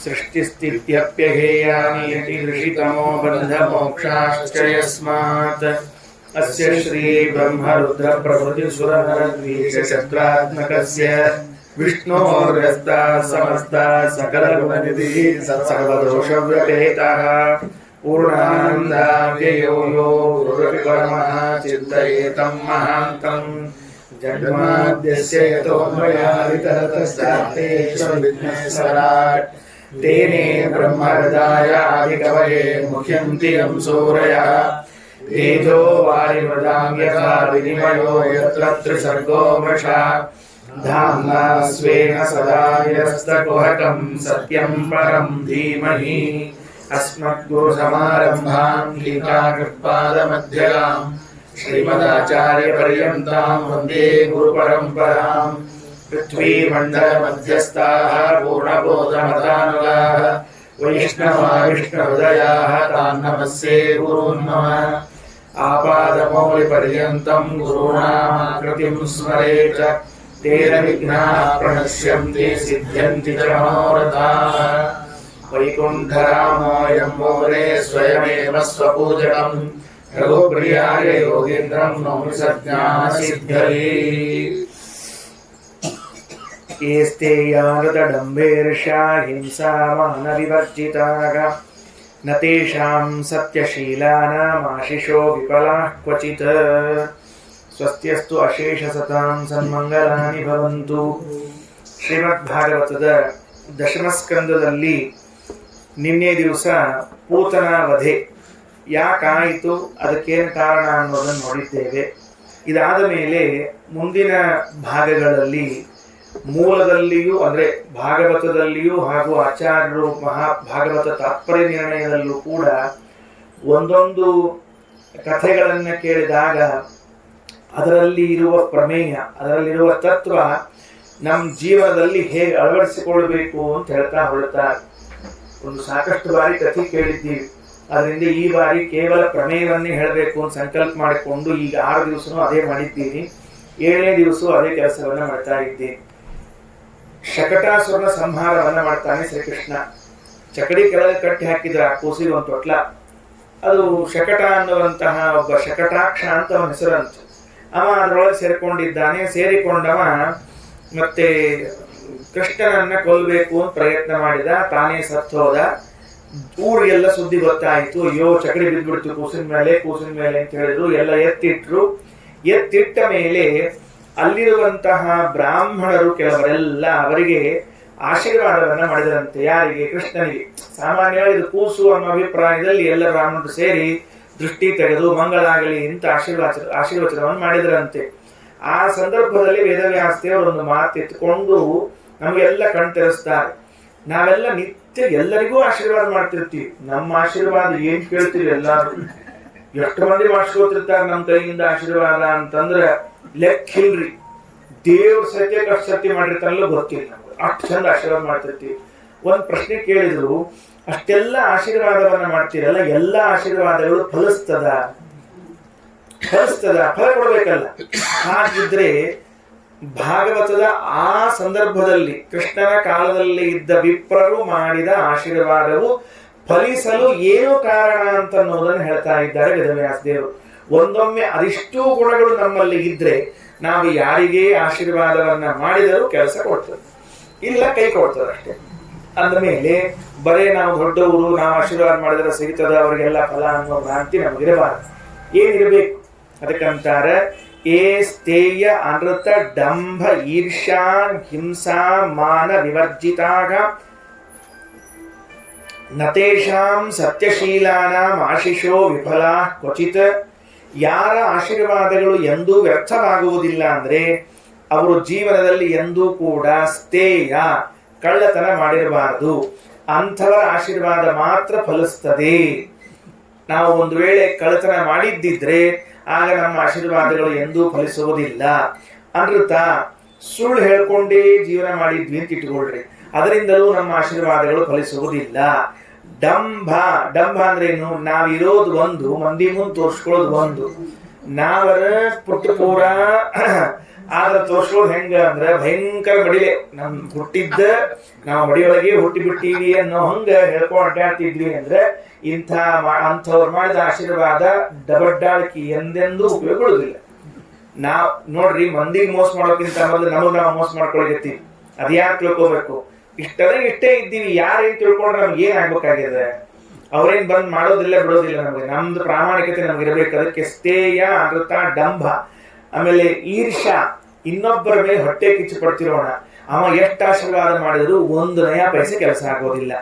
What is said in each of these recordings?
सृष्टिस्थित्यप्यहेयानि ऋषितमो बन्धमोक्षाश्च यस्मात् अस्य श्री ब्रह्मरुद्र प्रभृति सुरनरद्वीषशत्रात्मकस्य विष्णोर्व्यस्ताः समस्ताः सकलगुणनिधिः सर्वदोषव्यपेतः पूर्णानन्दाव्ययो यो गुरुरपि परमः चिन्तयेतं महान्तम् जन्माद्यस्य यतोऽन्वयादितरतश्चार्थेष्वभिघ्नेश्वराट् तेने ब्रह्महृदाय आदिकवये मुह्यन्ति यं सूरयः तेजो वारिमृदां यथा विनिमयो यत्र त्रिसर्गो मृषा धाम्ना स्वेन सदा निरस्तकुहकं सत्यं परं धीमहि अस्मद्गुरुसमारम्भां टीकाकृत्पादमध्यगाम् श्रीमदाचार्यपर्यन्तां वन्दे गुरुपरम्परां पृथ्वीमण्डलमध्यस्थाः पूर्णबोधमतानुगाः वैष्णवा विष्णुहृदयाः तान् नमस्ये गुरून् मम आपादमौलिपर्यन्तं गुरूणामाकृतिं स्मरेत् तेन विघ्नाः प्रणश्यन्ति सिद्ध्यन्ति च मनोरथाः वैकुण्ठरामोऽयं मूले स्वयमेव स्वपूजकम् रघुप्रियाय योगीन्द्रं नौमि सज्ञानसिद्धये येस्ते यागदडम्बेर्षा हिंसा मानविवर्जिताः न तेषां सत्यशीलानामाशिषो विफलाः क्वचित् स्वस्त्यस्तु अशेषसतां सन्मङ्गलानि भवन्तु. ಶ್ರೀಮದ್ಭಾಗವತದ ದಶಮಸ್ಕಂದದಲ್ಲಿ ನಿನ್ನೆ ದಿವಸ ಪೂತನ ವಧೆ ಯಾಕಾಯಿತು, ಅದಕ್ಕೇನು ಕಾರಣ ಅನ್ನೋದನ್ನು ನೋಡಿದ್ದೇವೆ. ಇದಾದ ಮೇಲೆ ಮುಂದಿನ ಭಾಗಗಳಲ್ಲಿ ಮೂಲದಲ್ಲಿಯೂ ಅಂದರೆ ಭಾಗವತದಲ್ಲಿಯೂ ಹಾಗೂ ಆಚಾರ್ಯರು ಭಾಗವತ ತಾತ್ಪರ್ಯ ನಿರ್ಣಯದಲ್ಲೂ ಕೂಡ ಒಂದೊಂದು ಕಥೆಗಳನ್ನು ಕೇಳಿದಾಗ ಅದರಲ್ಲಿ ಇರುವ ಪ್ರಮೇಯ, ಅದರಲ್ಲಿರುವ ತತ್ವ ನಮ್ಮ ಜೀವನದಲ್ಲಿ ಹೇಗೆ ಅಳವಡಿಸಿಕೊಳ್ಬೇಕು ಅಂತ ಹೇಳ್ತಾ ಹೊರಡ್ತಾರೆ. ಒಂದು ಸಾಕಷ್ಟು ಬಾರಿ ಕಥೆ ಕೇಳಿದ್ದೀವಿ, ಅದರಿಂದ ಈ ಬಾರಿ ಕೇವಲ ಪ್ರಮೇಯವನ್ನೇ ಹೇಳಬೇಕು ಅಂತ ಸಂಕಲ್ಪ ಮಾಡಿಕೊಂಡು ಈಗ 6 ದಿವಸನೂ ಅದೇ ಮಾಡಿದ್ದೀನಿ. 7ನೇ ದಿವಸವೂ ಅದೇ ಕೆಲಸವನ್ನ ಮಾಡ್ತಾ ಇದ್ದೀನಿ. ಶಕಟಾಸುರನ ಸಂಹಾರವನ್ನ ಮಾಡ್ತಾನೆ ಶ್ರೀಕೃಷ್ಣ. ಚಕಡಿ ಕೆಳಗೆ ಕಟ್ಟಿ ಹಾಕಿದ್ರೆ ಆ ಕೂಸಿಗೆ ಒಂದು ತೊಟ್ಲ, ಅದು ಶಕಟ ಅನ್ನುವಂತಹ ಒಬ್ಬ ಶಕಟಾಕ್ಷ ಅಂತ ಅವನ ಹೆಸರಂತ. ಅವ ಅದರೊಳಗೆ ಸೇರಿಕೊಂಡಿದ್ದಾನೆ. ಸೇರಿಕೊಂಡವ ಮತ್ತೆ ಕೃಷ್ಣನನ್ನ ಕೊಲ್ಲಬೇಕು ಅಂತ ಪ್ರಯತ್ನ ಮಾಡಿದ. ತಾನೇ ಸತ್ತೋದ. ಊರಿಗೆಲ್ಲ ಸುದ್ದಿ ಗೊತ್ತಾಯಿತು. ಅಯ್ಯೋ, ಚಕಡಿ ಬಿದ್ದುಬಿಡ್ತು ಕೂಸಿನ ಮೇಲೆ ಅಂತ ಹೇಳಿದ್ರು. ಎಲ್ಲ ಎತ್ತಿಟ್ರು. ಎತ್ತಿಟ್ಟ ಮೇಲೆ ಅಲ್ಲಿರುವಂತಹ ಬ್ರಾಹ್ಮಣರು ಕೆಲವರೆಲ್ಲ ಅವರಿಗೆ ಆಶೀರ್ವಾದವನ್ನ ಮಾಡಿದರಂತೆ. ಯಾರಿಗೆ? ಕೃಷ್ಣನಿಗೆ. ಸಾಮಾನ್ಯವಾಗಿ ಇದು ಕೂಸು ಅನ್ನೋ ಅಭಿಪ್ರಾಯದಲ್ಲಿ ಎಲ್ಲ ಬ್ರಾಹ್ಮಣರು ಸೇರಿ ದೃಷ್ಟಿ ತೆಗೆದು ಮಂಗಳಾಗಲಿ ಅಂತ ಆಶೀರ್ವಚನವನ್ನು ಮಾಡಿದರಂತೆ. ಆ ಸಂದರ್ಭದಲ್ಲಿ ವೇದವ್ಯಾಸದೇವರು ಒಂದು ಮಾತು ಎತ್ಕೊಂಡು ನಮಗೆಲ್ಲ ಕಣ್ತೆರೆಸ್ತಾರೆ. ನಾವೆಲ್ಲ ನಿತ್ಯ ಎಲ್ಲರಿಗೂ ಆಶೀರ್ವಾದ ಮಾಡ್ತಿರ್ತೀವಿ. ನಮ್ಮ ಆಶೀರ್ವಾದ ಏನ್ ಕೇಳ್ತೀವಿ? ಎಲ್ಲಾರು ಎಷ್ಟು ಮಂದಿ ಮಾಡಿಸ್ಕೋತಿರ್ತಾರೆ ನಮ್ಮ ಕೈಯಿಂದ ಆಶೀರ್ವಾದ ಅಂತಂದ್ರೆ ಲೆಕ್ಕಿಲ್ರಿ. ದೇವ್ರ ಸತ್ಯ ಕಷ್ಟ ಸತ್ಯ ಮಾಡಿರ್ತಾರಲ್ಲ ಗೊತ್ತಿಲ್ಲ. ನಮ್ಗೆ ಅಷ್ಟು ಚಂದ ಆಶೀರ್ವಾದ ಮಾಡ್ತಿರ್ತೀವಿ. ಒಂದ್ ಪ್ರಶ್ನೆ ಕೇಳಿದ್ರು, ಅಷ್ಟೆಲ್ಲ ಆಶೀರ್ವಾದವನ್ನ ಮಾಡ್ತೀರಲ್ಲ, ಎಲ್ಲ ಆಶೀರ್ವಾದಗಳು ಫಲಿಸ್ತದ? ಫಲ ಕೊಡ್ಬೇಕಲ್ಲ. ಹಾಗಿದ್ರೆ ಭಾಗವತದ ಆ ಸಂದರ್ಭದಲ್ಲಿ ಕೃಷ್ಣನ ಕಾಲದಲ್ಲಿ ಇದ್ದ ವಿಪ್ರರು ಮಾಡಿದ ಆಶೀರ್ವಾದವು ಫಲಿಸಲು ಏನು ಕಾರಣ ಅಂತ ಅನ್ನೋದನ್ನು ಹೇಳ್ತಾ ಇದ್ದಾರೆ ವೇದವ್ಯಾಸದೇವರು. ಒಂದೊಮ್ಮೆ ಅದಿಷ್ಟು ಗುಣಗಳು ನಮ್ಮಲ್ಲಿ ಇದ್ರೆ ನಾವು ಯಾರಿಗೇ ಆಶೀರ್ವಾದವನ್ನ ಮಾಡಿದರೂ ಕೆಲಸ ಕೊಡ್ತದೆ, ಇಲ್ಲ ಕೈ ಕೊಡ್ತದೆ ಅಷ್ಟೇ. ಅಂದಮೇಲೆ ಬರೇ ನಾವು ದೊಡ್ಡವರು, ನಾವು ಆಶೀರ್ವಾದ ಮಾಡಿದ್ರೆ ಸಿಗ್ತದ ಅವರಿಗೆಲ್ಲ ಫಲ ಅನ್ನೋ ಭ್ರಾಂತಿ ನಮಗಿರಬಾರದು. ಏನಿರಬೇಕು? ಅದಕ್ಕಂತಾರೆ ಏಸ್ತೇಯ ಅನೃತ ಡಂಭ ಈರ್ಷಾ ಹಿಂಸಾ ಮಾನ ವಿವರ್ಜಿತಾಗ ನತೇಷಾಂ ಸತ್ಯಶೀಲಾನಾಂ ಆಶಿಷೋ ವಿಫಲಾ ಕ್ವಚಿತ್. ಯಾರ ಆಶೀರ್ವಾದಗಳು ಎಂದೂ ವ್ಯರ್ಥವಾಗುವುದಿಲ್ಲ ಅಂದ್ರೆ ಅವರು ಜೀವನದಲ್ಲಿ ಎಂದೂ ಕೂಡ ಸ್ಥೇಯ ಕಳ್ಳತನ ಮಾಡಿರಬಾರದು. ಅಂಥವರ ಆಶೀರ್ವಾದ ಮಾತ್ರ ಫಲಿಸ್ತದೆ. ನಾವು ಒಂದು ವೇಳೆ ಕಳ್ಳತನ ಮಾಡಿದ್ದಿದ್ರೆ ಆಗ ನಮ್ಮ ಆಶೀರ್ವಾದಗಳು ಎಂದೂ ಫಲಿಸುವುದಿಲ್ಲ. ಅನೃತ ಸುಳ್ಳು ಹೇಳ್ಕೊಂಡೇ ಜೀವನ ಮಾಡಿದ್ವಿ ಅಂತ ಇಟ್ಕೊಳ್ರಿ, ಅದರಿಂದಲೂ ನಮ್ಮ ಆಶೀರ್ವಾದಗಳು ಫಲಿಸುವುದಿಲ್ಲ. ಡಂಭ ಅಂದ್ರೇನು? ನಾವಿರೋದು ಒಂದು, ಮಂದಿ ಮುಂದೆ ತೋರಿಸ್ಕೊಳ್ಳೋದು ಒಂದು. ನಾವರ ಪುಟ್ಟ ಪೂರ ಆದ್ರ ತೋರ್ಸೋದು ಹೆಂಗ ಅಂದ್ರ ಭಯಂಕರ ಮಡಿಲೆ. ನಮ್ ಹುಟ್ಟಿದ್ದ ನಾವು ಮಡಿಯೊಳಗೆ ಹುಟ್ಟಿ ಬಿಟ್ಟಿವಿ ಅನ್ನೋ ಹಂಗ ಹೇಳ್ಕೊಂಡು ಅಡ್ಡಾಡ್ತಿದ್ವಿ ಅಂದ್ರೆ ಅಂಥವ್ರು ಮಾಡಿದ ಆಶೀರ್ವಾದ ಡಬಡ್ಡಾಳಿಕೆ ಎಂದೆಂದೂ ಉಪಯೋಗಗೊಳ್ಳುದಿಲ್ಲ. ನಾವ್ ನೋಡ್ರಿ, ಮಂದಿಗೆ ಮೋಸ ಮಾಡೋಕ್ಕಿಂತ ಮೊದಲು ನಮಗ್ ನಾವು ಮೋಸ ಮಾಡ್ಕೊಳಕತ್ತೀವಿ. ಅದ್ಯಾಕೆ ತಿಳ್ಕೊಬೇಕು? ಇಷ್ಟೇ ಇದ್ದೀವಿ, ಯಾರೇನ್ ತಿಳ್ಕೊಂಡ್ರೆ ನಮ್ಗೆ ಏನ್ ಆಗ್ಬೇಕಾಗಿದೆ? ಅವ್ರೇನ್ ಬಂದ್ ಮಾಡೋದಿಲ್ಲ ಬಿಡೋದಿಲ್ಲ. ನಮ್ಗೆ ನಮ್ದು ಪ್ರಾಮಾಣಿಕತೆ ನಮ್ಗೆ ಇರಬೇಕು. ಅದಕ್ಕೆ ಸ್ಥೇಯ, ಅನೃತ, ಡಂಭ, ಆಮೇಲೆ ಈರ್ಷಾ, ಇನ್ನೊಬ್ಬರ ಮೇಲೆ ಹೊಟ್ಟೆ ಕಿಚ್ಚು ಪಡ್ತಿರೋಣ. ಅವ ಎಷ್ಟು ಆಶೀರ್ವಾದ ಮಾಡಿದ್ರು ಒಂದು ನಯಾ ಪೈಸೆ ಕೆಲಸ ಆಗೋದಿಲ್ಲ.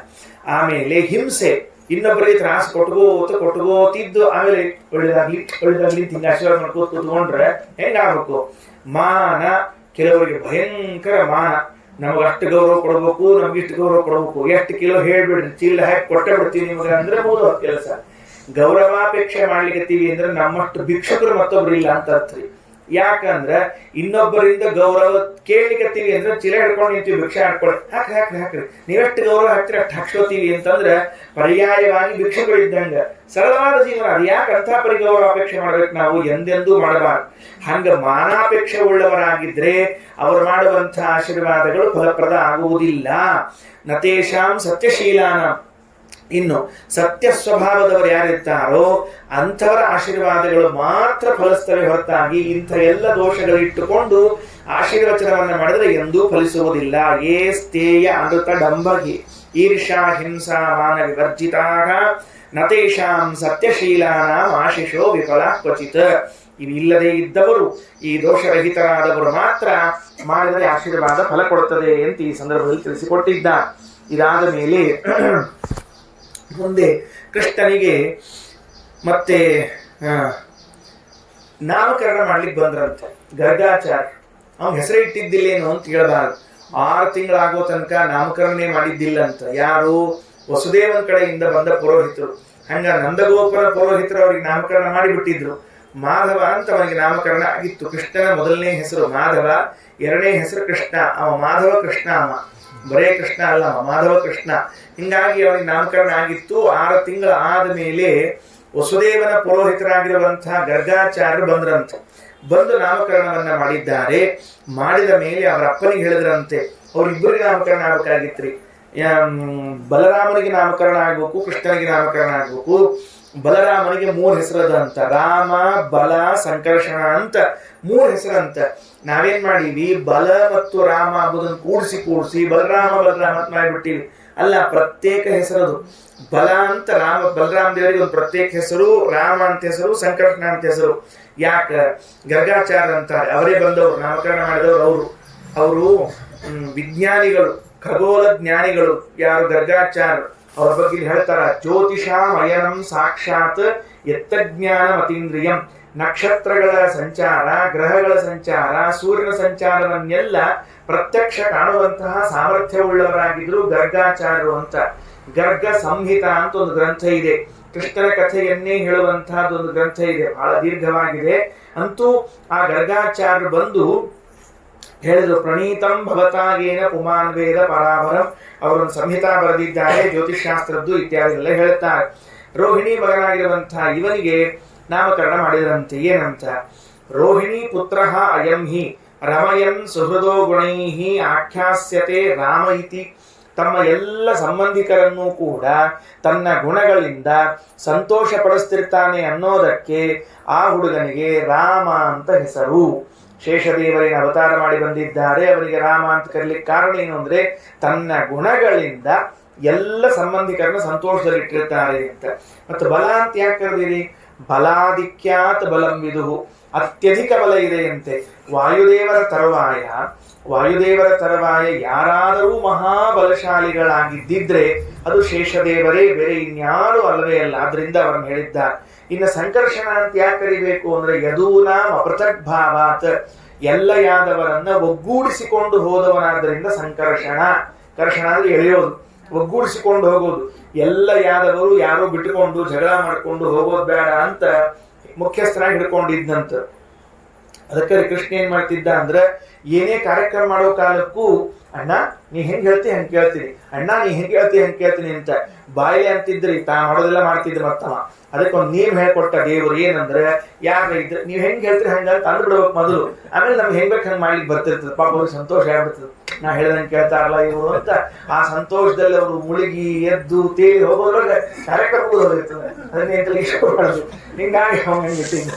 ಆಮೇಲೆ ಹಿಂಸೆ, ಇನ್ನೊಬ್ಬರಿಗೆ ತ್ರಾಸ ಕೊಟ್ಕೋತಿದ್ದು ಆಮೇಲೆ ಒಳ್ಳೇದಾಗ್ಲಿ ತಿಂಗ ಆಶೀರ್ವಾದ ಮಾಡ್ಕೋತ ಕೂತ್ಕೊಂಡ್ರೆ ಹೆಂಗಾಗ್ಬೇಕು? ಮಾನ, ಕೆಲವರಿಗೆ ಭಯಂಕರ ಮಾನ. ನಮಗ್ ಅಷ್ಟು ಗೌರವ ಕೊಡ್ಬೇಕು, ನಮ್ಗಿಷ್ಟು ಗೌರವ ಕೊಡ್ಬೇಕು, ಎಷ್ಟು ಕಿಲೋ ಹೇಳ್ಬಿಡ್ರಿ, ಚೀಲ ಹಾಕಿ ಕೊಟ್ಟೆ ಬಿಡ್ತೀವಿ ನಿಮ್ಗೆ ಅಂದ್ರೆ ಮೂರು ಕೆಲಸ. ಗೌರವಾಪೇಕ್ಷೆ ಮಾಡ್ಲಿಕ್ಕತ್ತೀವಿ ಅಂದ್ರೆ ನಮ್ಮಷ್ಟು ಭಿಕ್ಷಕರು ಮತ್ತೊಬ್ರು ಇಲ್ಲ ಅಂತ ಅರ್ಥ. ಯಾಕಂದ್ರ ಇನ್ನೊಬ್ಬರಿಂದ ಗೌರವ ಕೇಳ್ಲಿಕ್ಕತ್ತೀವಿ ಅಂದ್ರೆ ಚೀಲ ಹಿಡ್ಕೊಂಡು ನಿಂತೀವಿ, ಭಿಕ್ಷೆ ಹಾಡ್ಕೊಳ್ಳಿ, ಹಾಕ್ರಿ ನೀವೆಷ್ಟು ಗೌರವ ಹಾಕ್ತಿರಿ ಅಷ್ಟು ಹಾಕ್ಸೋತೀವಿ ಅಂತಂದ್ರೆ ಪರ್ಯಾಯವಾಗಿ ಭಿಕ್ಷಕರು ಇದ್ದಂಗ. ಸರಳವಾದ ಜೀವನ. ಅದು ಯಾಕೆ ಅಂಥ ಪರಿಗೌರವ ಅಪೇಕ್ಷೆ ಮಾಡ್ಬೇಕು? ನಾವು ಎಂದೆಂದೂ ಮಾಡಬಾರ್ದು. ಹಂಗ ಮಾನಾಪೇಕ್ಷೆ ಉಳ್ಳವರಾಗಿದ್ರೆ ಅವರು ಮಾಡುವಂತ ಆಶೀರ್ವಾದಗಳು ಫಲಪ್ರದ ಆಗುವುದಿಲ್ಲ. ನತೇಶಾಂ ಸತ್ಯಶೀಲಾನ, ಇನ್ನು ಸತ್ಯ ಸ್ವಭಾವದವರು ಯಾರಿರ್ತಾರೋ ಅಂಥವರ ಆಶೀರ್ವಾದಗಳು ಮಾತ್ರ ಫಲಿಸ್ತವೆ ಹೊರತಾಗಿ ಇಂಥ ಎಲ್ಲ ದೋಷಗಳಿಟ್ಟುಕೊಂಡು ಆಶೀರ್ವಚನವನ್ನ ಮಾಡಿದ್ರೆ ಎಂದೂ ಫಲಿಸುವುದಿಲ್ಲ. ಏ ಸ್ಥೇಯ, ಅನೃತ, ಡಂಭಗಿ, ಈರ್ಷಾ, ಹಿಂಸಾ, ಮಾನ ವಿವರ್ಜಿತಾಃ ನತೇಷಾಂ ಸತ್ಯಶೀಲಾನಾಂ ಆಶಿಷೋ ವಿಫಲ ಕ್ವಚಿತ್. ಇವಿಲ್ಲದೆ ಇದ್ದವರು, ಈ ದೋಷರಹಿತರಾದವರು ಮಾತ್ರ ಮಾಡಿದರೆ ಆಶೀರ್ವಾದ ಫಲ ಕೊಡುತ್ತದೆ ಅಂತ ಈ ಸಂದರ್ಭದಲ್ಲಿ ತಿಳಿಸಿಕೊಟ್ಟಿದ್ದ. ಇದಾದ ಮೇಲೆ ಮುಂದೆ ಕೃಷ್ಣನಿಗೆ ಮತ್ತೆ ನಾಮಕರಣ ಮಾಡ್ಲಿಕ್ಕೆ ಬಂದ್ರಂತೆ ಗರ್ಗಾಚಾರ್ಯ. ಅವ್ನ ಹೆಸರೇ ಇಟ್ಟಿದ್ದಿಲ್ಲೇನು ಅಂತ ಕೇಳಬಾರ್ದು. 6 ತಿಂಗಳಾಗೋ ತನಕ ನಾಮಕರಣೆ ಮಾಡಿದ್ದಿಲ್ಲ ಅಂತ. ಯಾರು? ವಸುದೇವನ ಕಡೆಯಿಂದ ಬಂದ ಪುರೋಹಿತರು. ಹಂಗ ನಂದಗೋಪರ ಪುರೋಹಿತರು ಅವ್ರಿಗೆ ನಾಮಕರಣ ಮಾಡಿಬಿಟ್ಟಿದ್ರು. ಮಾಧವ ಅಂತ ಅವನಿಗೆ ನಾಮಕರಣ ಆಗಿತ್ತು. ಕೃಷ್ಣನ ಮೊದಲನೇ ಹೆಸರು ಮಾಧವ, 2ನೇ ಹೆಸರು ಕೃಷ್ಣ. ಅವ ಮಾಧವ ಕೃಷ್ಣ, ಅವ ಬರೇ ಕೃಷ್ಣ ಅಲ್ಲ, ಮಾಧವ ಕೃಷ್ಣ. ಹಿಂಗಾಗಿ ಅವನಿಗೆ ನಾಮಕರಣ ಆಗಿತ್ತು. 6 ತಿಂಗಳ ಆದ ಮೇಲೆ ವಸುದೇವನ ಪುರೋಹಿತರಾಗಿರುವಂತಹ ಗರ್ಗಾಚಾರ್ಯರು ಬಂದ್ರಂತೆ. ಬಂದು ನಾಮಕರಣವನ್ನ ಮಾಡಿದ್ದಾರೆ. ಮಾಡಿದ ಮೇಲೆ ಅವರ ಅಪ್ಪನಿಗೆ ಹೇಳಿದ್ರಂತೆ, ಅವ್ರಿಬ್ಬರಿಗೆ ನಾಮಕರಣ ಆಗ್ಬೇಕಾಗಿತ್ರಿ. ಬಲರಾಮನಿಗೆ ನಾಮಕರಣ ಆಗ್ಬೇಕು, ಕೃಷ್ಣನಿಗೆ ನಾಮಕರಣ ಆಗ್ಬೇಕು. ಬಲರಾಮನಿಗೆ 3 ಹೆಸರದಂತ, ರಾಮ, ಬಲ, ಸಂಕರ್ಷಣ ಅಂತ 3 ಹೆಸರಂತ. ನಾವೇನ್ ಮಾಡೀವಿ, ಬಲ ಮತ್ತು ರಾಮ ಎಂಬುದನ್ನು ಕೂಡಿಸಿ ಬಲರಾಮ ಅಂತ ಮಾಡಿಬಿಟ್ಟಿವಿ. ಅಲ್ಲ, ಪ್ರತ್ಯೇಕ ಹೆಸರದು. ಬಲ ಅಂತ ರಾಮ, ಬಲರಾಮ ದೇವರಿಗೆ ಒಂದು ಪ್ರತ್ಯೇಕ ಹೆಸರು, ರಾಮ ಅಂತ ಹೆಸರು, ಸಂಕರ್ಷಣ ಅಂತ ಹೆಸರು. ಯಾಕ? ಗರ್ಗಾಚಾರ್ಯ ಅಂತಾರೆ, ಅವರೇ ಬಂದವರು, ನಾಮಕರಣ ಮಾಡಿದವರು ಅವರು ವಿಜ್ಞಾನಿಗಳು, ಖಗೋಳ ಜ್ಞಾನಿಗಳು. ಯಾರು? ಗರ್ಗಾಚಾರ್ಯ. ಅವ್ರ ಬಗ್ಗೆ ಹೇಳ್ತಾರ, ಜ್ಯೋತಿಷಾಮಯನಂ ಸಾಕ್ಷಾತ್ ಯತ್ತಜ್ಞಾನ ಮತೀಂದ್ರಿಯಂ. ನಕ್ಷತ್ರಗಳ ಸಂಚಾರ, ಗ್ರಹಗಳ ಸಂಚಾರ, ಸೂರ್ಯನ ಸಂಚಾರವನ್ನೆಲ್ಲ ಪ್ರತ್ಯಕ್ಷ ಕಾಣುವಂತಹ ಸಾಮರ್ಥ್ಯವುಳ್ಳವರಾಗಿದ್ರು ಗರ್ಗಾಚಾರ್ಯರು ಅಂತ. ಗರ್ಗ ಸಂಹಿತ ಅಂತ ಒಂದು ಗ್ರಂಥ ಇದೆ. ಕೃಷ್ಣನ ಕಥೆಯನ್ನೇ ಹೇಳುವಂತಹದ್ದು ಒಂದು ಗ್ರಂಥ ಇದೆ, ಬಹಳ ದೀರ್ಘವಾಗಿದೆ. ಅಂತೂ ಆ ಗರ್ಗಾಚಾರ್ಯರು ಬಂದು ಹೇಳಿದ್ರು, ಪ್ರಣೀತಂ ಭವತಾಗೇನ ಪುಮಾನ್ ವೇದ ಪರಾಭರಂ. ಅವರೊಂದು ಸಂಹಿತಾ ಬರೆದಿದ್ದಾರೆ, ಜ್ಯೋತಿಷಾಸ್ತ್ರದ್ದು ಇತ್ಯಾದಿ ಎಲ್ಲ ಹೇಳ್ತಾರೆ. ರೋಹಿಣಿ ಮಗನಾಗಿರುವಂತಹ ಇವನಿಗೆ ನಾಮಕರಣ ಮಾಡಿದ್ರಂತೆ. ಏನಂತ? ರೋಹಿಣಿ ಪುತ್ರ ಅಯಂ ಹಿ ರಮಯನ್ ಸುಹೃದೋ ಗುಣೈಃ ಆಖ್ಯಾಸ್ಯತೆ ರಾಮ ಇತಿ. ತಮ್ಮ ಎಲ್ಲ ಸಂಬಂಧಿಕರನ್ನೂ ಕೂಡ ತನ್ನ ಗುಣಗಳಿಂದ ಸಂತೋಷ ಪಡಿಸ್ತಿರ್ತಾನೆ ಅನ್ನೋದಕ್ಕೆ ಆ ಹುಡುಗನಿಗೆ ರಾಮ ಅಂತ ಹೆಸರು. ಶೇಷದೇವರಿನ ಅವತಾರ ಮಾಡಿ ಬಂದಿದ್ದಾರೆ. ಅವರಿಗೆ ರಾಮ ಅಂತ ಕರೀಲಿಕ್ಕೆ ಕಾರಣ ಏನು ಅಂದ್ರೆ ತನ್ನ ಗುಣಗಳಿಂದ ಎಲ್ಲ ಸಂಬಂಧಿಕರನ್ನ ಸಂತೋಷದಲ್ಲಿ ಇಟ್ಟಿರ್ತಾರೆ ಅಂತ. ಮತ್ತು ಬಲ ಅಂತ ಯಾಕೆ ಕರೆದಿರಿ? ಬಲಾಧಿಕ್ಯಾತ್ ಬಲಂ ವಿದುಹು, ಅತ್ಯಧಿಕ ಬಲ ಇದೆಯಂತೆ. ವಾಯುದೇವರ ತರುವಾಯ ಯಾರಾದರೂ ಮಹಾಬಲಶಾಲಿಗಳಾಗಿದ್ದಿದ್ರೆ ಅದು ಶೇಷದೇವರೇ, ಬೇರೆ ಇನ್ಯಾರು ಅಲ್ಲವೇ ಅಲ್ಲ. ಆದ್ರಿಂದ ಅವರನ್ನು ಹೇಳಿದ್ದಾರೆ. ಇನ್ನು ಸಂಕರ್ಷಣ ಅಂತ ಯಾಕೆ ಕರಿಬೇಕು ಅಂದ್ರೆ ಯದೂನಾಂ ಅಪೃಥಕ್ ಭಾವಾತ್, ಎಲ್ಲ ಯಾದವರನ್ನ ಒಗ್ಗೂಡಿಸಿಕೊಂಡು ಹೋದವನಾದ್ರಿಂದ ಸಂಕರ್ಷಣ. ಕರ್ಷಣ ಅಂದ್ರೆ ಎಳೆಯೋದು, ಒಗ್ಗೂಡಿಸಿಕೊಂಡು ಹೋಗೋದು. ಎಲ್ಲ ಯಾದವರು ಯಾರೋ ಬಿಟ್ಟುಕೊಂಡು ಜಗಳ ಮಾಡ್ಕೊಂಡು ಹೋಗೋದು ಬೇಡ ಅಂತ ಮುಖ್ಯಸ್ಥರಾಗಿ ಹಿಡ್ಕೊಂಡಿದ್ದಂತ. ಅದಕ್ಕೆ ಕೃಷ್ಣ ಏನ್ ಮಾಡ್ತಿದ್ದ ಅಂದ್ರೆ ಏನೇ ಕಾರ್ಯಕ್ರಮ ಮಾಡೋ ಕಾಲಕ್ಕೂ ಅಣ್ಣ ನೀ ಹೆಂಗ್ ಹೇಳ್ತಿ ಹಂಗ್ ಕೇಳ್ತೀನಿ, ಅಣ್ಣ ನೀ ಹೆಂಗ್ ಹೇಳ್ತಿ ಹಂಗ್ ಕೇಳ್ತೀನಿ ಅಂತ ಬಾಯಿ ಅಂತಿದ್ರಿ. ತಾ ಮಾಡೋದೆಲ್ಲ ಮಾಡ್ತಿದ್ದ ಮತ್ತವ. ಅದಕ್ಕೊಂದು ನೇಮ್ ಹೇಳ್ಕೊಟ್ಟ ದೇವರು, ಏನಂದ್ರೆ ಯಾರ ಇದ್ರೆ ನೀವ್ ಹೆಂಗ್ ಹೇಳ್ತೀರಿ ಹಂಗ ತಂದು ಬಿಡ್ಬೇಕು ಮೊದಲು, ಆಮೇಲೆ ನಮ್ಗೆ ಹೆಂಗ್ ಬೇಕು ಹಂಗ್ ಮಾಡ್ಲಿಕ್ಕೆ ಬರ್ತಿರ್ತದೆ. ಪಾಪ ಅವ್ರಿಗೆ ಸಂತೋಷ ಆಗ್ಬಿಡ್ತದೆ, ನಾ ಹೇಳ್ದಂಗೆ ಕೇಳ್ತಾರಲ್ಲ ಇವರು ಅಂತ. ಆ ಸಂತೋಷದಲ್ಲಿ ಅವರು ಮುಳುಗಿ ಎದ್ದು ತೇಲಿ ಹೋಗೋದ್ರೊಳಗೆ ಕಾರ್ಯಕ್ರಮ ಹೋಗಿರ್ತದೆ. ಅದನ್ನೇ ಇಷ್ಟಪಡೋದು. ಹಿಂಗಾಗಿ ಅವನಿಟ್ಟಿದ್ದ.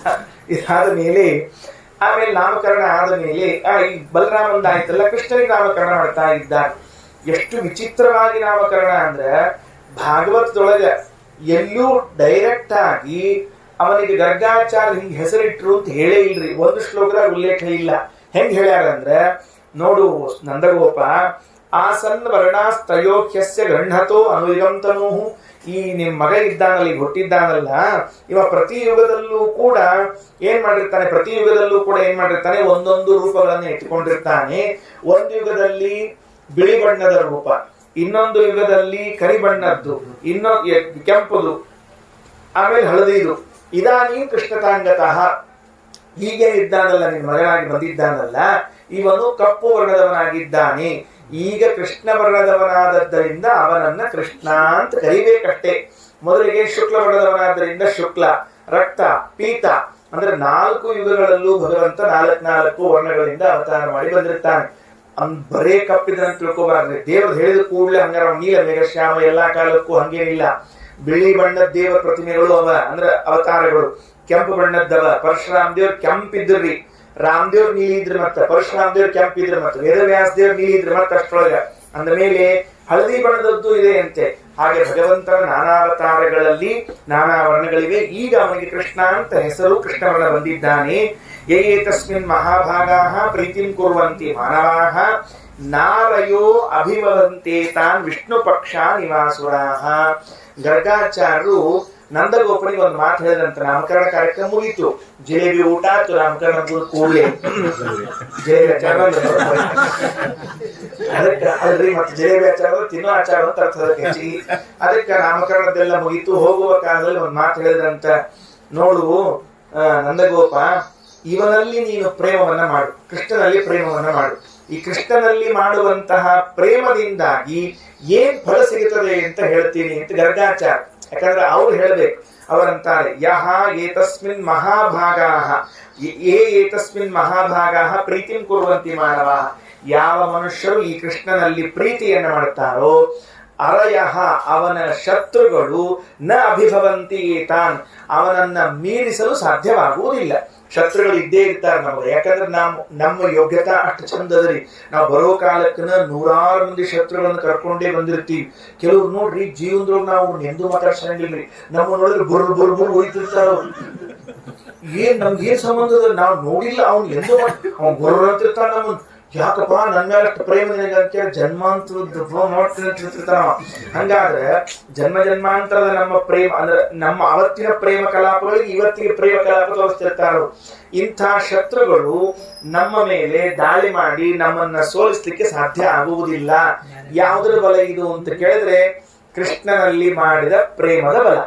ಇದಾದ ಮೇಲೆ ಆಮೇಲೆ ನಾಮಕರಣ ಆದ ಮೇಲೆ ಈ ಬಲರಾಮಂದ ಆಯ್ತಲ್ಲ, ಕೃಷ್ಣನಿಗೆ ನಾಮಕರಣ ಮಾಡ್ತಾ ಇದ್ದಾರೆ. ಎಷ್ಟು ವಿಚಿತ್ರವಾಗಿ ನಾಮಕರಣ ಅಂದ್ರೆ ಭಾಗವತದೊಳಗ ಎಲ್ಲೂ ಡೈರೆಕ್ಟ್ ಆಗಿ ಅವನಿಗೆ ಗರ್ಗಾಚಾರ್ಯ ಹಿಂಗ್ ಹೆಸರಿಟ್ರು ಅಂತ ಹೇಳೇ ಇಲ್ರಿ. ಒಂದು ಶ್ಲೋಕದಾಗ ಉಲ್ಲೇಖ ಇಲ್ಲ. ಹೆಂಗ್ ಹೇಳ್ಯಾರಂದ್ರೆ ನೋಡು ನಂದಗೋಪ, ಆಸನ್ ವರ್ಣಾಸ್ತಯೋಖ್ಯಸ್ಯ ಗೃಹತೋ ಅನುಯುಗಂತನೂ. ಈ ನಿಮ್ ಮಗ ಇದ್ದಾನಲ್ಲ, ಈಗ ಹುಟ್ಟಿದ್ದಾನಲ್ಲ, ಇವ ಪ್ರತಿ ಯುಗದಲ್ಲೂ ಕೂಡ ಏನ್ ಮಾಡಿರ್ತಾನೆ, ಪ್ರತಿ ಯುಗದಲ್ಲೂ ಕೂಡ ಏನ್ ಮಾಡಿರ್ತಾನೆ, ಒಂದೊಂದು ರೂಪಗಳನ್ನ ಇಟ್ಕೊಂಡಿರ್ತಾನೆ. ಒಂದು ಯುಗದಲ್ಲಿ ಬಿಳಿ ಬಣ್ಣದ ರೂಪ, ಇನ್ನೊಂದು ಯುಗದಲ್ಲಿ ಕರಿ ಬಣ್ಣದ್ದು, ಇನ್ನೊಂದು ಕೆಂಪುದು, ಆಮೇಲೆ ಹಳದಿದು. ಇದಾನೀ ಕೃಷ್ಣತಾಂಗತಃ. ಹೀಗೆ ಇದ್ದಾನಲ್ಲ, ನಿನ್ ಮಗನಾಗಿ ಬಂದಿದ್ದಾನಲ್ಲ, ಇವನು ಕಪ್ಪು ವರ್ಣದವನಾಗಿದ್ದಾನೆ. ಈಗ ಕೃಷ್ಣ ವರ್ಣದವನಾದದ್ದರಿಂದ ಅವನನ್ನ ಕೃಷ್ಣ ಅಂತ ಕರಿಬೇಕಷ್ಟೇ. ಮೊದಲಿಗೆ ಶುಕ್ಲ ವರ್ಣದವನಾದ್ದರಿಂದ ಶುಕ್ಲ, ರಕ್ತ, ಪೀತ ಅಂದ್ರೆ 4 ಯುಗಗಳಲ್ಲೂ ಭಗವಂತ 4 ವರ್ಣಗಳಿಂದ ಅವತಾರ ಮಾಡಿ ಬಂದಿರ್ತಾನೆ. ಬರೇ ಕಪ್ಪಿದ್ರಂತ ತಿಳ್ಕೋಬಾರ್ದು. ದೇವರು ಹೇಳಿದ ಕೂಡಲೇ ಹಂಗಾರ ನೀಲ ಮೇಘಶ್ಯಾಮ ಎಲ್ಲಾ ಕಾಲಕ್ಕೂ ಹಂಗೇನಿಲ್ಲ. ಬಿಳಿ ಬಣ್ಣದ ದೇವರ ಪ್ರತಿಮೆಗಳು ಅವ, ಅಂದ್ರೆ ಅವತಾರಗಳು. ಕೆಂಪು ಬಣ್ಣದ್ದವ, ಪರಶುರಾಮ ದೇವ್ರು ಕೆಂಪಿದ್ರಿ, ರಾಮದೇವ್ರು ನೀಲಿ ಇದ್ರು, ಮತ್ತೆ ಪರಶುರಾಮ ದೇವ್ರು ಕೆಂಪಿದ್ರು, ಮತ್ತೆ ವೇದವ್ಯಾಸ ದೇವ್ರು ನೀಲಿ ಇದ್ರು, ಮತ್ತೆ ಅಷ್ಟೊಳಗ ಅಂದ ಮೇಲೆ ಹಳದಿ ಬಣ್ಣದದ್ದು ಇದೆ ಅಂತೆ. ಹಾಗೆ ಭಗವಂತನ ನಾನಾ ಅವತಾರಗಳಲ್ಲಿ ನಾನಾ ವರ್ಣಗಳಿವೆ. ಈಗ ಅವನಿಗೆ ಕೃಷ್ಣ ಅಂತ ಹೆಸರು, ಕೃಷ್ಣ ವರ್ಣ ಬಂದಿದ್ದಾನೆ. ಯೇ ತಸ್ಮಿನ್ ಮಹಾಭಾಗಾಃ ಪ್ರೀತಿಂ ಕುರ್ವಂತಿ ಮಾನವಾಃ ನಾರಯೋ ಅಭಿವದಂತೆ ತಾನ್ ವಿಷ್ಣು ಪಕ್ಷ ನಿವಾಸುರಾಃ. ಗರ್ಗಾಚಾರ್ಯರು ನಂದಗೋಪನಿಗೆ ಒಂದು ಮಾತು ಹೇಳಿದಂತ. ನಾಮಕರಣ ಕಾರ್ಯಕ್ರಮ ಮುಗೀತು, ಜಿಲೇಬಿ ಊಟ ಆಯ್ತು. ನಾಮಕರಣ ಕೂಡಲೇ ಜಿಲೇಬಿ ಆಚಾರ ಅದಕ್ಕೆ ಅಲ್ರಿ, ಮತ್ತೆ ಜಿಲೇಬಿ ಆಚಾರ ತಿನ್ನೋ ಆಚಾರ ಅಂತ ಅರ್ಥದಕ್ಕೆ ಹೆಚ್ಚಿಗೆ. ಅದಕ್ಕೆ ನಾಮಕರಣದೆಲ್ಲ ಮುಗೀತು. ಹೋಗುವ ಕಾಲದಲ್ಲಿ ಒಂದು ಮಾತು ಹೇಳಿದಂತ, ನೋಡು ನಂದಗೋಪ, ಇವನಲ್ಲಿ ನೀನು ಪ್ರೇಮವನ್ನ ಮಾಡು, ಕೃಷ್ಣನಲ್ಲಿ ಪ್ರೇಮವನ್ನ ಮಾಡು. ಈ ಕೃಷ್ಣನಲ್ಲಿ ಮಾಡುವಂತಹ ಪ್ರೇಮದಿಂದಾಗಿ ಏನ್ ಫಲ ಸಿಗುತ್ತದೆ ಅಂತ ಹೇಳ್ತೀನಿ ಅಂತ ಗರ್ಗಾಚಾರ. ಯಾಕಂದ್ರೆ ಅವ್ರು ಹೇಳ್ಬೇಕು. ಅವರಂತಾರೆ ಯಹ ಏತಸ್ಮಿನ್ ಮಹಾಭಾಗಾಃ ಏತಸ್ಮಿನ್ ಮಹಾಭಾಗಾಃ ಪ್ರೀತಿಂ ಕುರ್ವಂತಿ ಮಾನವಾಃ. ಯಾವ ಮನುಷ್ಯರು ಈ ಕೃಷ್ಣನಲ್ಲಿ ಪ್ರೀತಿಯನ್ನು ಮಾಡುತ್ತಾರೋ ಅರಯಃ ಅವನ ಶತ್ರುಗಳು ನ ಅಭಿಭವಂತಿ ಏತಾನ್ ಅವನನ್ನ ಮೀರಿಸಲು ಸಾಧ್ಯವಾಗುವುದಿಲ್ಲ. ಶತ್ರುಗಳು ಇದ್ದೇ ಇರ್ತಾರೆ ನಮಗೆ. ಯಾಕಂದ್ರೆ ನಮ್ಮ ಯೋಗ್ಯತಾ ಅಷ್ಟು ಚಂದದ್ರಿ. ನಾವು ಬರೋ ಕಾಲಕ್ಕನ 100 ಮಂದಿ ಶತ್ರುಗಳನ್ನು ಕರ್ಕೊಂಡೇ ಬಂದಿರ್ತೀವಿ. ಕೆಲವ್ರು ನೋಡ್ರಿ ಜೀವನದೊಳಗೆ ನಾವು ಎಂದೂ ಮಾತಾಡ್ಸಂಗಿಲ್ರಿ. ನಮ್ಮ ನೋಡಿದ್ರೆ ಬುರ್ ಹೋಯ್ತಿರ್ತಾರ. ಏನ್ ನಮ್ಗೆ ಏನ್ ಸಂಬಂಧದ, ನಾವು ನೋಡಿಲ್ಲ. ಅವ್ನು ಎಂದೂ ಅವ್ನು ಗುರು ಅಂತಿರ್ತಾನ. ನಮ್ಮನ್ ಯಾಕಪ್ಪ ನನ್ನ ಮೇಲೆ ಅಷ್ಟು ಪ್ರೇಮ ನಿನಗೆ ಅಂತೇಳಿ ಜನ್ಮಾಂತರದ ಮಾಡ್ತಿರ್ತಾನ. ಹಂಗಾದ್ರೆ ಜನ್ಮಾಂತರದ ನಮ್ಮ ಪ್ರೇಮ ಅಂದ್ರೆ ನಮ್ಮ ಅವತ್ತಿನ ಪ್ರೇಮ ಕಲಾಪಗಳಿಗೆ ಇವತ್ತಿಗೆ ಪ್ರೇಮ ಕಲಾಪ ತೋರಿಸ್ತಿರ್ತಾರ. ಇಂಥ ಶತ್ರುಗಳು ನಮ್ಮ ಮೇಲೆ ದಾಳಿ ಮಾಡಿ ನಮ್ಮನ್ನ ಸೋಲಿಸ್ಲಿಕ್ಕೆ ಸಾಧ್ಯ ಆಗುವುದಿಲ್ಲ. ಯಾವುದರ ಬಲ ಇದು ಅಂತ ಕೇಳಿದ್ರೆ ಕೃಷ್ಣನಲ್ಲಿ ಮಾಡಿದ ಪ್ರೇಮದ ಬಲ.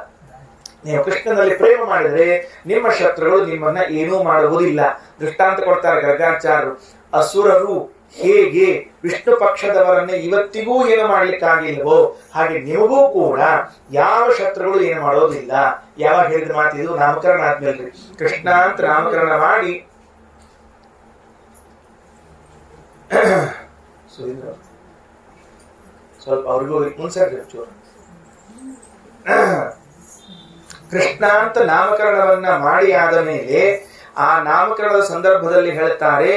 ನೀವು ಕೃಷ್ಣನಲ್ಲಿ ಪ್ರೇಮ ಮಾಡಿದ್ರೆ ನಿಮ್ಮ ಶತ್ರುಗಳು ನಿಮ್ಮನ್ನ ಏನೂ ಮಾಡುವುದಿಲ್ಲ. ದೃಷ್ಟಾಂತ ಕೊಡ್ತಾರೆ ಗರ್ಗಾಚಾರ್ಯರು. ಅಸುರರು ಹೇಗೆ ವಿಷ್ಣು ಪಕ್ಷದವರನ್ನೇ ಇವತ್ತಿಗೂ ಏನು ಮಾಡ್ಲಿಕ್ಕಾಗಿಲ್ವೋ ಹಾಗೆ ನಿಮಗೂ ಕೂಡ ಯಾವ ಶತ್ರುಗಳು ಏನು ಮಾಡೋದಿಲ್ಲ. ಯಾವಾಗ ಹೇಳಿದ ಮಾತಿದು? ನಾಮಕರಣ ಆದ್ಮೇಲೆ ಕೃಷ್ಣ ಅಂತ ನಾಮಕರಣ ಮಾಡಿ ಸ್ವಲ್ಪ ಅವ್ರಿಗೂ ಮುನ್ಸರ್ರಿ ಚೂರು. ಕೃಷ್ಣ ಅಂತ ನಾಮಕರಣವನ್ನ ಮಾಡಿ ಆದ ಮೇಲೆ ಆ ನಾಮಕರಣದ ಸಂದರ್ಭದಲ್ಲಿ ಹೇಳ್ತಾರೆ,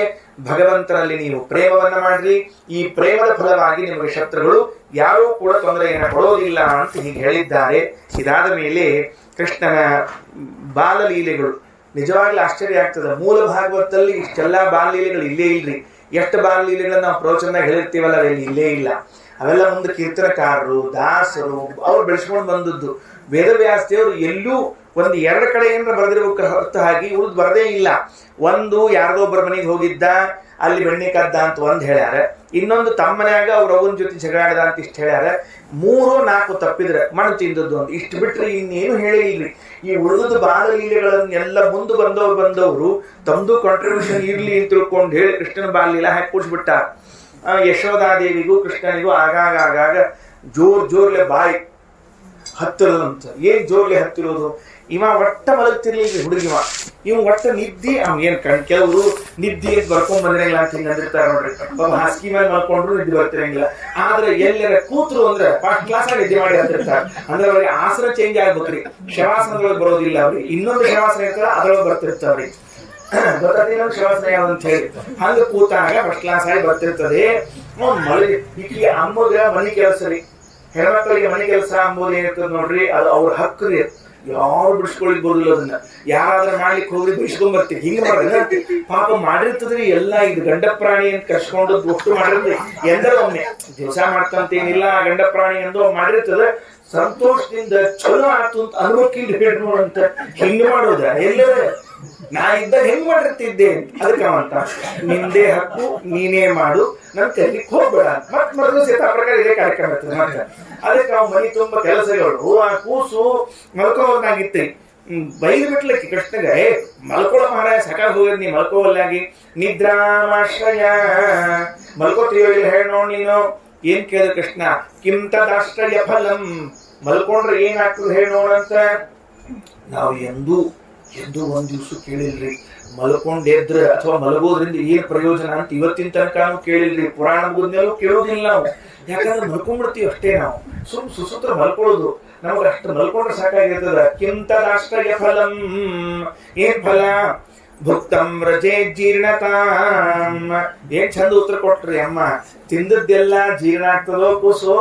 ಭಗವಂತನಲ್ಲಿ ನೀವು ಪ್ರೇಮವನ್ನ ಮಾಡ್ರಿ, ಈ ಪ್ರೇಮದ ಫಲವಾಗಿ ನಿಮಗೆ ಶತ್ರುಗಳು ಯಾರೂ ಕೂಡ ತೊಂದರೆಯನ್ನು ಕೊಡೋದಿಲ್ಲ ಅಂತ ಹೀಗೆ ಹೇಳಿದ್ದಾರೆ. ಇದಾದ ಮೇಲೆ ಕೃಷ್ಣನ ಬಾಲಲೀಲೆಗಳು ನಿಜವಾಗ್ಲೂ ಆಶ್ಚರ್ಯ ಆಗ್ತದೆ. ಮೂಲ ಭಾಗವತದಲ್ಲಿ ಇಷ್ಟೆಲ್ಲಾ ಬಾಲಲೀಲೆಗಳು ಇಲ್ಲೇ ಇಲ್ರಿ. ಎಷ್ಟು ಬಾಲಲೀಲೆಗಳನ್ನ ನಾವು ಪ್ರವಚನ ಹೇಳಿರ್ತೀವಲ್ಲ ಅವೆಲ್ಲ ಇಲ್ಲೇ ಇಲ್ಲ. ಅವೆಲ್ಲ ಮುಂದೆ ಕೀರ್ತನಕಾರರು ದಾಸರು ಅವ್ರು ಬೆಳೆಸ್ಕೊಂಡು ಬಂದದ್ದು. ವೇದವ್ಯಾಸ ದೇವರು ಎಲ್ಲೂ 1-2 ಕಡೆ ಏನಾರ ಬರೆದಿರ್ಬೇಕು ಹೊರತು ಹಾಗೆ ಉಳಿದು ಬರದೇ ಇಲ್ಲ. ಒಂದು ಯಾರದೋ ಒಬ್ಬರ ಮನೆಗೆ ಹೋಗಿದ್ದ, ಅಲ್ಲಿ ಬೆಣ್ಣೆ ಕದ್ದ ಅಂತ ಒಂದ್ ಹೇಳ್ಯಾರ, ಇನ್ನೊಂದು ತಮ್ಮನ್ಯಾಗ ಅವ್ರ ಅವನ ಜೊತೆ ಜಗಳಾಡ್ದ ಅಂತ ಇಷ್ಟ ಹೇಳ್ಯಾರ, 3-4 ತಪ್ಪಿದ್ರೆ ಮಣ್ಣು ತಿಂದದ್ದು ಅಂತ ಇಷ್ಟು ಬಿಟ್ರೆ ಇನ್ನೇನು ಹೇಳೇ ಇಲ್ರಿ. ಈ ಉಳಿದ ಬಾಲಲೀಲೆಗಳನ್ನೆಲ್ಲ ಮುಂದೆ ಬಂದವರು ತಮ್ದು ಕಾಂಟ್ರಿಬ್ಯೂಷನ್ ಇರ್ಲಿ ಅಂತ ತಿಳ್ಕೊಂಡು ಹೇಳಿ ಕೃಷ್ಣನ ಬಾಲಲೀಲ ಹಾಕಿ ಕೂಡ್ಸ್ಬಿಟ್ಟ. ಯಶೋಧಾದೇವಿಗೂ ಕೃಷ್ಣನಿಗೂ ಆಗಾಗ ಜೋರ್ಲೆ ಬಾಯಿ ಹತ್ತಿರೋದಂತ. ಏನ್ ಜೋರ್ಲೆ ಹತ್ತಿರೋದು, ಇವ ಒಟ್ಟ ಮಲಗ್ತಿರ್ಲಿಲ್ಲ ಹುಡುಗಿವ, ಇವ್ ಒಟ್ಟ ನಿದ್ದಿ ಅವ್ ಏನ್ ಕೆಲವರು ನಿದ್ದಿ ಅಂತ ಬರ್ಕೊಂಡ್ ಬಂದಿರಂಗಿಲ್ಲ ಅಂತ ಹಿಂಗ ಅಂದಿರ್ತಾರ ನೋಡ್ರಿ. ಹಾಸಿಗೆ ಮೇಲೆ ಮಲ್ಕೊಂಡ್ರು ನಿದ್ದೆ ಬರ್ತಿರಂಗಿಲ್ಲ, ಆದ್ರೆ ಎಲ್ಲರ ಕೂತ್ರು ಅಂದ್ರೆ ಫಸ್ಟ್ ಕ್ಲಾಸ್ ಆಗಿ ನಿದ್ದೆ ಮಾಡಿ ಅಂತಿರ್ತಾರ. ಅಂದ್ರೆ ಅವ್ರಿಗೆ ಆಸನ ಚೇಂಜ್ ಆಗ್ಬೇಕ್ರಿ, ಶವಾಸನದೊಳಗೆ ಬರೋದಿಲ್ಲ ಅವ್ರಿಗೆ, ಇನ್ನೊಂದು ಶವಾಸನ ಇರ್ತಾರ ಅದ್ರೊಳಗೆ ಬರ್ತಿರ್ತಾವ್ರಿ. ಗೊತ್ತಾದಿಲ್ಲ ಶವಾಸನ ಯಾವ್ದಂತ ಹೇಳಿ. ಹಂಗ ಕೂತಾಗ ಫಸ್ಟ್ ಕ್ಲಾಸ್ ಆಗಿ ಬರ್ತಿರ್ತದೆ. ಈ ಅಮ್ಮಗ ಮನಿ ಕೆಲಸ ರೀ, ಹೆಣ್ಮಕ್ಳಿಗೆ ಮನೆ ಕೆಲಸ ಅಂಬೋದು ಏನಿರ್ತದ ನೋಡ್ರಿ, ಅದು ಅವ್ರ ಹಕ್ಕು ರೀ. ಯಾರು ಬಿಡಿಸ್ಕೊಳಿಕ್ ಬರುದಿಲ್ಲ ಅದನ್ನ, ಯಾರಾದ್ರೂ ಮಾಡ್ಲಿಕ್ಕೆ ಹೋಗಿ ಬಿಡಿಸ್ಕೊಂಡ್ ಬರ್ತೀವಿ. ಹಿಂಗ ಮಾಡ್ರಿ ಪಾಪ ಮಾಡಿರ್ತದ್ರಿ ಎಲ್ಲ. ಇದು ಗಂಡ ಪ್ರಾಣಿ ಅಂತ ಕರ್ಸ್ಕೊಂಡು ಒಟ್ಟು ಮಾಡಿರ್ತದೆ. ಎಂದರ ಒಮ್ಮೆ ದಿವಸ ಮಾಡ್ತಂತೇನಿಲ್ಲ, ಗಂಡ ಪ್ರಾಣಿ ಎಂದು ಮಾಡಿರ್ತದ. ಸಂತೋಷದಿಂದ ಚಲೋ ಆತು ಅಂತ ಅನುಭವಕ್ಕಿಂತ ಹೇಳಿ ನೋಡಂತ ಹಿಂಗ ಮಾಡೋದ ಎಲ್ಲರ ನಾ ಇದ್ದಾಗ ಹೆಂಗ್ ಮಾಡಿರ್ತಿದ್ದೆ. ಅದಕ್ಕೆ ಅವಂತ ನಿಂದೇ ಹಕ್ಕು, ನೀನೇ ಮಾಡು, ನನ್ ಕಲಿಕ್ ಹೋಗ್ಬೇಡ. ಮತ್ ಮೊದಲು ಸೇತ ಪ್ರಕಾರ ಇದೇ ಕಾರ್ಯಕ್ರಮ ಇರ್ತದೆ. ಮತ್ತೆ ಅದಕ್ಕೆ ನಾವು ಮನಿ ತುಂಬಾ ಕೆಲಸಗಳು. ಆ ಕೂಸು ಮಲ್ಕೋವಾಗಿತ್ತೆ, ಬೈದು ಬಿಟ್ಲಕ್ಕೆ ಕೃಷ್ಣಗ, ಮಲ್ಕೊಳ ಮಹಾರಾಯ ಸಕಾಲ ಹೋಗಿದ್ ನೀ ಮಲ್ಕೋವಲ್ಲಾಗಿ ನಿದ್ರಾಮಾಶ್ರಯ ಮಲ್ಕೋತೀಯೋ ಇಲ್ಲ ಹೇಳಿ ನೋಡ್ ನೀನು. ಏನ್ ಕೇಳಿದ ಕೃಷ್ಣ, ಕಿಂ ತದಾಶ್ರಯ ಫಲಂ, ಮಲ್ಕೊಂಡ್ರೆ ಏನಾಗ್ತದೆ ಹೇಳಿ ನೋಡಂತ. ನಾವು ಎಂದೂ ಒಂದ್ ದಿವ್ಸ ಕೇಳಿಲ್ರಿ ಮಲ್ಕೊಂಡ್ ಎದ್ರ ಅಥವಾ ಮಲಗೋದ್ರಿಂದ ಏನ್ ಪ್ರಯೋಜನ ಅಂತ ಇವತ್ತಿನ ತನಕ ಕೇಳಿಲ್ರಿ. ಪುರಾಣ ಮುಗಿದ್ಮೇಲೂ ಕೇಳೋದಿಲ್ಲ ನಾವು, ಯಾಕಂದ್ರೆ ಮಲ್ಕೊಂಡ್ಬಿಡ್ತೀವಿ ಅಷ್ಟೇ. ನಾವು ಸುಸೂತ್ರ ಮಲ್ಕೊಳ್ಳೋದು, ನಮಗ ಅಷ್ಟು ಮಲ್ಕೊಂಡ್ರೆ ಸಾಕಾಗಿರ್ತದ. ಕಿಂತದಾಶ್ರಯ ಫಲಂ, ಏನ್ ಫಲ, ಭುಕ್ತಂ ವ್ರಜೇ ಜೀರ್ಣತಾಂ. ಏನ್ ಚಂದ ಉತ್ತರ ಕೊಟ್ರಿ ಅಮ್ಮ, ತಿಂದದ್ದೆಲ್ಲ ಜೀರ್ಣ ಆಗ್ತದೋ ಕೂಸೋ.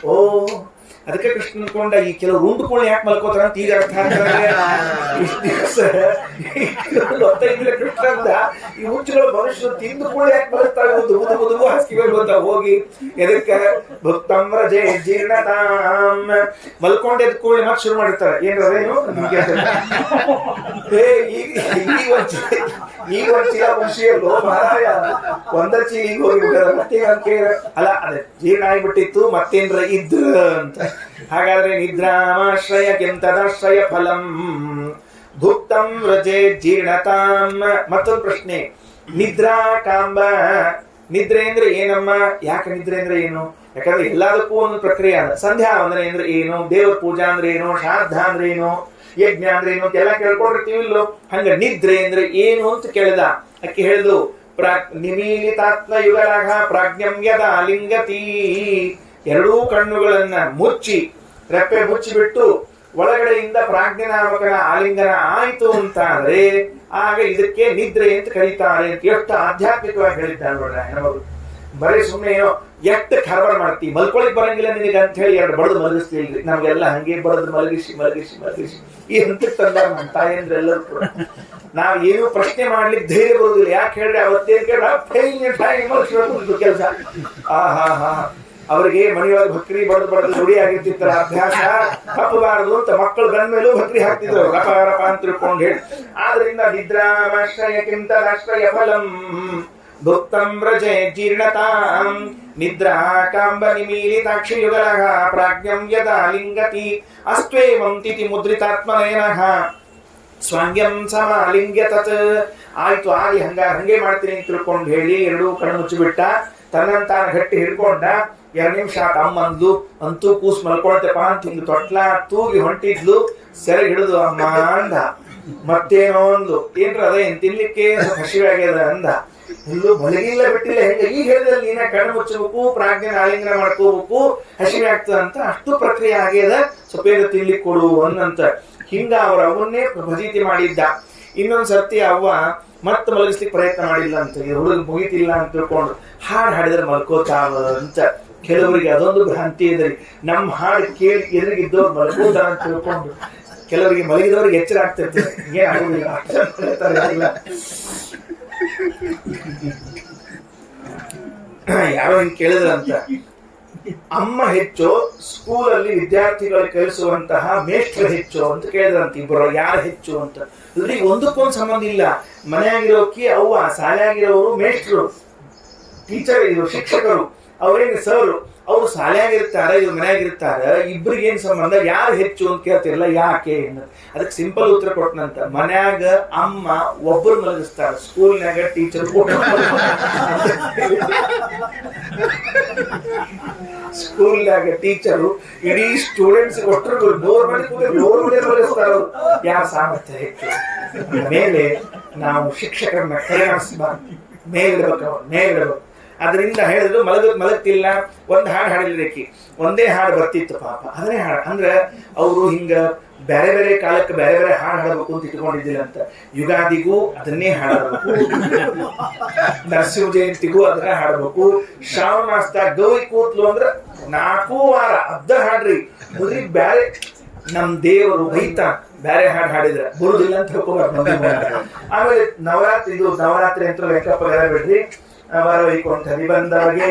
ಓ ಅದಕ್ಕೆ ಕೃಷ್ಣ ಅನ್ಕೊಂಡ ಈ ಕೆಲವು ಉಂಡುಕೊಂಡು ಯಾಕೆ ಮಲ್ಕೋತಾರ ಅಂತ ಈಗ ಅರ್ಥ ಆಗ್ತದೆ. ಇಷ್ಟು ದಿವಸ ಗೊತ್ತಾಗಿಲ್ಲ ಕೃಷ್ಣ ಅಂತ. ಈ ಹುಚ್ಚುಗಳು ಮನುಷ್ಯರು ತಿಂದುಕೊಂಡು ಯಾಕೆ ಮಲಗ್ತಾರೆ, ಮುದುಗು ಹಾಸಿಗೆ ಬಂದ ಹೋಗಿ ಎದಕ್ಕೆ ಭಕ್ತಮ್ರ ಜಯ ಜೀರ್ಣತಾಂ. ಮಲ್ಕೊಂಡೆ ಎದ್ಕೊಳ್ಳಿ ಮತ್ತೆ ಶುರು ಮಾಡಿರ್ತಾರೆ. ಏನೇನು ಈಗ ಒಂದ್ ಚೀಲ ಖುಷಿಯಲ್ಲೋ ಮಹಾರಾಯ, ಒಂದ ಚೀಲಿಗೆ ಹೋಗಿ ಮತ್ತೆ ಅಲ್ಲ ಅದೇ ಜೀರ್ಣ ಆಗಿಬಿಟ್ಟಿತ್ತು ಮತ್ತೇನ್ರ ಇದ್ರ ಅಂತ. ಹಾಗಾದ್ರೆ ನಿದ್ರಾಮಾಶ್ರಯ ಕೆಂತದಾಶ್ರಯ ಫಲಂ ಭುಕ್ತಂ ವ್ರಜೇ ಜೀರ್ಣತಾಂ. ಮತ್ತೊಂದು ಪ್ರಶ್ನೆ, ನಿದ್ರಾ ಕಾಂಬ, ನಿದ್ರೆ ಅಂದ್ರೆ ಏನಮ್ಮ, ಯಾಕೆ ನಿದ್ರೆ ಅಂದ್ರೆ ಏನು? ಯಾಕಂದ್ರೆ ಎಲ್ಲದಕ್ಕೂ ಒಂದು ಪ್ರಕ್ರಿಯೆ ಅದ. ಸಂಧ್ಯಾ ವಂದನೆ ಅಂದ್ರೆ ಏನು, ದೇವ್ರ ಪೂಜಾ ಅಂದ್ರೆ ಏನು, ಶ್ರಾದ್ದ ಅಂದ್ರೆ ಏನು, ಯಜ್ಞ ಅಂದ್ರೆ ಏನು ಎಲ್ಲ ಕೇಳ್ಕೊಂಡಿರ್ತೀವಿಲ್ಲೋ. ಹಂಗ ನಿದ್ರೆ ಅಂದ್ರೆ ಏನು ಅಂತ ಕೇಳಿದ. ಅಕ್ಕಿ ಹೇಳಿದು ನಿಮೀಲಿತಾತ್ಮ ಯುಗಲಾಘ ಪ್ರಾಜ್ಞಂ ಯದ ಲಿಂಗತಿ. ಎರಡೂ ಕಣ್ಣುಗಳನ್ನ ಮುಚ್ಚಿ ರೆಪ್ಪೆ ಮುಚ್ಚಿಬಿಟ್ಟು ಒಳಗಡೆಯಿಂದ ಪ್ರಾಜ್ಞನಾಮಕನ ಆಲಿಂಗನ ಆಯ್ತು ಅಂತ ಅಂದ್ರೆ ಆಗ ಇದಕ್ಕೆ ನಿದ್ರೆ ಅಂತ ಕರೀತಾರೆ ಅಂತ ಎಷ್ಟು ಆಧ್ಯಾತ್ಮಿಕವಾಗಿ ಹೇಳಿದ್ದಾರೆ ನೋಡ್ರ. ಹೆಣ್ಮಗಳು ಬರೀ ಸುಮ್ಮನೆ ಏನೋ ಎಷ್ಟು ಖರ್ಬರ್ ಮಾಡ್ತೀವಿ, ಮಲ್ಕೊಳಿಕ್ ಬರಂಗಿಲ್ಲ ನಿನಗೆ ಅಂತ ಹೇಳಿ ಎರಡು ಬಡದು ಮಲಗಿಸ್ತೀವಿ. ನಮ್ಗೆಲ್ಲ ಹಂಗೆ ಬಡದು ಮಲಗಿಸಿ ಈ ಹಂತಕ್ಕೆ ತಂದಾರ ನಮ್ಮ ತಾಯಂದ್ರೆಲ್ಲರೂ ಕೂಡ. ನಾವ್ ಏನು ಪ್ರಶ್ನೆ ಮಾಡ್ಲಿಕ್ಕೆ ಧೈರ್ಯ ಬರುದಿಲ್ಲ. ಯಾಕೆ ಹೇಳ್ರಿ, ಅವತ್ತೇನ್ ಕೇಳ ಕೆಲಸ. ಹಾ ಅವ್ರಿಗೆ ಮನೆಯೊಳಗೆ ಭಕ್ರಿ ಬಡದು ರೂಢಿ ಆಗಿರ್ತಿತ್ತಲ್ಲ, ಅಭ್ಯಾಸ ತಪ್ಪಬಾರದು ಅಂತ ಮಕ್ಕಳು ಬಂದ ಮೇಲೂ ಭಕ್ರಿ ಹಾಕ್ತಿದ್ರು ರಪ ಅಂತ ತಿಳ್ಕೊಂಡು ಹೇಳಿ. ಆದ್ರಿಂದ ನಿದ್ರಾಶ್ರಯಕ್ಕಿಂತ ರಾಷ್ಟ್ರಯ ಫಲಂ ಭುಕ್ತಂ ವ್ರಜೇ ಜೀರ್ಣತಾಂ. ನಿದ್ರಾ ಕಾಂಬ ನಿಮೀಲಿತಾಕ್ಷಿ ಯುಗಲಃ ಪ್ರಾಜ್ಞಂ ಯದಾ ಲಿಂಗತಿ ಅಸ್ತ್ವೇವಂ ತಿಥಿ ಮುದ್ರಿತಾತ್ಮನಯನಃ ಸ್ವಾಂಗ್ಯಂ ಸಮಾಲಿಂಗ್ಯ ತತ್. ಆಯ್ತು ಆಗಿ ಹಂಗೆ ಮಾಡ್ತೀನಿ ಅಂತ ತಿಳ್ಕೊಂಡು ಹೇಳಿ ಎರಡೂ ಕಣ್ಣು ಮುಚ್ಚಿಬಿಟ್ಟ. ತನ್ನಂತಾನ ಗಟ್ಟಿ ಹಿಡ್ಕೊಂಡ. 2 ನಿಮಿಷ ಅಮ್ಮಂದ್ಲು, ಅಂತೂ ಕೂಸ್ ಮಲ್ಕೊಳ್ತೇಪ ಅಂತ ಹಿಂಗ್ ತೊಟ್ಲ ತೂಗಿ ಹೊಂಟಿದ್ಲು. ಸೆರೆ ಹಿಡಿದು ಅಮ್ಮ ಅಂದ. ಮತ್ತೇನೋ ಅಂದ್ಲು, ಏನ್ರ ಅದ ಏನ್ ತಿನ್ಲಿಕ್ಕೆ ಹಸಿವೆ ಆಗ್ಯದ ಅಂದ. ಇಲ್ಲೂ ಮಲಗಿಲ್ಲ ಬಿಟ್ಟಿಲ್ಲ. ಹೆಂಗ ಈಗ ಹೇಳಿದಲ್ಲಿ ನೀನ ಕಣ್ಣು ಮುಚ್ಚಬೇಕು, ಪ್ರಾಜ್ಞೆ ಆಲಿಂಗನ ಮಾಡ್ಕೋಬೇಕು, ಹಸಿವೆ ಆಗ್ತದ ಅಂತ ಅಷ್ಟು ಪ್ರಕ್ರಿಯೆ ಆಗ್ಯದ, ಸ್ವಲ್ಪ ತಿನ್ಲಿಕ್ಕೆ ಕೊಡು ಅನ್ನಂತ. ಹಿಂಗ ಅವ್ರ ಅವನ್ನೇ ಭಜೀತಿ ಮಾಡಿದ್ದ. ಇನ್ನೊಂದ್ ಸರ್ತಿ ಅವ್ವ ಮತ್ತೆ ಮಲಗಿಸ್ಲಿಕ್ಕೆ ಪ್ರಯತ್ನ ಮಾಡಿಲ್ಲ ಅಂತ, ಹುಡುಗ ಮುಗಿತಿಲ್ಲ ಅಂತ ತಿಳ್ಕೊಂಡು ಹಾಡು ಹಾಡಿದ್ರೆ ಮಲ್ಕೋತಾವ ಅಂತ. ಕೆಲವರಿಗೆ ಅದೊಂದು ಭ್ರಾಂತಿ ಇದೆ. ನಮ್ಮ ಹಾಡು ಕೇಳಿ ಎದುರಿಗಿದ್ದವ್ರು ಮಲ್ಕೋತಾರ ಅಂತ ತಿಳ್ಕೊಂಡು ಕೆಲವರಿಗೆ ಮಲಗಿದವ್ರಿಗೆ ಎಚ್ಚರ ಆಗ್ತಿರ್ತದೆ. ಏನಾಗುದಿಲ್ಲ. ಯಾರೋ ಹಿಂಗ್ ಕೇಳಿದ್ರಂತ, ಅಮ್ಮ ಹೆಚ್ಚು ಸ್ಕೂಲಲ್ಲಿ ವಿದ್ಯಾರ್ಥಿಗಳಿಗೆ ಕಲಿಸುವಂತಹ ಮೇಷ್ಟ್ರು ಹೆಚ್ಚು ಅಂತ ಕೇಳಿದ್ರಂತ. ಇಬ್ಬರು ಯಾರು ಹೆಚ್ಚು ಅಂತ. ಇದ್ರಿಗೆ ಒಂದಕ್ಕೊಂದು ಸಂಬಂಧ ಇಲ್ಲ. ಮನೆಯಾಗಿರೋಕಿ ಅವ್ವ, ಶಾಲೆಯಾಗಿರೋರು ಮೇಷ್ಟ್ರು. ಟೀಚರ್ ಇದು ಶಿಕ್ಷಕರು ಅವ್ರೇನು ಸರ್ ಅವ್ರು ಶಾಲೆಯಾಗಿರ್ತಾರ ಇವ್ರು ಮನೆಯಾಗಿರ್ತಾರ ಇಬ್ರಿಗೇನ್ ಸಂಬಂಧ ಯಾರು ಹೆಚ್ಚು ಅಂತ ಕೇಳ್ತಿರಲ್ಲ ಯಾಕೆ ಅದಕ್ಕೆ ಸಿಂಪಲ್ ಉತ್ತರ ಕೊಟ್ಟನಂತ ಮನ್ಯಾಗ ಅಮ್ಮ ಒಬ್ಬರು ಮಲಗಿಸ್ತಾರ ಸ್ಕೂಲ್ನಾಗ ಟೀಚರ್ ಸ್ಕೂಲ್ನಾಗ ಟೀಚರು ಇಡೀ ಸ್ಟೂಡೆಂಟ್ಸ್ ಕೊಟ್ಟರು ಡೋರ್ ಮೇಲೆ ಮಲಗಿಸ್ತಾರ ಯಾರ ಸಾಮರ್ಥ್ಯ ಹೆಚ್ಚು ಮೇಲೆ ನಾವು ಶಿಕ್ಷಕರನ್ನ ಕರೆಯಿಸಬಾರ್ದು ಮೇಲಿಡಬೇಕು ಅದರಿಂದ ಹೇಳಿದ್ರು ಮಲಗ್ತಿಲ್ಲ ಒಂದ್ ಹಾಡು ಹಾಡಿಲ್ರೇಕಿ ಒಂದೇ ಹಾಡು ಬರ್ತಿತ್ತು ಪಾಪ ಅದನ್ನೇ ಹಾಡು ಅಂದ್ರೆ ಅವರು ಹಿಂಗ ಬೇರೆ ಬೇರೆ ಕಾಲಕ್ಕೆ ಬೇರೆ ಬೇರೆ ಹಾಡು ಹಾಡಬೇಕು ಅಂತ ಇಟ್ಕೊಂಡಿದ್ದಿಲ್ಲ ಅಂತ ಯುಗಾದಿಗೂ ಅದನ್ನೇ ಹಾಡಬೇಕು ನರಸಿಂಹ ಜಯಂತಿಗೂ ಅದನ್ನ ಹಾಡಬೇಕು ಶ್ರಾವಣ ಮಾಸದಾಗ ಗೌರಿ ಕೂತ್ಲು ಅಂದ್ರ 4 ವಾರ ಅರ್ಧ ಹಾಡ್ರಿ ಮುದ್ರಿ ಬ್ಯಾರೆ ನಮ್ ದೇವರು ಬೈತ ಬೇರೆ ಹಾಡು ಹಾಡಿದ್ರೆ ಬರುದಿಲ್ಲ ಅಂತ ಹೇಳ್ಕೊಬಾರ್ದು ಆಮೇಲೆ ನವರಾತ್ರಿ ಅಂತ ಲೆಕ್ಕಪ್ಪ ಬಿಡ್ರಿ ವರ ವೈಕುಂಠದಿ ಬಂದವಗೆ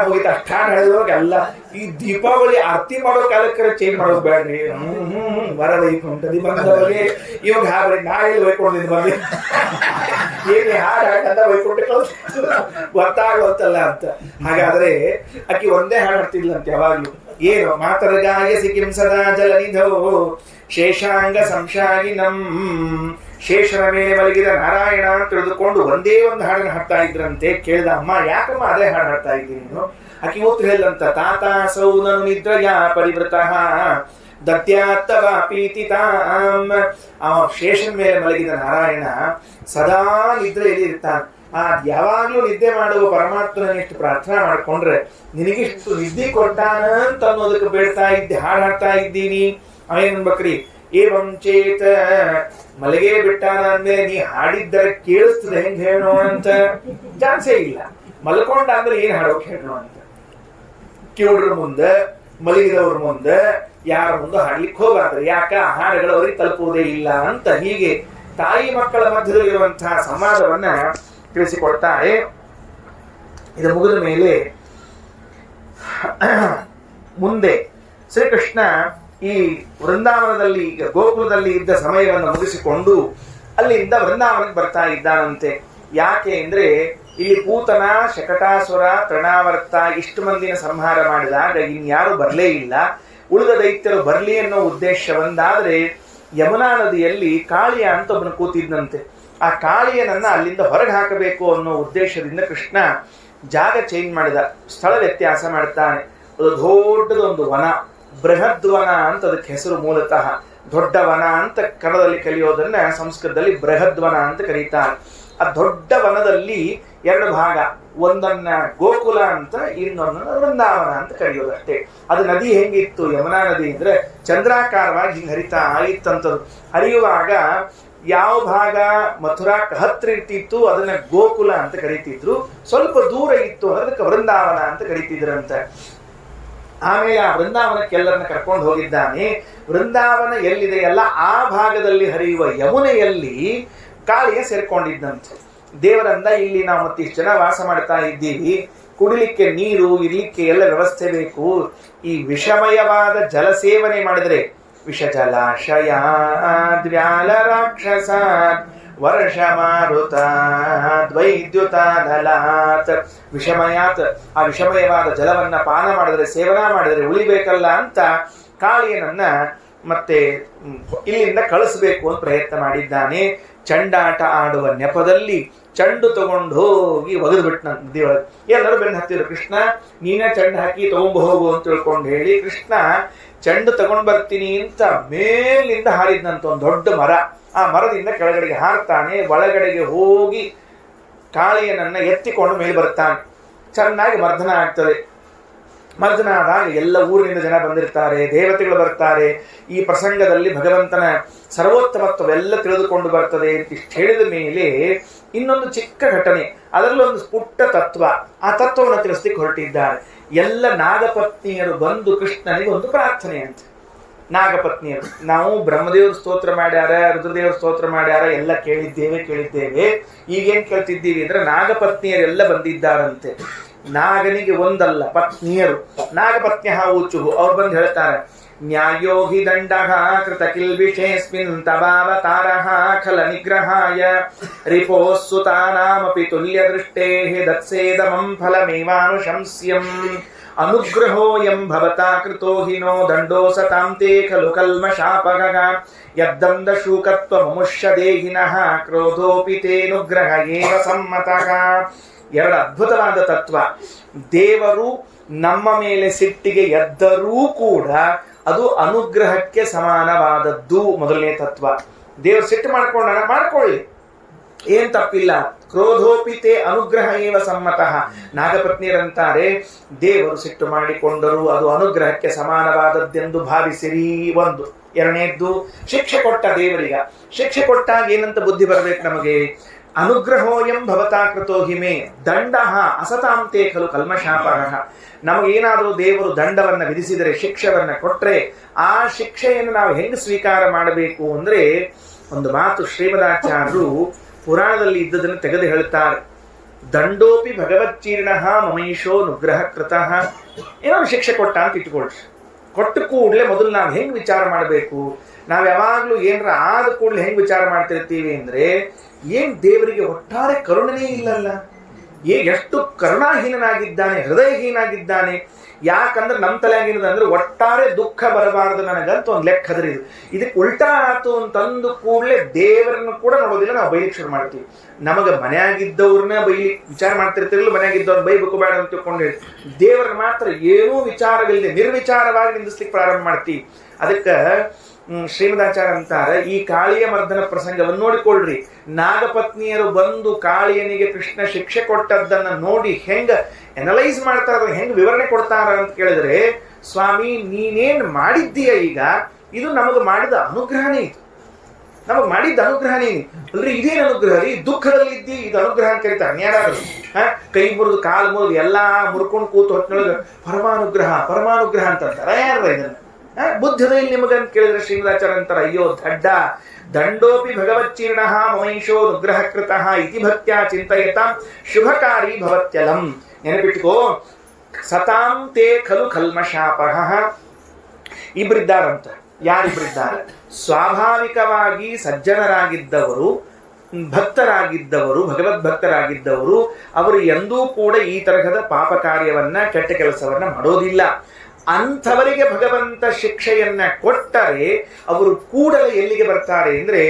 ಹೋಗಿತ್ತು ಅಷ್ಟ ಹಾಡಿದವಾಗ ಎಲ್ಲ ಈ ದೀಪಾವಳಿ ಆರತಿ ಮಾಡೋ ಕಾಲಕ್ಕೆ ಚೇಂಜ್ ಮಾಡೋದು ಬೇಡ್ರಿ ವರ ವೈಕುಂಠದಿ ಬಂದವಗೆ ಇವಾಗ ಹಾಡ್ರಿ ನಾ ಎಲ್ಲಿ ವೈಕುಂಠದಿಂದ ಬಂದಿ ಏನಿ ಹಾಡು ಹಾಕಂತ ವೈಕುಂಠ ಗೊತ್ತಾಗೋತ್ತಲ್ಲ ಅಂತ ಹಾಗಾದ್ರೆ ಆಕಿ ಒಂದೇ ಹಾಡು ಹಾಡ್ತಿದ್ಲಂತ ಯಾವಾಗ್ಲೂ ಏನು ಮಾತರಗಾಯ ಸಿಕ್ಕಿಂ ಸದಾ ಜಲನಿಧೋ ಶೇಷಾಂಗ ಸಂಶಾಗಿನಂ ಶೇಷನ ಮೇಲೆ ಮಲಗಿದ ನಾರಾಯಣ ಅಂತ ತಿಳಿದುಕೊಂಡು ಒಂದೇ ಒಂದು ಹಾಡನ್ನು ಹಾಡ್ತಾ ಇದ್ರಂತೆ ಕೇಳಿದ ಅಮ್ಮ ಯಾಕಮ್ಮ ಅದೇ ಹಾಡು ಹಾಡ್ತಾ ಇದ್ದೀನಿ ನೀನು ಆಕಿ ಉತ್ತರ ಹೇಳಂತ ತಾತ ಸೌನನು ನಿದ್ರಯ ಪರಿವೃತಃ ದತ್ಯಾತ್ತವ ಪೀತಿತಾಂ ಅವ ಶೇಷನ ಮೇಲೆ ಮಲಗಿದ ನಾರಾಯಣ ಸದಾ ನಿದ್ರೆಯಲ್ಲಿ ಇರ್ತಾನೆ ಯಾವಾಗ್ಲೂ ನಿದ್ದೆ ಮಾಡುವ ಪರಮಾತ್ಮನ ಎಷ್ಟು ಪ್ರಾರ್ಥನಾ ಮಾಡ್ಕೊಂಡ್ರೆ ನಿನಗಿಷ್ಟು ನಿದ್ದೆ ಕೊಟ್ಟಾನ ಅಂತ ಅನ್ನೋದಕ್ಕೆ ಬೇಡ್ತಾ ಇದ್ದೆ ಹಾಡು ಹಾಡ್ತಾ ಇದ್ದೀನಿ ಅವೇನ್ಬೇಕ್ರಿ ಏವಂ ಚೇತ ಮಲಗೇ ಬಿಟ್ಟಾನ ಅಂದ್ಮೇಲೆ ನೀ ಹಾಡಿದ್ದರ ಕೇಳಿಸ್ತದೆ ಹೆಂಗ್ ಹೇಳೋಣ ಅಂತ ಚಾನ್ಸೇ ಇಲ್ಲ ಮಲ್ಕೊಂಡ ಅಂದ್ರೆ ಏನ್ ಹಾಡೋಕ್ ಹೇಳೋಣ ಅಂತ ಕಿವುಡ್ರ ಮುಂದೆ ಮಲಗಿದವ್ರ ಮುಂದೆ ಯಾರ ಮುಂದೆ ಹಾಡ್ಲಿಕ್ಕೆ ಹೋಗ್ಬಾರ್ದು ಯಾಕ ಹಾಡುಗಳು ಅವ್ರಿಗೆ ತಲುಪುವುದೇ ಇಲ್ಲ ಅಂತ ಹೀಗೆ ತಾಯಿ ಮಕ್ಕಳ ಮಧ್ಯದಲ್ಲಿರುವಂತಹ ಸಂವಾದವನ್ನ ತಿಳಿಸಿಕೊಡ್ತಾರೆ. ಇದು ಮುಗಿದ ಮೇಲೆ ಮುಂದೆ ಶ್ರೀಕೃಷ್ಣ ಈ ವೃಂದಾವನದಲ್ಲಿ ಈಗ ಗೋಕುಲದಲ್ಲಿ ಇದ್ದ ಸಮಯವನ್ನು ಮುಗಿಸಿಕೊಂಡು ಅಲ್ಲಿಂದ ವೃಂದಾವನಕ್ಕೆ ಬರ್ತಾ ಇದ್ದಾನಂತೆ. ಯಾಕೆ ಅಂದ್ರೆ ಇಲ್ಲಿ ಪೂತನ, ಶಕಟಾಸುರ, ತೃಣಾವರ್ತ ಇಷ್ಟು ಮಂದಿನ ಸಂಹಾರ ಮಾಡಿದಾಗ ಇನ್ಯಾರು ಬರಲೇ ಇಲ್ಲ. ಉಳಿದ ದೈತ್ಯರು ಬರ್ಲಿ ಅನ್ನೋ ಉದ್ದೇಶ ಒಂದಾದ್ರೆ ಯಮುನಾ ನದಿಯಲ್ಲಿ ಕಾಳಿಯ ಅಂತ ಒಬ್ಬನು ಕೂತಿದ್ದಂತೆ. ಆ ಕಾಳಿಯನನ್ನ ಅಲ್ಲಿಂದ ಹೊರಗೆ ಹಾಕಬೇಕು ಅನ್ನೋ ಉದ್ದೇಶದಿಂದ ಕೃಷ್ಣ ಜಾಗ ಚೇಂಜ್ ಮಾಡಿದ, ಸ್ಥಳ ವ್ಯತ್ಯಾಸ ಮಾಡ್ತಾನೆ. ಅದು ದೊಡ್ಡದೊಂದು ವನ, ಬೃಹದ್ವನ ಅಂತ ಅದಕ್ಕೆ ಹೆಸರು. ಮೂಲತಃ ದೊಡ್ಡ ವನ ಅಂತ ಕನ್ನಡದಲ್ಲಿ ಕಲಿಯೋದನ್ನ ಸಂಸ್ಕೃತದಲ್ಲಿ ಬೃಹದ್ವನ ಅಂತ ಕರೀತಾರೆ. ಆ ದೊಡ್ಡ ವನದಲ್ಲಿ 2 ಭಾಗ, ಒಂದನ್ನ ಗೋಕುಲ ಅಂತ ಇನ್ನೊಂದನ್ನ ವೃಂದಾವನ ಅಂತ ಕರೆಯೋದಷ್ಟೇ. ಅದು ನದಿ ಹೆಂಗಿತ್ತು, ಯಮುನಾ ನದಿ ಅಂದ್ರೆ ಚಂದ್ರಾಕಾರವಾಗಿ ಹಿಂಗೆ ಹರಿತಾ ಇತ್ತಂತದ್ದು. ಹರಿಯುವಾಗ ಯಾವ ಭಾಗ ಮಥುರಾಕ್ಕೆ ಹತ್ರ ಇರ್ತಿತ್ತು ಅದನ್ನ ಗೋಕುಲ ಅಂತ ಕರೀತಿದ್ರು, ಸ್ವಲ್ಪ ದೂರ ಇತ್ತು ಅದಕ್ಕೆ ವೃಂದಾವನ ಅಂತ ಕರೀತಿದ್ರಂತೆ. ಆಮೇಲೆ ಆ ವೃಂದಾವನಕ್ಕೆ ಎಲ್ಲರನ್ನ ಕರ್ಕೊಂಡು ಹೋಗಿದ್ದಾನೆ. ವೃಂದಾವನ ಎಲ್ಲಿದೆಯಲ್ಲ ಆ ಭಾಗದಲ್ಲಿ ಹರಿಯುವ ಯಮುನೆಯಲ್ಲಿ ಕಾಳಿಯ ಸೇರ್ಕೊಂಡಿದ್ದಂತೆ. ದೇವರಂದ ಇಲ್ಲಿ ನಾವು ಮತ್ತಿಷ್ಟು ಜನ ವಾಸ ಮಾಡ್ತಾ ಇದ್ದೀವಿ, ಕುಡಿಲಿಕ್ಕೆ ನೀರು, ಇರ್ಲಿಕ್ಕೆ ಎಲ್ಲ ವ್ಯವಸ್ಥೆ ಬೇಕು. ಈ ವಿಷಮಯವಾದ ಜಲ ಸೇವನೆ ಮಾಡಿದ್ರೆ ವಿಷ ಜಲಾಶಯ ದ್ವ್ಯಾಲ ರಾಕ್ಷಸ ವರ್ಷ ಮಾರುತ ದ್ವೈದ್ಯುತಾನಲಾತ್ ವಿಷಮಯಾತ್, ಆ ವಿಷಮಯವಾದ ಜಲವನ್ನ ಪಾನ ಮಾಡಿದ್ರೆ, ಸೇವನಾ ಮಾಡಿದ್ರೆ ಉಳಿಬೇಕಲ್ಲ ಅಂತ ಕಾಳಿಯನನ್ನ ಮತ್ತೆ ಇಲ್ಲಿಂದ ಕಳಿಸ್ಬೇಕು ಅಂತ ಪ್ರಯತ್ನ ಮಾಡಿದ್ದಾನೆ. ಚಂಡಾಟ ಆಡುವ ನೆಪದಲ್ಲಿ ಚಂಡು ತಗೊಂಡು ಹೋಗಿ ಒಗೆದು ಬಿಟ್ಟ ನದಿಯೊಳಗೆ. ಎಲ್ಲರೂ ಬೆನ್ನು ಹತ್ತಿದ್ರು, ಕೃಷ್ಣ ನೀನೇ ಚಂಡು ಹಾಕಿ ತಗೊಂಡು ಹೋಗು ಅಂತ ತಿಳ್ಕೊಂಡು ಹೇಳಿ ಕೃಷ್ಣ ಚಂಡು ತಗೊಂಡ್ ಬರ್ತೀನಿ ಅಂತ ಮೇಲಿಂದ ಹಾರಿದ್ನಂತ ಒಂದು ದೊಡ್ಡ ಮರ. ಆ ಮರದಿಂದ ಕೆಳಗಡೆಗೆ ಹಾರ್ತಾನೆ, ಒಳಗಡೆಗೆ ಹೋಗಿ ಕಾಳಿಯನನ್ನ ಎತ್ತಿಕೊಂಡು ಮೇಲೆ ಬರ್ತಾನೆ. ಚೆನ್ನಾಗಿ ಮರ್ದನ ಆಗ್ತದೆ. ಮರ್ದನ ಆದಾಗ ಎಲ್ಲ ಊರಿನಿಂದ ಜನ ಬಂದಿರ್ತಾರೆ, ದೇವತೆಗಳು ಬರ್ತಾರೆ. ಈ ಪ್ರಸಂಗದಲ್ಲಿ ಭಗವಂತನ ಸರ್ವೋತ್ತಮತ್ವವೆಲ್ಲ ತಿಳಿದುಕೊಂಡು ಬರ್ತದೆ ಅಂತ ಇಷ್ಟು ಹೇಳಿದ ಮೇಲೆ ಇನ್ನೊಂದು ಚಿಕ್ಕ ಘಟನೆ, ಅದರಲ್ಲಿ ಒಂದು ಪುಟ್ಟ ತತ್ವ, ಆ ತತ್ವವನ್ನು ತಿಳಿಸ್ಲಿಕ್ಕೆ ಹೊರಟಿದ್ದಾರೆ. ಎಲ್ಲ ನಾಗಪತ್ನಿಯರು ಬಂದು ಕೃಷ್ಣನಿಗೆ ಒಂದು ಪ್ರಾರ್ಥನೆ ಅಂತ. ನಾಗಪತ್ನಿಯರು, ನಾವು ಬ್ರಹ್ಮದೇವರು ಸ್ತೋತ್ರ ಮಾಡ್ಯಾರ, ರುದ್ರದೇವರು ಸ್ತೋತ್ರ ಮಾಡ್ಯಾರ, ಎಲ್ಲ ಕೇಳಿದ್ದೇವೆ. ಈಗೇನ್ ಕೇಳ್ತಿದ್ದೀವಿ ಅಂದ್ರೆ ನಾಗಪತ್ನಿಯರೆಲ್ಲ ಬಂದಿದ್ದಾರಂತೆ. ನಾಗನಿಗೆ ಒಂದಲ್ಲ ಪತ್ನಿಯರು, ನಾಗಪತ್ನಿ ಹಾವುಚು. ಅವ್ರು ಬಂದು ಹೇಳ್ತಾರೆ, ನ್ಯಾಯೋ ಹಿ ದಂಡಃ ಕೃತ ಕಿಲ್ಬಿಷೇಸ್ಮಿನ್ ತವಾವತಾರಃ ಖಲ ನಿಗ್ರಹಾಯ ರಿಪೋಃ ಸುತಾನಾಮಪಿ ತುಲ್ಯ ದೃಷ್ಟೇಃ ದತ್ಸೇದಮಂ ಫಲಮೇವಾನುಶಂಸ್ಯಂ ಅನುಗ್ರಹೋಯಂ ಭವತಾ ಕೃತೋ ಹಿನೋ ದಂಡೋ ಸತಾಂ ತೇ ಖಲು ಕಲ್ಮಷಾಪಗಃ ಯದ್ದಂದ ಶೂಕತ್ವ ಮುಮುಷ್ಯ ದೇಹಿನಃ ಕ್ರೋಧೋಪಿ ತೇನುಗ್ರಹ ಏವ ಸಮ್ಮತಃ. ಎರಡು ಅದ್ಭುತವಾದ ತತ್ವ. ದೇವರು ನಮ್ಮ ಮೇಲೆ ಸಿಟ್ಟಿಗೆ ಎದ್ದರೂ ಕೂಡ ಅದು ಅನುಗ್ರಹಕ್ಕೆ ಸಮಾನವಾದದ್ದು. ಮೊದಲನೇ ತತ್ವ. ದೇವರು ಸಿಟ್ಟು ಮಾಡ್ಕೊಳ್ಳಿ, ಏನ್ ತಪ್ಪಿಲ್ಲ. ಕ್ರೋಧೋಪಿತೆ ಅನುಗ್ರಹ ಏವ ಸಮ್ಮತಃ. ನಾಗಪತ್ನಿಯರಂತಾರೆ, ದೇವರು ಸಿಟ್ಟು ಮಾಡಿಕೊಂಡರೂ ಅದು ಅನುಗ್ರಹಕ್ಕೆ ಸಮಾನವಾದದ್ದೆಂದು ಭಾವಿಸಿರಿ. ಒಂದು. ಎರಡನೇದ್ದು, ಶಿಕ್ಷೆ ಕೊಟ್ಟ ದೇವರಿಗ. ಶಿಕ್ಷೆ ಕೊಟ್ಟಾಗ ಏನಂತ ಬುದ್ಧಿ ಬರಬೇಕು ನಮಗೆ? ಅನುಗ್ರಹೋಯಂ ಭವತಾ ಕೃತೋ ಹಿಮೆ ದಂಡಃ ಅಸತಾಂತೆ ಖಲು ಕಲ್ಮಶಾಪಃ. ನಮಗೇನಾದರೂ ದೇವರು ದಂಡವನ್ನ ವಿಧಿಸಿದರೆ, ಶಿಕ್ಷೆವನ್ನ ಕೊಟ್ರೆ, ಆ ಶಿಕ್ಷೆಯನ್ನು ನಾವು ಹೆಂಗೆ ಸ್ವೀಕಾರ ಮಾಡಬೇಕು ಅಂದ್ರೆ, ಒಂದು ಮಾತು ಶ್ರೀಮದಾಚಾರ್ಯರು ಪುರಾಣದಲ್ಲಿ ಇದ್ದದನ್ನು ತೆಗೆದು ಹೇಳ್ತಾರೆ. ದಂಡೋಪಿ ಭಗವಚ್ಚೀರ್ಣ ಮಮೈಷೋ ನುಗ್ರಹ ಕೃತಃ. ಏನಾದ್ರು ಶಿಕ್ಷೆ ಕೊಟ್ಟ ಅಂತ ಇಟ್ಕೊಳ್ರಿ. ಕೊಟ್ಟ ಕೂಡಲೇ ಮೊದಲು ನಾವು ಹೆಂಗ್ ವಿಚಾರ ಮಾಡಬೇಕು? ನಾವು ಯಾವಾಗ್ಲೂ ಏನಾರ ಆದ ಕೂಡಲೇ ಹೆಂಗ್ ವಿಚಾರ ಮಾಡ್ತಿರ್ತೀವಿ ಅಂದ್ರೆ, ಏನ್ ದೇವರಿಗೆ ಒಟ್ಟಾರೆ ಕರುಣನೇ ಇಲ್ಲಲ್ಲ, ಎಷ್ಟು ಕರುಣಾಹೀನಾಗಿದ್ದಾನೆ, ಹೃದಯಹೀನಾಗಿದ್ದಾನೆ. ಯಾಕಂದ್ರೆ ನಮ್ಮ ತಲೆಯಾಗಿರೋದು ಅಂದ್ರೆ ಒಟ್ಟಾರೆ ದುಃಖ ಬರಬಾರದು ನನಗಂತ ಒಂದು ಲೆಕ್ಕ ಅದ್ರಿ. ಇದಕ್ಕೆ ಉಲ್ಟಾ ಆತು ಅಂತಂದು ಕೂಡಲೇ ದೇವರನ್ನು ಕೂಡ ನೋಡೋದಿಲ್ಲ, ನಾವು ಬೈಲಿಕ್ಕೆ ಶುರು ಮಾಡ್ತೀವಿ. ನಮಗೆ ಮನೆಯಾಗಿದ್ದವ್ರನ್ನ ಬೈಲಿ ವಿಚಾರ ಮಾಡ್ತಿರ್ತಿರಲಿಲ್ಲ, ಮನೆಯಾಗಿದ್ದವ್ರು ಬೈಬೇಕು ಬೇಡ ಅಂತ ತಿಳ್ಕೊಂಡು ಹೇಳಿ, ದೇವರನ್ನ ಮಾತ್ರ ಏನೂ ವಿಚಾರವಿಲ್ಲದೆ ನಿರ್ವಿಚಾರವಾಗಿ ನಿಂದಿಸ್ಲಿಕ್ಕೆ ಪ್ರಾರಂಭ ಮಾಡ್ತೀವಿ. ಅದಕ್ಕೆ ಶ್ರೀಮದಾಚಾರ್ಯ ಅಂತಾರೆ, ಈ ಕಾಳಿಯ ಮರ್ದನ ಪ್ರಸಂಗವನ್ನು ನೋಡಿಕೊಳ್ಳ್ರಿ. ನಾಗಪತ್ನಿಯರು ಬಂದು ಕಾಳಿಯನಿಗೆ ಕೃಷ್ಣ ಶಿಕ್ಷೆ ಕೊಟ್ಟದ್ದನ್ನ ನೋಡಿ ಹೆಂಗ ಅನಲೈಸ್ ಮಾಡ್ತಾರ, ಹೆಂಗ್ ವಿವರಣೆ ಕೊಡ್ತಾರ ಅಂತ ಕೇಳಿದ್ರೆ, ಸ್ವಾಮಿ ನೀನೇನ್ ಮಾಡಿದ್ದೀಯ ಈಗ, ಇದು ನಮಗೆ ಮಾಡಿದ ಅನುಗ್ರಹನೇ. ಇದು ನಮಗ್ ಮಾಡಿದ್ದ ಅನುಗ್ರಹನೇ ಅಲ್ರಿ. ಇದೇನು ಅನುಗ್ರಹ ರೀ? ದುಃಖದಲ್ಲಿ ಇದ್ದಿ ಇದು ಅನುಗ್ರಹ ಅಂತ ಕರೀತಾರೆ ಯಾರಾದ್ರು. ಕೈ ಮುರಿದು ಕಾಲು ಮುರಿದು ಎಲ್ಲಾ ಮುರ್ಕೊಂಡು ಕೂತು ಹೊತ್ತಿನೊಳಗೆ ಪರಮಾನುಗ್ರಹ ಪರಮಾನುಗ್ರಹ ಅಂತಂತಾರ. ಯಾರ ಇದನ್ನ ಬುದ್ಧದಲ್ಲಿ ನಿಮಗಂತ ಕೇಳಿದ್ರೆ ಶ್ರೀಮದಾಚಾರ್ಯ ಅಂತಾರ, ಅಯ್ಯೋ ದಡ್ಡ, ದಂಡೋಪಿ ಭಗವಚ್ಚೀರ್ಣ ಮಮೈಷೋ ನುಗ್ರಹ ಕೃತಃ ಇತಿ ಭಕ್ತ್ಯಾ ಚಿಂತಯತಾಂ ಶುಭಕಾರಿ ಭವತ್ಯಲಂ. ನೆನಪಿಟ್ಕೋ, ಸತಾಂ ತೇ ಖಲು ಕಲ್ಮಶಾಪಃ. ಇಬ್ಬರಿದ್ದಾರಂತ. ಯಾರಿಬ್ಬರಿದ್ದಾರೆ? ಸ್ವಾಭಾವಿಕವಾಗಿ ಸಜ್ಜನರಾಗಿದ್ದವರು, ಭಕ್ತರಾಗಿದ್ದವರು, ಭಗವದ್ಭಕ್ತರಾಗಿದ್ದವರು, ಅವರು ಎಂದೂ ಕೂಡ ಈ ತರಹದ ಪಾಪ ಕಾರ್ಯವನ್ನ, ಕೆಟ್ಟ ಕೆಲಸವನ್ನ ಮಾಡೋದಿಲ್ಲ. ಅಂಥವರಿಗೆ ಭಗವಂತ ಶಿಕ್ಷೆಯನ್ನ ಕೊಟ್ಟರೆ ಅವರು ಕೂಡಲೇ ಎಲ್ಲಿಗೆ ಬರ್ತಾರೆ ಅಂದ್ರೆ,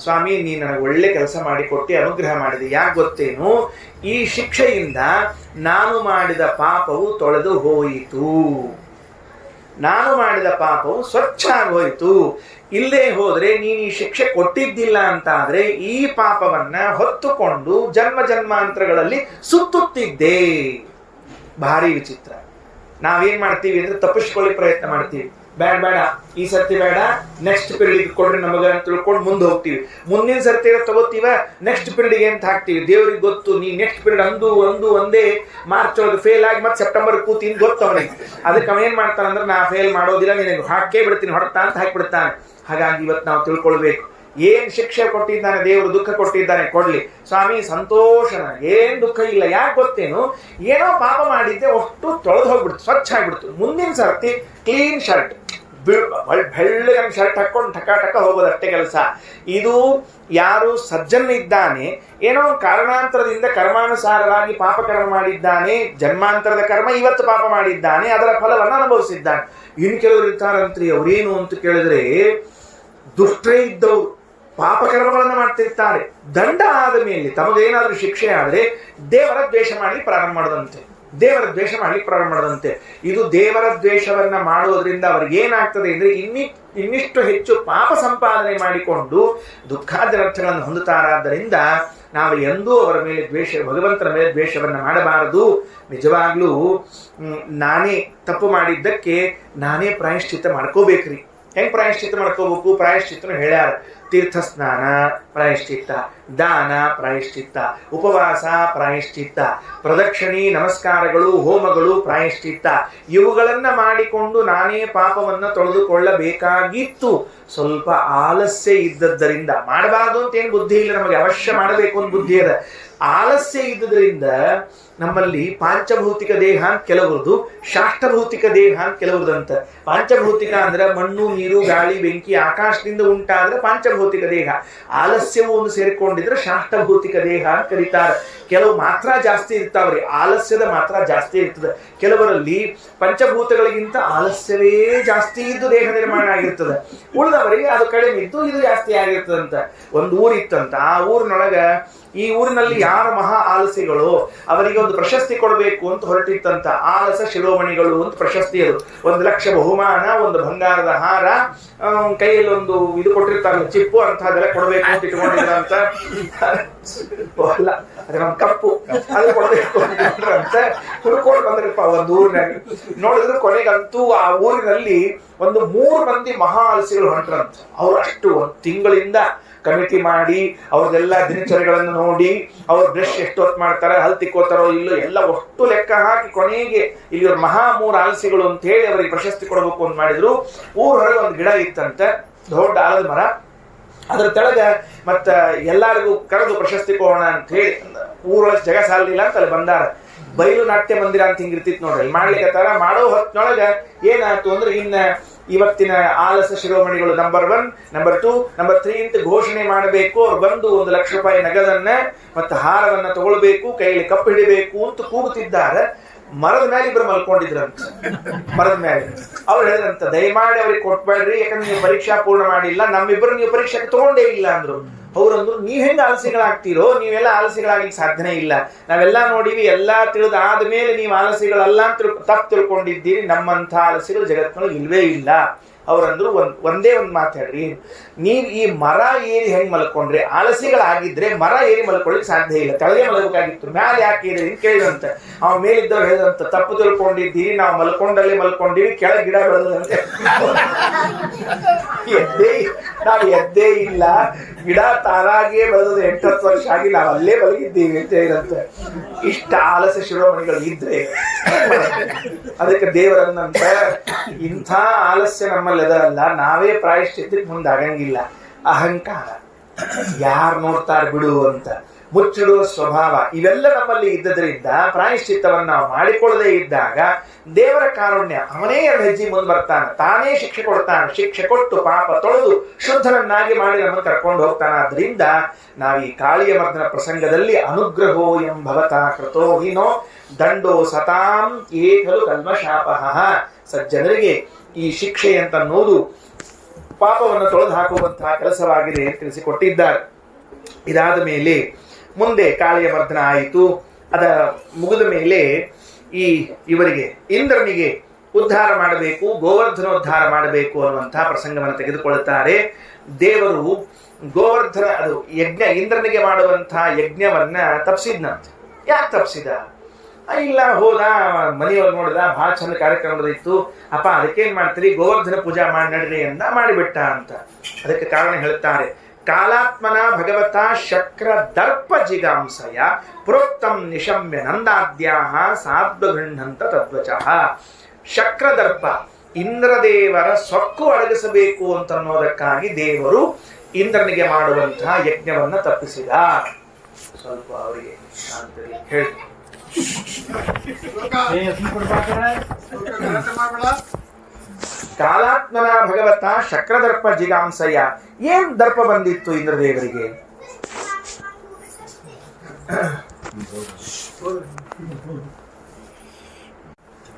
ಸ್ವಾಮಿ ನೀ ನನಗೆ ಒಳ್ಳೆ ಕೆಲಸ ಮಾಡಿಕೊಟ್ಟು ಅನುಗ್ರಹ ಮಾಡಿದೆ. ಯಾಕೆ ಗೊತ್ತೇನು? ಈ ಶಿಕ್ಷೆಯಿಂದ ನಾನು ಮಾಡಿದ ಪಾಪವು ತೊಳೆದು ಹೋಯಿತು, ನಾನು ಮಾಡಿದ ಪಾಪವು ಸ್ವಚ್ಛ ಆಗೋಯ್ತು. ಇಲ್ಲೇ ಹೋದ್ರೆ ನೀನು ಈ ಶಿಕ್ಷೆ ಕೊಟ್ಟಿದ್ದಿಲ್ಲ ಅಂತ ಆದ್ರೆ ಈ ಪಾಪವನ್ನ ಹೊತ್ತುಕೊಂಡು ಜನ್ಮ ಜನ್ಮಾಂತರಗಳಲ್ಲಿ ಸುತ್ತುತ್ತಿದ್ದೆ. ಭಾರಿ ವಿಚಿತ್ರ. ನಾವೇನ್ ಮಾಡ್ತೀವಿ ಅಂದ್ರೆ ತಪ್ಪಿಸ್ಕೊಳ್ಳಿ ಪ್ರಯತ್ನ ಮಾಡ್ತೀವಿ. ಬೇಡ ಈ ಸರ್ತಿ ಬೇಡ, ನೆಕ್ಸ್ಟ್ ಪೀರಿಯಡ್ ಕೊಡ್ರಿ ನಮಗ ಅಂತ ತಿಳ್ಕೊಂಡು ಮುಂದೆ ಹೋಗ್ತೀವಿ. ಮುಂದಿನ ಸರ್ತಿ ತಗೋತೀವ, ನೆಕ್ಸ್ಟ್ ಪೀರಿಯಡ್ ಅಂತ ಹಾಕ್ತಿವಿ. ದೇವ್ರಿಗೆ ಗೊತ್ತು, ನೀ ನೆಕ್ಸ್ಟ್ ಪೀರಿಯಡ್ ಅಂದು ಒಂದೇ ಮಾರ್ಚ್ ಒಳಗೆ ಫೇಲ್ ಆಗಿ ಮತ್ತೆ ಸೆಪ್ಟೆಂಬರ್ ಕೂತೀನಿ ಗೊತ್ತು ಅವನಿಗೆ. ಅದಕ್ಕೆ ಅವನ್ ಏನ್ ಮಾಡ್ತಾನಂದ್ರೆ, ನಾ ಫೇಲ್ ಮಾಡೋದಿಲ್ಲ, ನಿನಗೆ ಹಾಕೇ ಬಿಡ್ತೀನಿ, ಹೊಡ್ತಾ ಅಂತ ಹಾಕಿಬಿಡ್ತಾನೆ. ಹಾಗಾಗಿ ಇವತ್ತು ನಾವು ತಿಳ್ಕೊಳ್ಬೇಕು, ಏನ್ ಶಿಕ್ಷೆ ಕೊಟ್ಟಿದ್ದಾನೆ ದೇವರು, ದುಃಖ ಕೊಟ್ಟಿದ್ದಾನೆ, ಕೊಡ್ಲಿ ಸ್ವಾಮಿ ಸಂತೋಷನ, ಏನ್ ದುಃಖ ಇಲ್ಲ. ಯಾಕೆ ಗೊತ್ತೇನು? ಏನೋ ಪಾಪ ಮಾಡಿದ್ದೆ ಅಷ್ಟು ತೊಳೆದು ಹೋಗ್ಬಿಡ್ತು, ಸ್ವಚ್ಛ ಆಗ್ಬಿಡ್ತು. ಮುಂದಿನ ಸರ್ತಿ ಕ್ಲೀನ್ ಶರ್ಟ್, ಬೆಳ್ಳಗೆ ಶರ್ಟ್ ಹಾಕೊಂಡು ಟಕ ಟಕ ಹೋಗೋದು, ಅಷ್ಟೇ ಕೆಲಸ. ಇದು ಯಾರು ಸಜ್ಜನ ಇದ್ದಾನೆ, ಏನೋ ಕಾರಣಾಂತರದಿಂದ ಕರ್ಮಾನುಸಾರವಾಗಿ ಪಾಪ ಕರ್ಮ ಮಾಡಿದ್ದಾನೆ, ಜನ್ಮಾಂತರದ ಕರ್ಮ ಇವತ್ತು ಪಾಪ ಮಾಡಿದ್ದಾನೆ, ಅದರ ಫಲವನ್ನು ಅನುಭವಿಸಿದ್ದಾನೆ. ಇನ್ನು ಕೆಲವರು ಇರ್ತಾರಂತ್ರಿ, ಅವ್ರೇನು ಅಂತ ಕೇಳಿದ್ರೆ ದುಷ್ಟರೇ ಇದ್ದವರು ಪಾಪಕರ್ಮಗಳನ್ನು ಮಾಡ್ತಿರ್ತಾರೆ. ದಂಡ ಆದ ಮೇಲೆ ತಮಗೇನಾದ್ರೂ ಶಿಕ್ಷೆ ಆದರೆ ದೇವರ ದ್ವೇಷ ಮಾಡಲಿ ಪ್ರಾರಂಭ ಮಾಡದಂತೆ, ದೇವರ ದ್ವೇಷ ಮಾಡಲಿಕ್ಕೆ ಪ್ರಾರಂಭ ಮಾಡದಂತೆ. ಇದು ದೇವರ ದ್ವೇಷವನ್ನ ಮಾಡೋದ್ರಿಂದ ಅವ್ರಿಗೆ ಏನಾಗ್ತದೆ ಅಂದ್ರೆ ಇನ್ನಿಷ್ಟು ಹೆಚ್ಚು ಪಾಪ ಸಂಪಾದನೆ ಮಾಡಿಕೊಂಡು ದುಃಖಾದರ್ಥಗಳನ್ನು ಹೊಂದುತ್ತಾರಾದ್ದರಿಂದ ನಾವು ಎಂದೂ ಅವರ ಮೇಲೆ ದ್ವೇಷ, ಭಗವಂತನ ಮೇಲೆ ದ್ವೇಷವನ್ನ ಮಾಡಬಾರದು. ನಿಜವಾಗ್ಲೂ ನಾನೇ ತಪ್ಪು ಮಾಡಿದ್ದಕ್ಕೆ ನಾನೇ ಪ್ರಾಯಶ್ಚಿತ್ತ ಮಾಡ್ಕೋಬೇಕ್ರಿ. ಹೆಂಗ್ ಪ್ರಾಯಶ್ಚಿತ್ತ ಮಾಡ್ಕೋಬೇಕು? ಪ್ರಾಯಶ್ಚಿತ್ತನು ಹೇಳ್ಯಾರ. ತೀರ್ಥಸ್ನಾನ ಪ್ರಾಯಶ್ಚಿತ್ತ, ದಾನ ಪ್ರಾಯಶ್ಚಿತ್ತ, ಉಪವಾಸ ಪ್ರಾಯಶ್ಚಿತ್ತ, ಪ್ರದಕ್ಷಿಣೆ ನಮಸ್ಕಾರಗಳು, ಹೋಮಗಳು ಪ್ರಾಯಶ್ಚಿತ್ತ, ಇವುಗಳನ್ನ ಮಾಡಿಕೊಂಡು ನಾನೇ ಪಾಪವನ್ನು ತೊಳೆದುಕೊಳ್ಳಬೇಕಾಗಿತ್ತು. ಸ್ವಲ್ಪ ಆಲಸ್ಯ ಇದ್ದದ್ದರಿಂದ, ಮಾಡಬಾರ್ದು ಅಂತ ಏನು ಬುದ್ಧಿ ಇಲ್ಲ, ನಮಗೆ ಅವಶ್ಯ ಮಾಡಬೇಕು ಅಂತ ಬುದ್ಧಿ ಅದ. ಆಲಸ್ಯ ಇದ್ದುದರಿಂದ ನಮ್ಮಲ್ಲಿ ಪಾಂಚಭೌತಿಕ ದೇಹ ಅಂತ ಕೆಲವ್ರದ್ದು, ಶಾಷ್ಠಭೌತಿಕ ದೇಹ ಅಂತ ಕೆಲವ್ರದಂತ. ಪಾಂಚಭೌತಿಕ ಅಂದ್ರೆ ಮಣ್ಣು, ನೀರು, ಗಾಳಿ, ಬೆಂಕಿ, ಆಕಾಶದಿಂದ ಉಂಟಾದ್ರೆ ಪಾಂಚಭೌತಿಕ ದೇಹ. ಆಲಸ್ಯವು ಒಂದು ಸೇರಿಕೊಂಡಿದ್ರೆ ಶಾಷ್ಠಭೌತಿಕ ದೇಹ ಅಂತ ಕರೀತಾರೆ. ಕೆಲವು ಮಾತ್ರ ಜಾಸ್ತಿ ಇರ್ತಾವ್ರಿ, ಆಲಸ್ಯದ ಮಾತ್ರ ಜಾಸ್ತಿ ಇರ್ತದೆ. ಕೆಲವರಲ್ಲಿ ಪಂಚಭೂತಗಳಿಗಿಂತ ಆಲಸ್ಯವೇ ಜಾಸ್ತಿ ಇದ್ದು ದೇಹ ನಿರ್ಮಾಣ ಆಗಿರ್ತದೆ, ಉಳಿದವರಿಗೆ ಅದು ಕಡಿಮೆ ಇದ್ದು ಇದು ಜಾಸ್ತಿ ಆಗಿರ್ತದಂತ. ಒಂದು ಊರಿತ್ತಂತ, ಆ ಊರಿನೊಳಗ ಈ ಊರಿನಲ್ಲಿ ಯಾರು ಮಹಾ ಆಲಸಿಗಳು ಅವರಿಗೆ ಒಂದು ಪ್ರಶಸ್ತಿ ಕೊಡಬೇಕು ಅಂತ ಹೊರಟಿತ್ತಂತ. ಆಲಸ ಶಿರೋಮಣಿಗಳು ಅಂತ ಪ್ರಶಸ್ತಿ. ಅದು 1 ಲಕ್ಷ ಬಹುಮಾನ, ಒಂದು ಬಂಗಾರದ ಹಾರ, ಕೈಯಲ್ಲಿ ಒಂದು ಇದು ಕೊಟ್ಟಿರ್ತಾರಲ್ಲ ಚಿಪ್ಪು, ಅಂತದೆಲ್ಲ ಕೊಡಬೇಕು ಅಂತ ಇಟ್ಕೊಂಡಿದ್ರಂತ. ಅಲ್ಲ, ಅದೇ ಒಂದು ಕಪ್ಪು, ಅದು ಕೊಡಬೇಕು ಅಂತ ಹುಡ್ಕೊಂಡು ಬಂದ್ರಪ್ಪ ಒಂದು ಊರಿನಾಗ. ನೋಡಿದ್ರೆ ಕೊನೆಗಂತೂ ಆ ಊರಿನಲ್ಲಿ ಒಂದು 3 ಮಂದಿ ಮಹಾ ಆಲಸಿಗಳು ಹೊಂಟ್ರಂತ. ಅವ್ರು ಅಷ್ಟು 1 ತಿಂಗಳಿಂದ ಕಮಿಟಿ ಮಾಡಿ ಅವ್ರದೆಲ್ಲ ದಿನಚರಿಗಳನ್ನು ನೋಡಿ, ಅವ್ರ ಬ್ರಷ್ ಎಷ್ಟು ಹೊತ್ತು ಮಾಡ್ತಾರೆ, ಹಲ್ ತಿಕ್ಕೋತಾರೋ ಇಲ್ಲೋ ಎಲ್ಲ ಒಟ್ಟು ಲೆಕ್ಕ ಹಾಕಿ ಕೊನೆಗೆ ಇಲ್ಲಿ ಅವ್ರ ಮಹಾ 3 ಆಲಸಿಗಳು ಅಂತ ಹೇಳಿ ಅವರಿಗೆ ಪ್ರಶಸ್ತಿ ಕೊಡಬೇಕು ಅಂತ ಮಾಡಿದ್ರು. ಊರ ಹೊರಗೆ ಒಂದು ಗಿಡ ಇತ್ತಂತೆ, ದೊಡ್ಡ ಆಲದ ಮರ. ಅದ್ರ ತೆಳಗ ಮತ್ತ ಎಲ್ಲರಿಗೂ ಕರೆದು ಪ್ರಶಸ್ತಿ ಕೊಡೋಣ ಅಂತ ಹೇಳಿ ಊರೊಳಗೆ ಜಗ ಸಾಲಿಲ್ಲ ಅಂತ ಅಲ್ಲಿ ಬಂದಾರ. ಬಯಲು ನಾಟ್ಯ ಮಂದಿರ ಅಂತ ಹಿಂಗಿರ್ತಿತ್ತು ನೋಡ್ರಿ, ಮಾಡ್ಲಿಕ್ಕೆ ತರ ಮಾಡೋ ಹೊತ್ತಿನೊಳಗ ಏನಾಯ್ತು ಅಂದ್ರೆ, ಇನ್ನ ಇವತ್ತಿನ ಆಲಸ ಶಿರೋಮಣಿಗಳು ನಂಬರ್ 1, ನಂಬರ್ 2, ನಂಬರ್ 3 ಅಂತ ಘೋಷಣೆ ಮಾಡಬೇಕು. ಅವ್ರು ಬಂದು 1 ಲಕ್ಷ ರೂಪಾಯಿ ನಗದನ್ನ ಮತ್ತು ಹಾರವನ್ನ ತಗೊಳ್ಬೇಕು, ಕೈಯಲ್ಲಿ ಕಪ್ಪು ಹಿಡಿಬೇಕು ಅಂತ ಕೂಗುತ್ತಿದ್ದಾರೆ. ಮರದ ಮೇಲೆ ಇಬ್ಬರು ಮಲ್ಕೊಂಡಿದ್ರಂತ. ಮರದ ಮೇಲೆ ಅವ್ರು ಹೇಳಿದ್ರಂತ, ದಯಮಾಡಿ ಅವ್ರಿಗೆ ಕೊಟ್ಬೇಡ್ರಿ, ಯಾಕಂದ್ರೆ ನೀವು ಪರೀಕ್ಷಾ ಪೂರ್ಣ ಮಾಡಿಲ್ಲ, ನಮ್ಮಿಬ್ಬರು ನೀವು ಪರೀಕ್ಷೆಗೆ ತಗೊಂಡೇ ಇಲ್ಲ ಅಂದ್ರು. ಅವ್ರಂದ್ರು, ನೀವ್ ಹೆಂಗ ಆಲಸಿಗಳಾಗ್ತೀರೋ, ನೀವೆಲ್ಲ ಆಲಸಿಗಳಾಗ್ಲಿಕ್ಕೆ ಸಾಧ್ಯನೇ ಇಲ್ಲ, ನಾವೆಲ್ಲಾ ನೋಡಿವಿ, ಎಲ್ಲಾ ತಿಳಿದಾದ್ಮೇಲೆ ನೀವು ಆಲಸಿಗಳಲ್ಲ ಅಂತ ತಪ್ಪು ತಿಳ್ಕೊಂಡಿದ್ದೀರಿ, ನಮ್ಮಂಥ ಆಲಸಿಗಳು ಜಗತ್ತಿನೊಳಗೆ ಇಲ್ವೇ ಇಲ್ಲ. ಅವ್ರಂದ್ರು, ಒಂದೇ ಒಂದು ಮಾತಾಡ್ರಿ, ನೀವ್ ಈ ಮರ ಏರಿ ಹೆಂಗ್ ಮಲ್ಕೊಂಡ್ರೆ, ಆಲಸಿಗಳಾಗಿದ್ರೆ ಮರ ಏರಿ ಮಲ್ಕೊಳ್ಳಿಕ್ ಸಾಧ್ಯ ಇಲ್ಲ, ಕೆಳಗೆ ಮಲಗಬೇಕಾಗಿತ್ತು, ಮ್ಯಾಲೆ ಯಾಕೆ ಏರಿ ಅಂತ ಕೇಳಿದಂತ. ಅವ ಮೇಲಿದ್ದವ್ರು ಹೇಳಿದಂತ, ತಪ್ಪು ತಿಳ್ಕೊಂಡಿದ್ದೀರಿ, ನಾವು ಮಲ್ಕೊಂಡಲ್ಲೇ ಮಲ್ಕೊಂಡಿವಿ, ಕೆಳಗೆ ಗಿಡ ಬೆಳೆದಂತೆ. ನಾವು ಎದ್ದೇ ಇಲ್ಲ, ಗಿಡ ತಾರಾಗಿಯೇ ಬೆಳೆದ 8-10 ವರ್ಷ ಆಗಿ ನಾವು ಅಲ್ಲೇ ಮಲಗಿದ್ದೀವಿ ಅಂತ ಹೇಳಿದಂತೆ. ಇಷ್ಟ ಆಲಸ ಶಿರೋಮಣಿಗಳು ಇದ್ರೆ ಅದಕ್ಕೆ ದೇವರನ್ನಂತ, ಇಂಥ ಆಲಸ್ಯ ನಮ್ಮಲ್ಲಿ ಅದಲ್ಲ, ನಾವೇ ಪ್ರಾಯಶ್ಚಿತ್ತಕ್ಕೆ ಮುಂದಾಗಂಗಿಲ್ಲ. ಅಹಂಕಾರ, ಯಾರು ನೋಡ್ತಾರೆ ಬಿಡು ಅಂತ ಮುಚ್ಚಿಡುವ ಸ್ವಭಾವ, ಇವೆಲ್ಲ ನಮ್ಮಲ್ಲಿ ಇದ್ದದ್ರಿಂದ ಪ್ರಾಯಶ್ಚಿತ್ತವನ್ನು ನಾವು ಮಾಡಿಕೊಳ್ಳದೆ ಇದ್ದಾಗ ದೇವರ ಕಾರುಣ್ಯ, ಅವನೇ 2 ಹೆಜ್ಜೆ ಮುಂದೆ ಬರ್ತಾನೆ, ತಾನೇ ಶಿಕ್ಷೆ ಕೊಡ್ತಾನೆ. ಶಿಕ್ಷೆ ಕೊಟ್ಟು ಪಾಪ ತೊಳೆದು ಶುದ್ಧನನ್ನಾಗಿ ಮಾಡಿ ನಮ್ಮನ್ನು ಕರ್ಕೊಂಡು ಹೋಗ್ತಾನೆ. ಆದ್ರಿಂದ ನಾವು ಈ ಕಾಳಿಯ ಮರ್ದನ ಪ್ರಸಂಗದಲ್ಲಿ ಅನುಗ್ರಹೋ ಎಂಭವತಾ ಕೃತೋ ಹೀನೋ ದಂಡೋ ಸತಾಂ ಏಕಲು ಕಲ್ಮಶಾಪಃ, ಸಜ್ಜನರಿಗೆ ಈ ಶಿಕ್ಷೆ ಅಂತ ಅನ್ನೋದು ಪಾಪವನ್ನು ತೊಳೆದು ಹಾಕುವಂತಹ ಕೆಲಸವಾಗಿದೆ ಅಂತ ತಿಳಿಸಿಕೊಟ್ಟಿದ್ದಾರೆ. ಇದಾದ ಮೇಲೆ ಮುಂದೆ ಕಾಳಿಯ ಮರ್ದನ ಆಯಿತು. ಅದ ಮುಗಿದ ಮೇಲೆ ಇವರಿಗೆ ಇಂದ್ರನಿಗೆ ಉದ್ಧಾರ ಮಾಡಬೇಕು, ಗೋವರ್ಧನೋದ್ಧಾರ ಮಾಡಬೇಕು ಅನ್ನುವಂತಹ ಪ್ರಸಂಗವನ್ನು ತೆಗೆದುಕೊಳ್ಳುತ್ತಾರೆ. ದೇವರು ಗೋವರ್ಧನ, ಅದು ಯಜ್ಞ, ಇಂದ್ರನಿಗೆ ಮಾಡುವಂತಹ ಯಜ್ಞವನ್ನ ತಪ್ಪಿಸಿದ್ನಂತ. ಯಾಕೆ ತಪ್ಪಿಸಿದ? ಇಲ್ಲ, ಹೋದ ಮನೆಯೊಳಗೆ ನೋಡಿದ, ಬಹಳ ಚಂದ ಕಾರ್ಯಕ್ರಮದಿತ್ತು, ಅಪ್ಪ ಅದಕ್ಕೇನ್ ಮಾಡ್ತೀರಿ, ಗೋವರ್ಧನ ಪೂಜಾ ಮಾಡಿ ನಡ್ರಿ ಅಂತ ಮಾಡಿಬಿಟ್ಟ ಅಂತ. ಅದಕ್ಕೆ ಕಾರಣ ಹೇಳ್ತಾರೆ, ಕಾಲಾತ್ಮನ ಭಗವತ ಶಕ್ರ ದರ್ಪ ಜಿಗಾಂಸಯ ಪ್ರೋಕ್ತಂ ನಿಶಮ್ಯ ನಂದಾದ್ಯಾಹ ಸಾಧ್ವಗೃಹಂತ ತದ್ವಚಃ. ಶಕ್ರದರ್ಪ, ಇಂದ್ರದೇವರ ಸೊಕ್ಕು ಅಡಗಿಸಬೇಕು ಅಂತ ಅನ್ನೋದಕ್ಕಾಗಿ ದೇವರು ಇಂದ್ರನಿಗೆ ಮಾಡುವಂತಹ ಯಜ್ಞವನ್ನ ತಪ್ಪಿಸಿದ. ಸ್ವಲ್ಪ ಅವರಿಗೆ ಹೇಳಿ. ಕಾಲಾತ್ಮನ ಭಗವತ ಶಕ್ರದರ್ಪ ಜಿಗಾಂಸಯ. ಏನ್ ದರ್ಪ ಬಂದಿತ್ತು ಇಂದ್ರದೇವರಿಗೆ?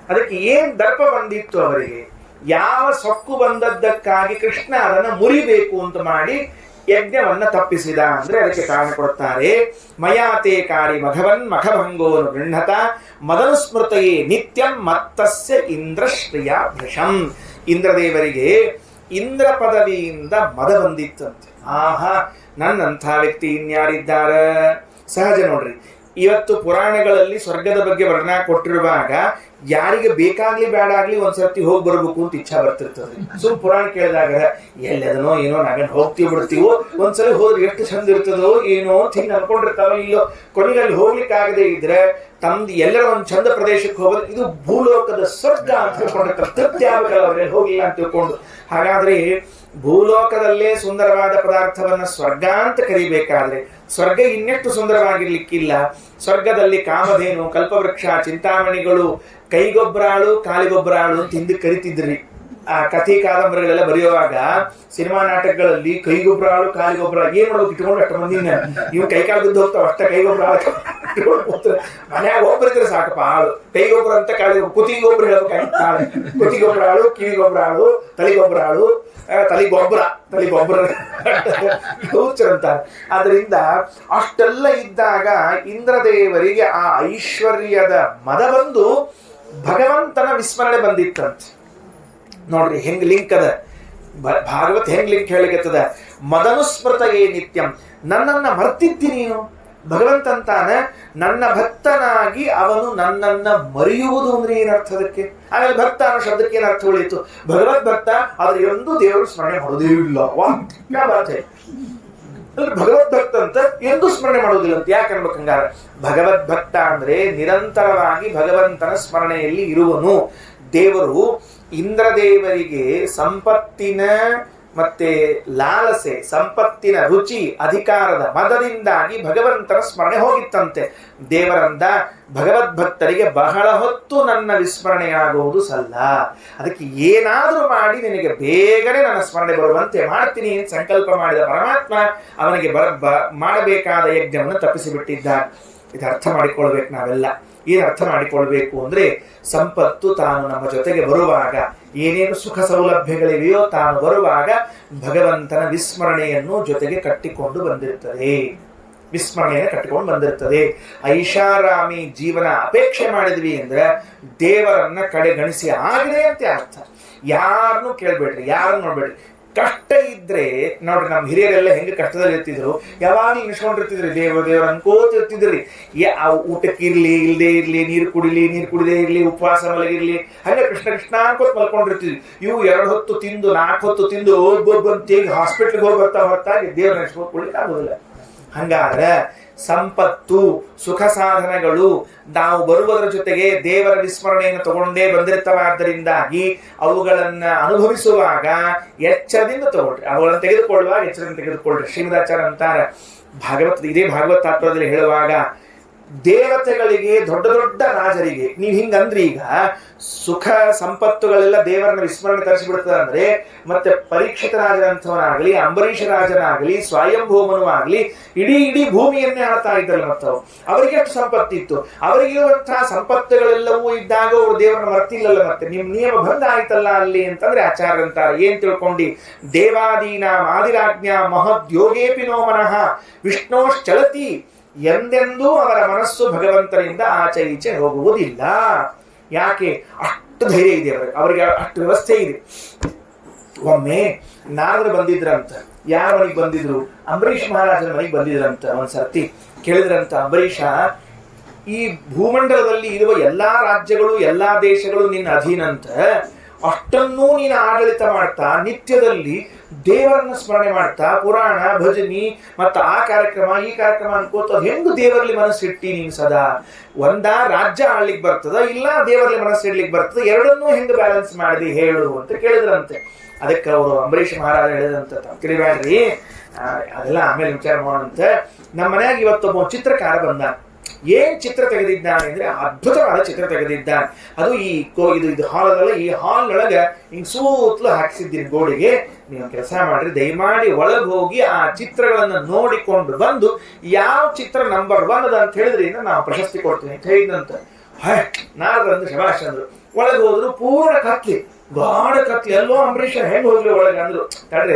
ಅದಕ್ಕೆ ಏನ್ ದರ್ಪ ಬಂದಿತ್ತು ಅವರಿಗೆ? ಯಾವ ಸೊಕ್ಕು ಬಂದದ್ದಕ್ಕಾಗಿ ಕೃಷ್ಣ ಅದನ್ನ ಮುರಿಬೇಕು ಅಂತ ಮಾಡಿ ಯಜ್ಞವನ್ನ ತಪ್ಪಿಸಿದ ಅಂದ್ರೆ ಅದಕ್ಕೆ ಕಾರಣ ಕೊಡುತ್ತಾರೆ. ಮಯಾತೆ ಕಾರಿ ಮಘವನ್ ಮಖಭಂಗೋನು ಗೃಹತ ಮದನುಸ್ಮೃತೆಯೇ ನಿತ್ಯಂ ಮತ್ತಸ್ಯ ಇಂದ್ರಶ್ರಿಯ ಭೃಶಂ. ಇಂದ್ರದೇವರಿಗೆ ಇಂದ್ರ ಪದವಿಯಿಂದ ಮದ ಬಂದಿತ್ತಂತೆ. ಆಹಾ, ನನ್ನಂಥ ವ್ಯಕ್ತಿ ಇನ್ಯಾರಿದ್ದಾರೆ? ಸಹಜ ನೋಡ್ರಿ, ಇವತ್ತು ಪುರಾಣಗಳಲ್ಲಿ ಸ್ವರ್ಗದ ಬಗ್ಗೆ ವರ್ಣನೆ ಕೊಟ್ಟಿರುವಾಗ ಯಾರಿಗೆ ಬೇಕಾಗ್ಲಿ ಬೇಡ ಆಗ್ಲಿ ಒಂದ್ಸರ್ತಿ ಹೋಗಿ ಬರ್ಬೇಕು ಅಂತ ಇಚ್ಛಾ ಬರ್ತಿರ್ತದೆ. ಪುರಾಣ ಕೇಳಿದಾಗ ಎಲ್ಲದನೋ ಏನೋ ನಾವೇನು ಹೋಗ್ತೀವಿ ಬಿಡ್ತೀವೋ, ಒಂದ್ಸಲ ಹೋದ್ರೆ ಎಷ್ಟು ಚಂದ ಇರ್ತದೋ ಏನೋ ಅಂತ ಹಿಂಗೆ ಅನ್ಕೊಂಡಿರ್ತಾರೋ ಇಲ್ಲೋ, ಕೊನೆಗೆ ಅಲ್ಲಿ ಹೋಗ್ಲಿಕ್ಕೆ ಆಗದೆ ಇದ್ರೆ ತಮ್ದು ಎಲ್ಲರ ಒಂದು ಚಂದ ಪ್ರದೇಶಕ್ಕೆ ಹೋಗೋದು ಇದು ಭೂಲೋಕದ ಸ್ವರ್ಗ ಅಂತ ತಿಳ್ಕೊಂಡಿರ್ತಾರೆ. ತೃಪ್ತಿ ಆಗಬೇಕಲ್ಲ ಅವ್ರಲ್ಲಿ ಹೋಗಿಲ್ಲ ಅಂತ ತಿಳ್ಕೊಂಡು. ಹಾಗಾದ್ರೆ ಭೂಲೋಕದಲ್ಲೇ ಸುಂದರವಾದ ಪದಾರ್ಥವನ್ನ ಸ್ವರ್ಗ ಅಂತ ಕರಿಬೇಕಾದ್ರೆ ಸ್ವರ್ಗ ಇನ್ನೆಷ್ಟು ಸುಂದರವಾಗಿರ್ಲಿಕ್ಕಿಲ್ಲ. ಸ್ವರ್ಗದಲ್ಲಿ ಕಾಮಧೇನು, ಕಲ್ಪವೃಕ್ಷ, ಚಿಂತಾಮಣಿಗಳು, ಕೈಗೊಬ್ಬರಾಳು ಕಾಲಿಗೊಬ್ಬರಾಳು ಅಂತ ಹಿಂದಕ್ಕೆ ಕರಿತಿದ್ರಿ. ಆ ಕಥೆ ಕಾದಂಬರಿಗಳೆಲ್ಲ ಬರೆಯುವಾಗ ಸಿನಿಮಾ ನಾಟಕಗಳಲ್ಲಿ ಕೈಗೊಬ್ಬರಾಳು ಕಾಲಿಗೊಬ್ಬರ ಏನ್ ಮಾಡ್ಬೇಕು ಇಟ್ಕೊಂಡು ಅಷ್ಟು ಮಂದಿನ ಇವ್ ಕೈಕಾಲು ಬಿದ್ದು ಹೋಗ್ತಾವ, ಅಷ್ಟ ಕೈಗೊಬ್ಬರ ಮನ್ಯಾಗ ಒಬ್ಬರಿದ್ರೆ ಸಾಕಪ್ಪ ಆಳು. ಕೈಗೊಬ್ಬರ ಅಂತ ಕಾಲಿಗೊಬ್ಬರ, ಕುತ್ತಿಗೊಬ್ಬರ ಹೇಳ್ಬೇಕಾಗಿತ್ತಾಳೆ. ಕುತ್ತಿಗೊಬ್ಬರ ಆಳು, ಕಿವಿಗೊಬ್ಬರ ಆಳು, ತಲೆಗೊಬ್ಬರ ಆಳು, ತಲೆಗೊಬ್ಬರ ಅಂತಾರೆ. ಆದ್ರಿಂದ ಅಷ್ಟೆಲ್ಲ ಇದ್ದಾಗ ಇಂದ್ರದೇವರಿಗೆ ಆ ಐಶ್ವರ್ಯದ ಮದ ಬಂದು ಭಗವಂತನ ವಿಸ್ಮರಣೆ ಬಂದಿತ್ತಂತೆ. ನೋಡ್ರಿ ಹೆಂಗ್ ಲಿಂಕ್ ಅದ ಭಾಗವತ್, ಹೆಂಗ್ ಲಿಂಕ್ ಹೇಳಿಕತ್ತದ. ಮದನುಸ್ಮೃತ ಏ ನಿತ್ಯಂ, ನನ್ನನ್ನ ಮರ್ತಿದ್ದಿ ನೀನು. ಭಗವಂತ ಅಂತಾನ ನನ್ನ ಭಕ್ತನಾಗಿ ಅವನು ನನ್ನನ್ನ ಮರೆಯುವುದು ಅಂದ್ರೆ ಏನರ್ಥ ಅದಕ್ಕೆ? ಆಮೇಲೆ ಭಕ್ತ ಅನ್ನೋ ಶಬ್ದಕ್ಕೆ ಏನ್ ಅರ್ಥ ಉಳಿಯಿತು? ಭಗವದ್ ಭಕ್ತ ಆದ್ರೆ ಎಂದೂ ದೇವರು ಸ್ಮರಣೆ ಮಾಡೋದೇ ಇಲ್ಲ. ಭಗವದ್ ಭಕ್ತ ಅಂತ ಎಂದು ಸ್ಮರಣೆ ಮಾಡೋದಿಲ್ಲ ಅಂತ ಯಾಕೆ ಅನ್ಬೇಕಂಗಾರ? ಭಗವದ್ ಭಕ್ತ ಅಂದ್ರೆ ನಿರಂತರವಾಗಿ ಭಗವಂತನ ಸ್ಮರಣೆಯಲ್ಲಿ ಇರುವನು. ದೇವರು ಇಂದ್ರದೇವರಿಗೆ ಸಂಪತ್ತಿನ ಮತ್ತೆ ಲಾಲಸೆ, ಸಂಪತ್ತಿನ ರುಚಿ, ಅಧಿಕಾರದ ಮದದಿಂದಾಗಿ ಭಗವಂತನ ಸ್ಮರಣೆ ಹೋಗಿತ್ತಂತೆ. ದೇವರಂದ ಭಗವದ್ಭಕ್ತರಿಗೆ ಬಹಳ ಹೊತ್ತು ನನ್ನ ವಿಸ್ಮರಣೆಯಾಗುವುದು ಸಲ್ಲ, ಅದಕ್ಕೆ ಏನಾದ್ರೂ ಮಾಡಿ ನಿನಗೆ ಬೇಗನೆ ನನ್ನ ಸ್ಮರಣೆ ಬರುವಂತೆ ಮಾಡ್ತೀನಿ ಅಂತ ಸಂಕಲ್ಪ ಮಾಡಿದ ಪರಮಾತ್ಮ ಅವನಿಗೆ ಮಾಡಬೇಕಾದ ಯಜ್ಞವನ್ನು ತಪ್ಪಿಸಿಬಿಟ್ಟಿದ್ದಾನೆ. ಇದು ಅರ್ಥ ಮಾಡಿಕೊಳ್ಬೇಕು ನಾವೆಲ್ಲ. ಏನು ಅರ್ಥ ಮಾಡಿಕೊಳ್ಬೇಕು ಅಂದ್ರೆ, ಸಂಪತ್ತು ತಾನು ನಮ್ಮ ಜೊತೆಗೆ ಬರುವಾಗ, ಏನೇನು ಸುಖ ಸೌಲಭ್ಯಗಳಿವೆಯೋ ತಾನು ಬರುವಾಗ ಭಗವಂತನ ವಿಸ್ಮರಣೆಯನ್ನು ಜೊತೆಗೆ ಕಟ್ಟಿಕೊಂಡು ಬಂದಿರ್ತದೆ. ವಿಸ್ಮರಣೆಯನ್ನು ಕಟ್ಟಿಕೊಂಡು ಬಂದಿರ್ತದೆ. ಐಷಾರಾಮಿ ಜೀವನ ಅಪೇಕ್ಷೆ ಮಾಡಿದ್ವಿ ಅಂದ್ರೆ ದೇವರನ್ನ ಕಡೆಗಣಿಸಿ ಆಗಿದೆ ಅಂತ ಅರ್ಥ. ಯಾರನ್ನೂ ಕೇಳ್ಬೇಡ್ರಿ, ಯಾರನ್ನು ನೋಡ್ಬೇಡ್ರಿ. ಕಷ್ಟ ಇದ್ರೆ ನೋಡ್ರಿ, ನಮ್ಮ ಹಿರಿಯರೆಲ್ಲ ಹೆಂಗೆ ಕಷ್ಟದಲ್ಲಿ ಇರ್ತಿದ್ರು, ಯಾವಾಗ್ಲೂ ನಿಷ್ಕೊಂಡಿರ್ತಿದ್ರಿ, ದೇವ್ರ ಅನ್ಕೋತಿರ್ತಿದ್ರಿ. ಊಟಕ್ಕೆ ಇರ್ಲಿ ಇಲ್ಲದೆ ಇರ್ಲಿ, ನೀರು ಕುಡಿದೇ ಇರ್ಲಿ, ಉಪವಾಸ ಮಲಗಿರ್ಲಿ, ಹಂಗೆ ಕೃಷ್ಣ ಅನ್ಕೋತ್ ಮಲ್ಕೊಂಡಿರ್ತಿದ್ವಿ. ಇವು 2 ಹೊತ್ತು ತಿಂದು 4 ಹೊತ್ತು ತಿಂದು ಒಬ್ಬೊಬ್ಬಂತೇಗಿ ಹಾಸ್ಪಿಟ್ಲಿಗೆ ಹೋಗಿ ಹೊರತಾಗಿ ದೇವ್ರ ನೆನೆಸ್ಕೊಳ್ಲಿಕ್ಕೆ ಆಗೋದಿಲ್ಲ. ಹಂಗಾದ್ರೆ ಸಂಪತ್ತು, ಸುಖ ಸಾಧನಗಳು ನಾವು ಬರುವುದರ ಜೊತೆಗೆ ದೇವರ ವಿಸ್ಮರಣೆಯನ್ನು ತಗೊಂಡೇ ಬಂದಿರ್ತವಾದ್ದರಿಂದಾಗಿ ಅವುಗಳನ್ನ ಅನುಭವಿಸುವಾಗ ಎಚ್ಚರದಿಂದ ತಗೊಳ್ರಿ, ಅವುಗಳನ್ನು ತೆಗೆದುಕೊಳ್ಳುವಾಗ ಎಚ್ಚರದಿಂದ ತೆಗೆದುಕೊಳ್ಳ್ರಿ. ಶ್ರೀಮದಾಚಾರ್ಯ ಅಂತಾರೆ ಇದೇ ಭಾಗವತ ತಾತ್ಪರ್ಯದಲ್ಲಿ ಹೇಳುವಾಗ, ದೇವತೆಗಳಿಗೆ ದೊಡ್ಡ ದೊಡ್ಡ ರಾಜರಿಗೆ ನೀವು ಹಿಂಗಂದ್ರಿ, ಈಗ ಸುಖ ಸಂಪತ್ತುಗಳೆಲ್ಲ ದೇವರನ್ನ ವಿಸ್ಮರಣೆ ತರಿಸಿಬಿಡ್ತದೆ ಅಂದ್ರೆ, ಮತ್ತೆ ಪರೀಕ್ಷಿತ ರಾಜನಂಥವನಾಗಲಿ, ಅಂಬರೀಷ ರಾಜನಾಗಲಿ, ಸ್ವಯಂಭೂಮನೂ ಆಗ್ಲಿ ಇಡೀ ಭೂಮಿಯನ್ನೇ ಆಳ್ತಾ ಇದ್ರಲ್ಲ. ಮತ್ತು ಅವರಿಗೆ ಎಷ್ಟು ಸಂಪತ್ತಿತ್ತು, ಅವರಿಗಿರುವಂತಹ ಸಂಪತ್ತುಗಳೆಲ್ಲವೂ ಇದ್ದಾಗ ಅವರು ದೇವರನ್ನ ಮರ್ತಿಲ್ಲಲ್ಲ. ಮತ್ತೆ ನಿಮ್ ನಿಯಮ ಬಂದ ಆಯ್ತಲ್ಲ ಅಲ್ಲಿ ಅಂತಂದ್ರೆ ಆಚಾರ್ಯ ಅಂತಾರೆ, ಏನ್ ತಿಳ್ಕೊಂಡಿ? ದೇವಾದೀನ ಆದಿರಾಜ್ಞಾ ಮಹದ್ಯೋಗೇಪಿ ನೋ ಮನಃ ವಿಷ್ಣೋಶ್ಚಲತಿ, ಎಂದೆಂದೂ ಅವರ ಮನಸ್ಸು ಭಗವಂತನಿಂದ ಆಚೆ ಈಚೆ ಹೋಗುವುದಿಲ್ಲ. ಯಾಕೆ? ಅಷ್ಟು ಧೈರ್ಯ ಇದೆ ಅವರಿಗೆ, ಅಷ್ಟು ವ್ಯವಸ್ಥೆ ಇದೆ. ಒಮ್ಮೆ ನಾರದರು ಬಂದಿದ್ರಂತ. ಯಾರ ಮನೆಗೆ ಬಂದಿದ್ರು? ಅಂಬರೀಷ್ ಮಹಾರಾಜನ ಮನೆಗೆ ಬಂದಿದ್ರಂತ. ಒಂದ್ಸರ್ತಿ ಕೇಳಿದ್ರಂತ, ಅಂಬರೀಷ, ಈ ಭೂಮಂಡಲದಲ್ಲಿ ಇರುವ ಎಲ್ಲಾ ರಾಜ್ಯಗಳು ಎಲ್ಲಾ ದೇಶಗಳು ನಿನ್ನ ಅಧೀನ ಅಂತ, ಅಷ್ಟನ್ನೂ ನೀನು ಆಡಳಿತ ಮಾಡ್ತಾ ನಿತ್ಯದಲ್ಲಿ ದೇವರನ್ನ ಸ್ಮರಣೆ ಮಾಡ್ತಾ ಪುರಾಣ ಭಜನಿ ಮತ್ತ ಆ ಕಾರ್ಯಕ್ರಮ ಈ ಕಾರ್ಯಕ್ರಮ ಅನ್ಕೋತ ಹೆಂಗು ದೇವರಲ್ಲಿ ಮನಸ್ಸಿಟ್ಟಿ ನೀನು ಸದಾ? ರಾಜ್ಯ ಆಳ್ಲಿಕ್ಕೆ ಬರ್ತದ, ಇಲ್ಲ ದೇವರಲ್ಲಿ ಮನಸ್ಸಿಡ್ಲಿಕ್ಕೆ ಬರ್ತದ, ಎರಡನ್ನೂ ಹೆಂಗ್ ಬ್ಯಾಲೆನ್ಸ್ ಮಾಡಿದಿ ಹೇಳು ಅಂತ ಕೇಳಿದ್ರಂತೆ. ಅದಕ್ಕೆ ಅವರು ಅಂಬರೀಷ್ ಮಹಾರಾಜ ಹೇಳಿದಂತ, ತಿಳಿಬೇಡ್ರಿ ಅದೆಲ್ಲ ಆಮೇಲೆ ವಿಚಾರ ಮಾಡುವಂತೆ. ನಮ್ಮ ಮನ್ಯಾಗ ಇವತ್ತೊಬ್ಬ ಚಿತ್ರಕಾರ ಬಂದ. ಏನ್ ಚಿತ್ರ ತೆಗೆದಿದ್ದಾನೆ ಅಂದ್ರೆ ಅದ್ಭುತವಾದ ಚಿತ್ರ ತೆಗೆದಿದ್ದಾನೆ. ಅದು ಇದು ಹಾಲದಲ್ಲ, ಈ ಹಾಲ್ ಒಳಗ ಹಿಂಗ್ ಸೂತ್ಲು ಹಾಕಿಸಿದ್ದೀನಿ ಗೋಡೆಗೆ. ನೀವು ಕೆಲಸ ಮಾಡ್ರಿ, ದಯಮಾಡಿ ಒಳಗೆ ಹೋಗಿ ಆ ಚಿತ್ರಗಳನ್ನ ನೋಡಿಕೊಂಡು ಬಂದು ಯಾವ ಚಿತ್ರ ನಂಬರ್ 1 ಅದ ಅಂತ ಹೇಳಿದ್ರಿ ನಾವು ಪ್ರಶಸ್ತಿ ಕೊಡ್ತೀನಿ ಅಂತ ಹೇಳಿದಂತ. ನಾರದಂದು ಶಭಾಷ್ ಅಂದ್ರು. ಒಳಗೆ ಹೋದ್ರು, ಪೂರ್ಣ ಕತ್ಲಿ, ಗಾಢ ಕತ್ಲಿ. ಎಲ್ಲೋ ಅಂಬರೀಷ ಹೆಂಗ್ ಹೋಗ್ಲಿ ಒಳಗೆ ಅಂದ್ರು. ತಡ್ರಿ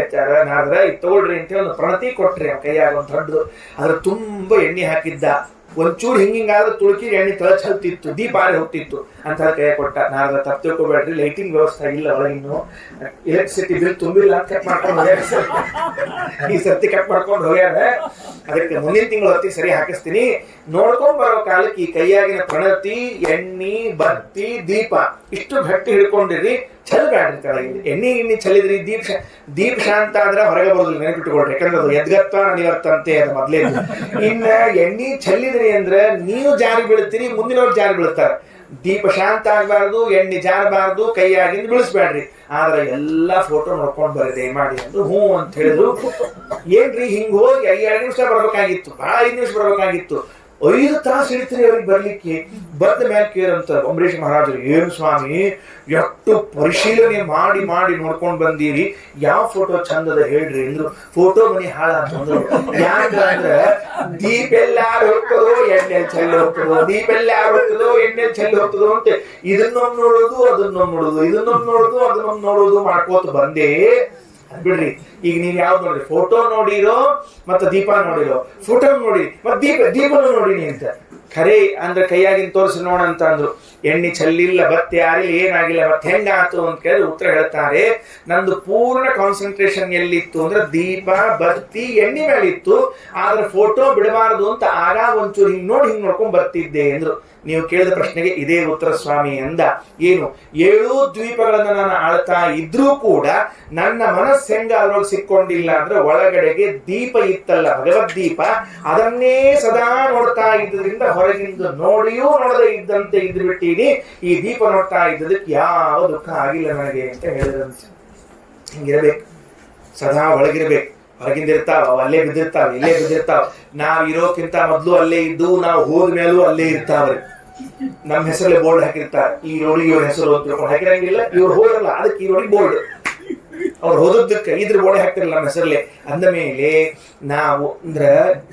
ನಾರದ್ರ ಇದು ತಗೊಳ್ರಿ ಅಂತ ಹೇಳಿ ಒಂದು ಪ್ರಣತಿ ಕೊಟ್ರಿ. ಆ ಕೈಯಾಗ ಒಂದು ದೊಡ್ಡದು, ಅದ್ರ ತುಂಬಾ ಎಣ್ಣೆ ಹಾಕಿದ್ದ. ಒಂಚೂರು ಹಿಂಗಾದ್ರೆ ತುಳುಕಿ ಎಣ್ಣೆ ತಳ ಚಲ್ತಿತ್ತು, ದೀಪ ಆರಿ ಹೋಗ್ತಿತ್ತು ಅಂತ ಕೈ ಕೊಟ್ಟ. ನಾರದ ತಪ್ಪು ತಿಳ್ಕೊಬೇಡ್ರಿ, ಲೈಟಿಂಗ್ ವ್ಯವಸ್ಥೆ ಇಲ್ಲ ಒಳಗಿನ್ನು, ಎಲೆಕ್ಟ್ರಿಸಿಟಿ ಬಿಲ್ ತುಂಬಿಲ್ಲ ಅಂತ ಕಟ್ ಮಾಡ್ಕೊಂಡು ಹೋಗ್ಯಾರ. ಈ ಸರ್ತಿ ಕಟ್ ಮಾಡ್ಕೊಂಡು ಹೋಗ್ಯಾರ. ಅದಕ್ಕೆ ಮುಂದಿನ ತಿಂಗಳು ಹೊತ್ತಿಗೆ ಸರಿ ಹಾಕಿಸ್ತೀನಿ. ನೋಡ್ಕೊಂಡ್ ಬರೋ ಕಾಲಕ್ಕೆ ಈ ಕೈಯಾಗಿನ ಪ್ರಣತಿ, ಎಣ್ಣಿ, ಬತ್ತಿ, ದೀಪ ಇಷ್ಟು ಗಟ್ಟಿ ಹಿಡ್ಕೊಂಡಿರಿ. ಚೆಲ್ಬೇಡ್ರಿ ಕೆಳಗಿಂದ. ಎಣ್ಣೆ ಚೆಲ್ಲಿದ್ರಿ ದೀಪ ಶಾಂತ ಆದ್ರೆ ಹೊರಗೆ ಬರೋದಿಲ್ಲ, ನೆನಪಿಟ್ಟುಕೊಳ್ರಿ. ಯಾಕಂದ್ರೆ ಅದು ಎದ್ಗತ್ತ ನಿವರ್ತಂತೆ ಅದು ಮೊದ್ಲೇ. ಇನ್ನ ಎಣ್ಣೆ ಚೆಲ್ಲಿದ್ರಿ ಅಂದ್ರೆ ನೀವು ಜಾರಿ ಬೀಳ್ತೀರಿ, ಮುಂದಿನವ್ರು ಜಾರಿ ಬೀಳ್ತಾರೆ. ದೀಪ ಶಾಂತ ಆಗ್ಬಾರ್ದು, ಎಣ್ಣೆ ಜಾರಬಾರ್ದು, ಕೈಯಾಗಿಂದ ಬೀಳಿಸ್ಬೇಡ್ರಿ. ಆದ್ರೆ ಎಲ್ಲಾ ಫೋಟೋ ನೋಡ್ಕೊಂಡ್ ಬರದೆ ಮಾಡಿ ಅಂದ್ರು. ಹ್ಞೂ ಅಂತ ಹೇಳಿದ್ರು. ಏನ್ರಿ ಹಿಂಗ್ ಹೋಗಿ 2 ನಿಮಿಷ ಬರ್ಬೇಕಾಗಿತ್ತು, ಬಹಳ 5 ನಿಮಿಷ ಬರ್ಬೇಕಾಗಿತ್ತು. 5 ತಾಸು ಹಿಡಿತೀರಿ ಅವ್ರಿಗೆ ಬರ್ಲಿಕ್ಕೆ. ಬಂದ ಮೇಲೆ ಕೇರಂತ ಅಂಬರೀಷ್ ಮಹಾರಾಜರು, ಏನು ಸ್ವಾಮಿ ಎಷ್ಟು ಪರಿಶೀಲನೆ ಮಾಡಿ ಮಾಡಿ ನೋಡ್ಕೊಂಡ್ ಬಂದೀರಿ, ಯಾವ ಫೋಟೋ ಚಂದದ ಹೇಳ್ರಿ ಅಂದ್ರು. ಫೋಟೋ ಮನಿ ಹಾಳಾದ್ರು. ಯಾಕಂದ್ರೆ ದೀಪ ಎಲ್ಲಾರು ಹೋಗ್ತದೋ ಎಣ್ಣೆ ಚೆಲ್ಲಿ ಹೋಗ್ತದೋ, ದೀಪ ಎಲ್ಲಾರು ಹೋಗ್ತದೋ ಎಣ್ಣೆ ಚೆಲ್ಲಿ ಹೋಗ್ತದೋ ಅಂತ ಇದನ್ನೊಂದು ನೋಡೋದು ಅದನ್ನೊಂದು ನೋಡೋದು, ಇದನ್ನೊಂದು ನೋಡೋದು ಅದನ್ನೊಂದು ನೋಡೋದು ಮಾಡ್ಕೋತ ಬಂದೇ. ಬಿಡ್ರಿ, ಈಗ ನೀವ್ ಯಾವ್ದು ನೋಡ್ರಿ, ಫೋಟೋ ನೋಡಿರೋ ಮತ್ತೆ ದೀಪ ನೋಡಿರೋ, ಫೋಟೋ ನೋಡಿ ಮತ್ತೆ ದೀಪನು ನೋಡಿನಿ ಅಂತ. ಖರೆ ಅಂದ್ರೆ ಕೈಯಾಗಿನ ತೋರಿಸಿ ನೋಡಂತ ಅಂದ್ರು. ಎಣ್ಣೆ ಚೆಲ್ಲಿಲ್ಲ, ಬತ್ತಿ ಯಾರಿಲ್ಲ, ಏನಾಗಿಲ್ಲ, ಮತ್ತೆ ಹೆಂಗಾತು ಅಂತ ಕೇಳಿದ್ರೆ ಉತ್ತರ ಹೇಳ್ತಾರೆ, ನಂದು ಪೂರ್ಣ ಕಾನ್ಸಂಟ್ರೇಷನ್ ಎಲ್ಲಿತ್ತು ಅಂದ್ರೆ ದೀಪ, ಬತ್ತಿ, ಎಣ್ಣೆ ಮೇಲೆ ಇತ್ತು. ಆದ್ರೆ ಫೋಟೋ ಬಿಡಬಾರದು ಅಂತ ಆಗ ಒಂಚೂರು ಹಿಂಗ್ ನೋಡ್ಕೊಂಡ್ ಬರ್ತಿದ್ದೆ ಅಂದ್ರು. ನೀವು ಕೇಳಿದ ಪ್ರಶ್ನೆಗೆ ಇದೇ ಉತ್ತರ ಸ್ವಾಮಿ ಅಂದ. ಏನು 7 ದ್ವೀಪಗಳನ್ನ ನಾನು ಆಳ್ತಾ ಇದ್ರೂ ಕೂಡ ನನ್ನ ಮನಸ್ಸು ಹೆಂಗ ಅದ್ರೊಳಗೆ ಸಿಕ್ಕೊಂಡಿಲ್ಲ ಅಂದ್ರೆ ಒಳಗಡೆಗೆ ದೀಪ ಇತ್ತಲ್ಲ, ಭಗವದ್ದೀಪ, ಅದನ್ನೇ ಸದಾ ನೋಡ್ತಾ ಇದ್ದರಿಂದ ಹೊರಗಿಂದ ನೋಡಿಯೂ ನೋಡದೆ ಇದ್ದಂತೆ ಇದ್ದು ಬಿಟ್ಟೀನಿ. ಈ ದೀಪ ನೋಡ್ತಾ ಇದ್ದದಕ್ಕೆ ಯಾವ ದುಃಖ ಆಗಿಲ್ಲ ನನಗೆ ಅಂತ ಹೇಳಿದಂತೆ. ಹಿಂಗಿರ್ಬೇಕು, ಸದಾ ಒಳಗಿರ್ಬೇಕು. ಹೊರಗಿಂದ ಇರ್ತಾವ, ಅಲ್ಲೇ ಬಿದ್ದಿರ್ತಾವ, ಇಲ್ಲೇ ಬಿದ್ದಿರ್ತಾವ. ನಾವ್ ಇರೋಕ್ಕಿಂತ ಮೊದ್ಲು ಅಲ್ಲೇ ಇದ್ದು, ನಾವು ಹೋದ್ಮೇಲೂ ಅಲ್ಲೇ ಇರ್ತಾವ್ರಿ. ನಮ್ಮ ಹೆಸರಲ್ಲೇ ಬೋರ್ಡ್ ಹಾಕಿರ್ತಾರೆ, ಈ ರೋಡಿಗೆ ಇವ್ರ ಹೆಸರು ಅಂತ ಹಾಕಿರಂಗಿಲ್ಲ. ಇವ್ರು ಹೋಗಲ್ಲ, ಅದಕ್ಕೆ ಈ ರೋಡಿಗೆ ಬೋರ್ಡ್. ಅವ್ರು ಹೋದದ್ದಕ್ಕೆ ಇದ್ರ ಬೋರ್ಡ್ ಹಾಕ್ತಿರಲ್ಲ ನಮ್ಮ ಹೆಸರಲ್ಲೇ. ಅಂದ ಮೇಲೆ ನಾವು ಅಂದ್ರೆ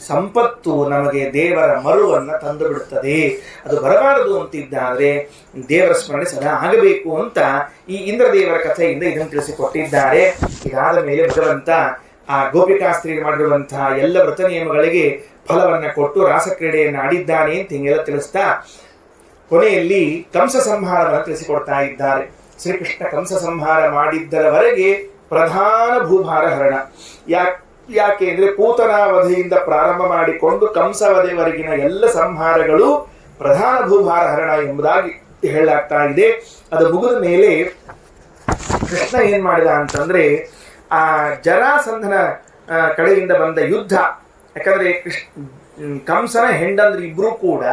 ಸಂಪತ್ತು ನಮಗೆ ದೇವರ ಮರುವನ್ನ ತಂದು ಬಿಡುತ್ತದೆ. ಅದು ಬರಬಾರದು ಅಂತಿದ್ದಾದ್ರೆ ದೇವರ ಸ್ಮರಣೆ ಸದಾ ಆಗಬೇಕು ಅಂತ ಈ ಇಂದ್ರದೇವರ ಕಥೆಯಿಂದ ಇದನ್ನು ತಿಳಿಸಿಕೊಟ್ಟಿದ್ದಾರೆ. ಇದಾದ ಮೇಲೆ ಭಗವಂತ ಆ ಗೋಪಿಕಾಸ್ತ್ರೀಗೆ ಮಾಡಿರುವಂತಹ ಎಲ್ಲ ವ್ರತ ನಿಯಮಗಳಿಗೆ ಫಲವನ್ನ ಕೊಟ್ಟು ರಾಸಕ್ರೀಡೆಯನ್ನು ಆಡಿದ್ದಾನೆ ಅಂತ ಹಿಂಗೆಲ್ಲ ತಿಳಿಸ್ತಾ ಕೊನೆಯಲ್ಲಿ ಕಂಸ ಸಂಹಾರವನ್ನು ತಿಳಿಸಿಕೊಡ್ತಾ ಇದ್ದಾರೆ. ಶ್ರೀಕೃಷ್ಣ ಕಂಸ ಸಂಹಾರ ಮಾಡಿದ್ದರವರೆಗೆ ಪ್ರಧಾನ ಭೂಭಾರ ಹರಣ. ಯಾಕೆ ಅಂದ್ರೆ ಪೂತನ ವಧೆಯಿಂದ ಪ್ರಾರಂಭ ಮಾಡಿಕೊಂಡು ಕಂಸ ವಧೆವರೆಗಿನ ಎಲ್ಲ ಸಂಹಾರಗಳು ಪ್ರಧಾನ ಭೂಭಾರ ಹರಣ ಎಂಬುದಾಗಿ ಹೇಳಲಾಗ್ತಾ ಇದೆ. ಅದು ಮುಗಿದ ಮೇಲೆ ಕೃಷ್ಣ ಏನ್ ಮಾಡಿದ ಅಂತಂದ್ರೆ ಆ ಜರಾಸಂಧನ ಕಡೆಯಿಂದ ಬಂದ ಯುದ್ಧ. ಯಾಕಂದ್ರೆ ಕಂಸನ ಹೆಂಡಂದ್ರೆ ಇಬ್ರು ಕೂಡ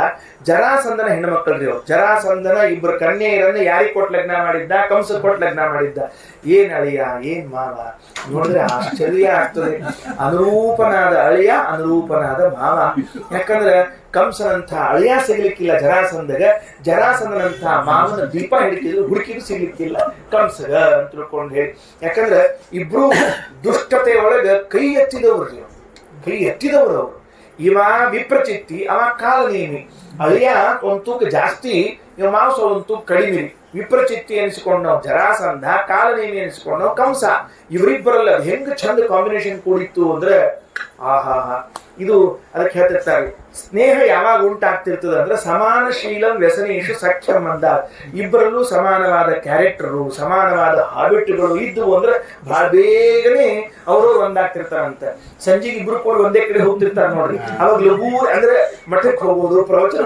ಜರಾಸಂಧನ ಹೆಣ್ಣು ಮಕ್ಕಳ್ರಿ ಅವ್ರು. ಜರಾಸಂಧನ ಇಬ್ರು ಕನ್ಯೆಯರನ್ನ ಯಾರಿಗೆ ಕೊಟ್ಟು ಲಗ್ನ ಮಾಡಿದ್ದ? ಕಂಸ ಕೊಟ್ಟು ಲಗ್ನ ಮಾಡಿದ್ದ. ಏನ್ ಅಳಿಯ, ಏನ್ ಮಾವ, ನೋಡಿದ್ರೆ ಆಶ್ಚರ್ಯ ಆಗ್ತದೆ. ಅನುರೂಪನಾದ ಅಳಿಯ, ಅನುರೂಪನಾದ ಮಾವ. ಯಾಕಂದ್ರೆ ಕಂಸನಂತ ಅಳಿಯ ಸಿಗ್ಲಿಕ್ಕಿಲ್ಲ ಜರಾಸಂಧಗ, ಜರಾಸಂಧನಂತ ಮಾವನ ದೀಪ ಹುಡುಕಿದ್ರು ಸಿಗ್ಲಿಕ್ಕಿಲ್ಲ ಕಂಸಗ ಅಂತ ತಿಳ್ಕೊಂಡು ಹೇಳಿ. ಯಾಕಂದ್ರೆ ಇಬ್ರು ದುಷ್ಟತೆ ಒಳಗ ಕೈ ಎತ್ತಿದವ್ರು ಅವರು. ಇವ ವಿಪ್ರಚಿತ್ತಿ, ಅವ ಕಾಲನೇಮಿ. ಅಳಿಯ ಒಂದ್ ತೂಕ ಜಾಸ್ತಿ, ಇವ ಮಾಂಸ ಒಂದ್ ತೂಕ ಕಡಿಮೆ. ವಿಪ್ರಚಿತ್ತಿ ಎನಿಸಿಕೊಂಡವ್ ಜರಾಸಂಧ, ಕಾಲನೇಮಿ ಎನಿಸಿಕೊಂಡವ್ ಕಂಸ. ಇವರಿಬ್ಬರಲ್ಲ ಹೆಂಗ್ ಚಂದ ಕಾಂಬಿನೇಷನ್ ಕೂಡಿತ್ತು ಅಂದ್ರೆ ಆಹಾ. ಇದು ಅದಕ್ಕೆ ಹೇಳ್ತಿರ್ತಾರೆ, ಸ್ನೇಹ ಯಾವಾಗ ಉಂಟಾಗ್ತಿರ್ತದೆ ಅಂದ್ರೆ ಸಮಾನಶೀಲಂ ವ್ಯಸನೇಶು ಸಖ್ಯಂ ಅಂತ. ಇಬ್ಬರಲ್ಲೂ ಸಮಾನವಾದ ಕ್ಯಾರೆಕ್ಟರು, ಸಮಾನವಾದ ಹಾಬಿಟ್ಗಳು ಇದ್ವು ಅಂದ್ರೆ ಬಹಳ ಬೇಗನೆ ಅವರು ಒಂದಾಗ್ತಿರ್ತಾರಂತ. ಸಂಜೆಗೆ ಇಬ್ರು ಕೂಡ ಒಂದೇ ಕಡೆ ಹೋಗ್ತಿರ್ತಾರೆ ನೋಡ್ರಿ. ಅವಾಗ ಲಘು ಅಂದ್ರೆ ಮಠಕ್ಕೆ ಹೋಗೋದು, ಪ್ರವಚನ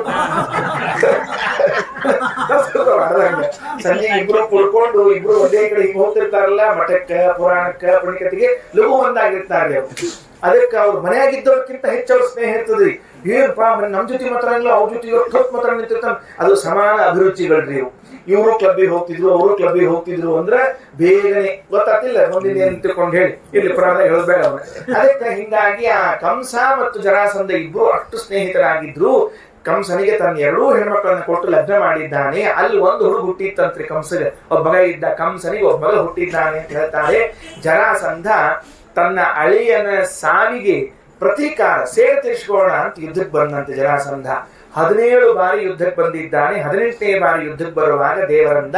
ಸಂಜೆಗೆ ಇಬ್ರು ಕುಡ್ಕೊಂಡು ಇಬ್ರು ಒಂದೇ ಕಡೆ ಹಿಂಗ್ ಹೋಗ್ತಿರ್ತಾರಲ್ಲ, ಮಠಕ್ಕ, ಪುರಾಣಕ್ಕ, ಪುಣಿಕತೆಗೆ ಲಘು ಒಂದಾಗಿರ್ತಾರೆ. ಅದಕ್ಕೆ ಅವ್ರು ಮನೆಯಾಗಿದ್ದವ್ರಕ್ಕಿಂತ ಹೆಚ್ಚು ಅವ್ರ ಸ್ನೇಹ ಇರ್ತದ್ರಿ. ಏನಪ್ಪಾ ನಮ್ ಜೊತೆ ಮಾತ್ರ ಇಲ್ಲ, ಅವ್ರ ಜೊತೆ ಮಾತ್ರ ನಿಂತಿರ್ತಾನೆ. ಅದು ಸಮಾನ ಅಭಿರುಚಿಗಳ್ರಿ. ಇವರು ಕ್ಲಬ್ಬಿಗೆ ಹೋಗ್ತಿದ್ರು, ಅವರು ಕ್ಲಬ್ಬಿಗೆ ಹೋಗ್ತಿದ್ರು ಅಂದ್ರೆ ಬೇಗನೆ ಗೊತ್ತಾಗ್ತಿಲ್ಲ ಮುಂದಿನ ಏನ್ ತಿಳ್ಕೊಂಡು ಹೇಳಿ ಇಲ್ಲಿ ಪುರಾಣ ಹೇಳಬೇಡ ಅವ್ರ. ಅದಕ್ಕೆ ಹಿಂಗಾಗಿ ಆ ಕಂಸ ಮತ್ತು ಜರಾಸಂಧ ಇಬ್ರು ಅಷ್ಟು ಸ್ನೇಹಿತರಾಗಿದ್ರು. ಕಂಸನಿಗೆ ತನ್ನ 2 ಹೆಣ್ಮಕ್ಳನ್ನ ಕೊಟ್ಟು ಲಗ್ನ ಮಾಡಿದ್ದಾನೆ. ಅಲ್ಲಿ ಒಂದು ಹುಡುಗ ಹುಟ್ಟಿತ್ತಂತ್ರಿ ಕಂಸಗೆ, ಒಬ್ಬ ಮಗ ಇದ್ದ. ಕಂಸನಿಗೆ ಒಬ್ಬ ಮಗ ಹುಟ್ಟಿದ್ದಾನೆ ಅಂತ ಹೇಳ್ತಾರೆ. ಜರಾಸಂಧ ತನ್ನ ಅಳಿಯನ ಸಾವಿಗೆ ಪ್ರತೀಕಾರ ಸೇಡು ತೀರಿಸಿಕೊಳ್ಳೋಣ ಅಂತ ಯುದ್ಧಕ್ಕೆ ಬಂದಂತೆ ಜರಾಸಂಧ 17 ಬಾರಿ ಯುದ್ಧಕ್ಕೆ ಬಂದಿದ್ದಾನೆ. 18ನೇ ಬಾರಿ ಯುದ್ಧಕ್ಕೆ ಬರುವಾಗ ದೇವರಂದ,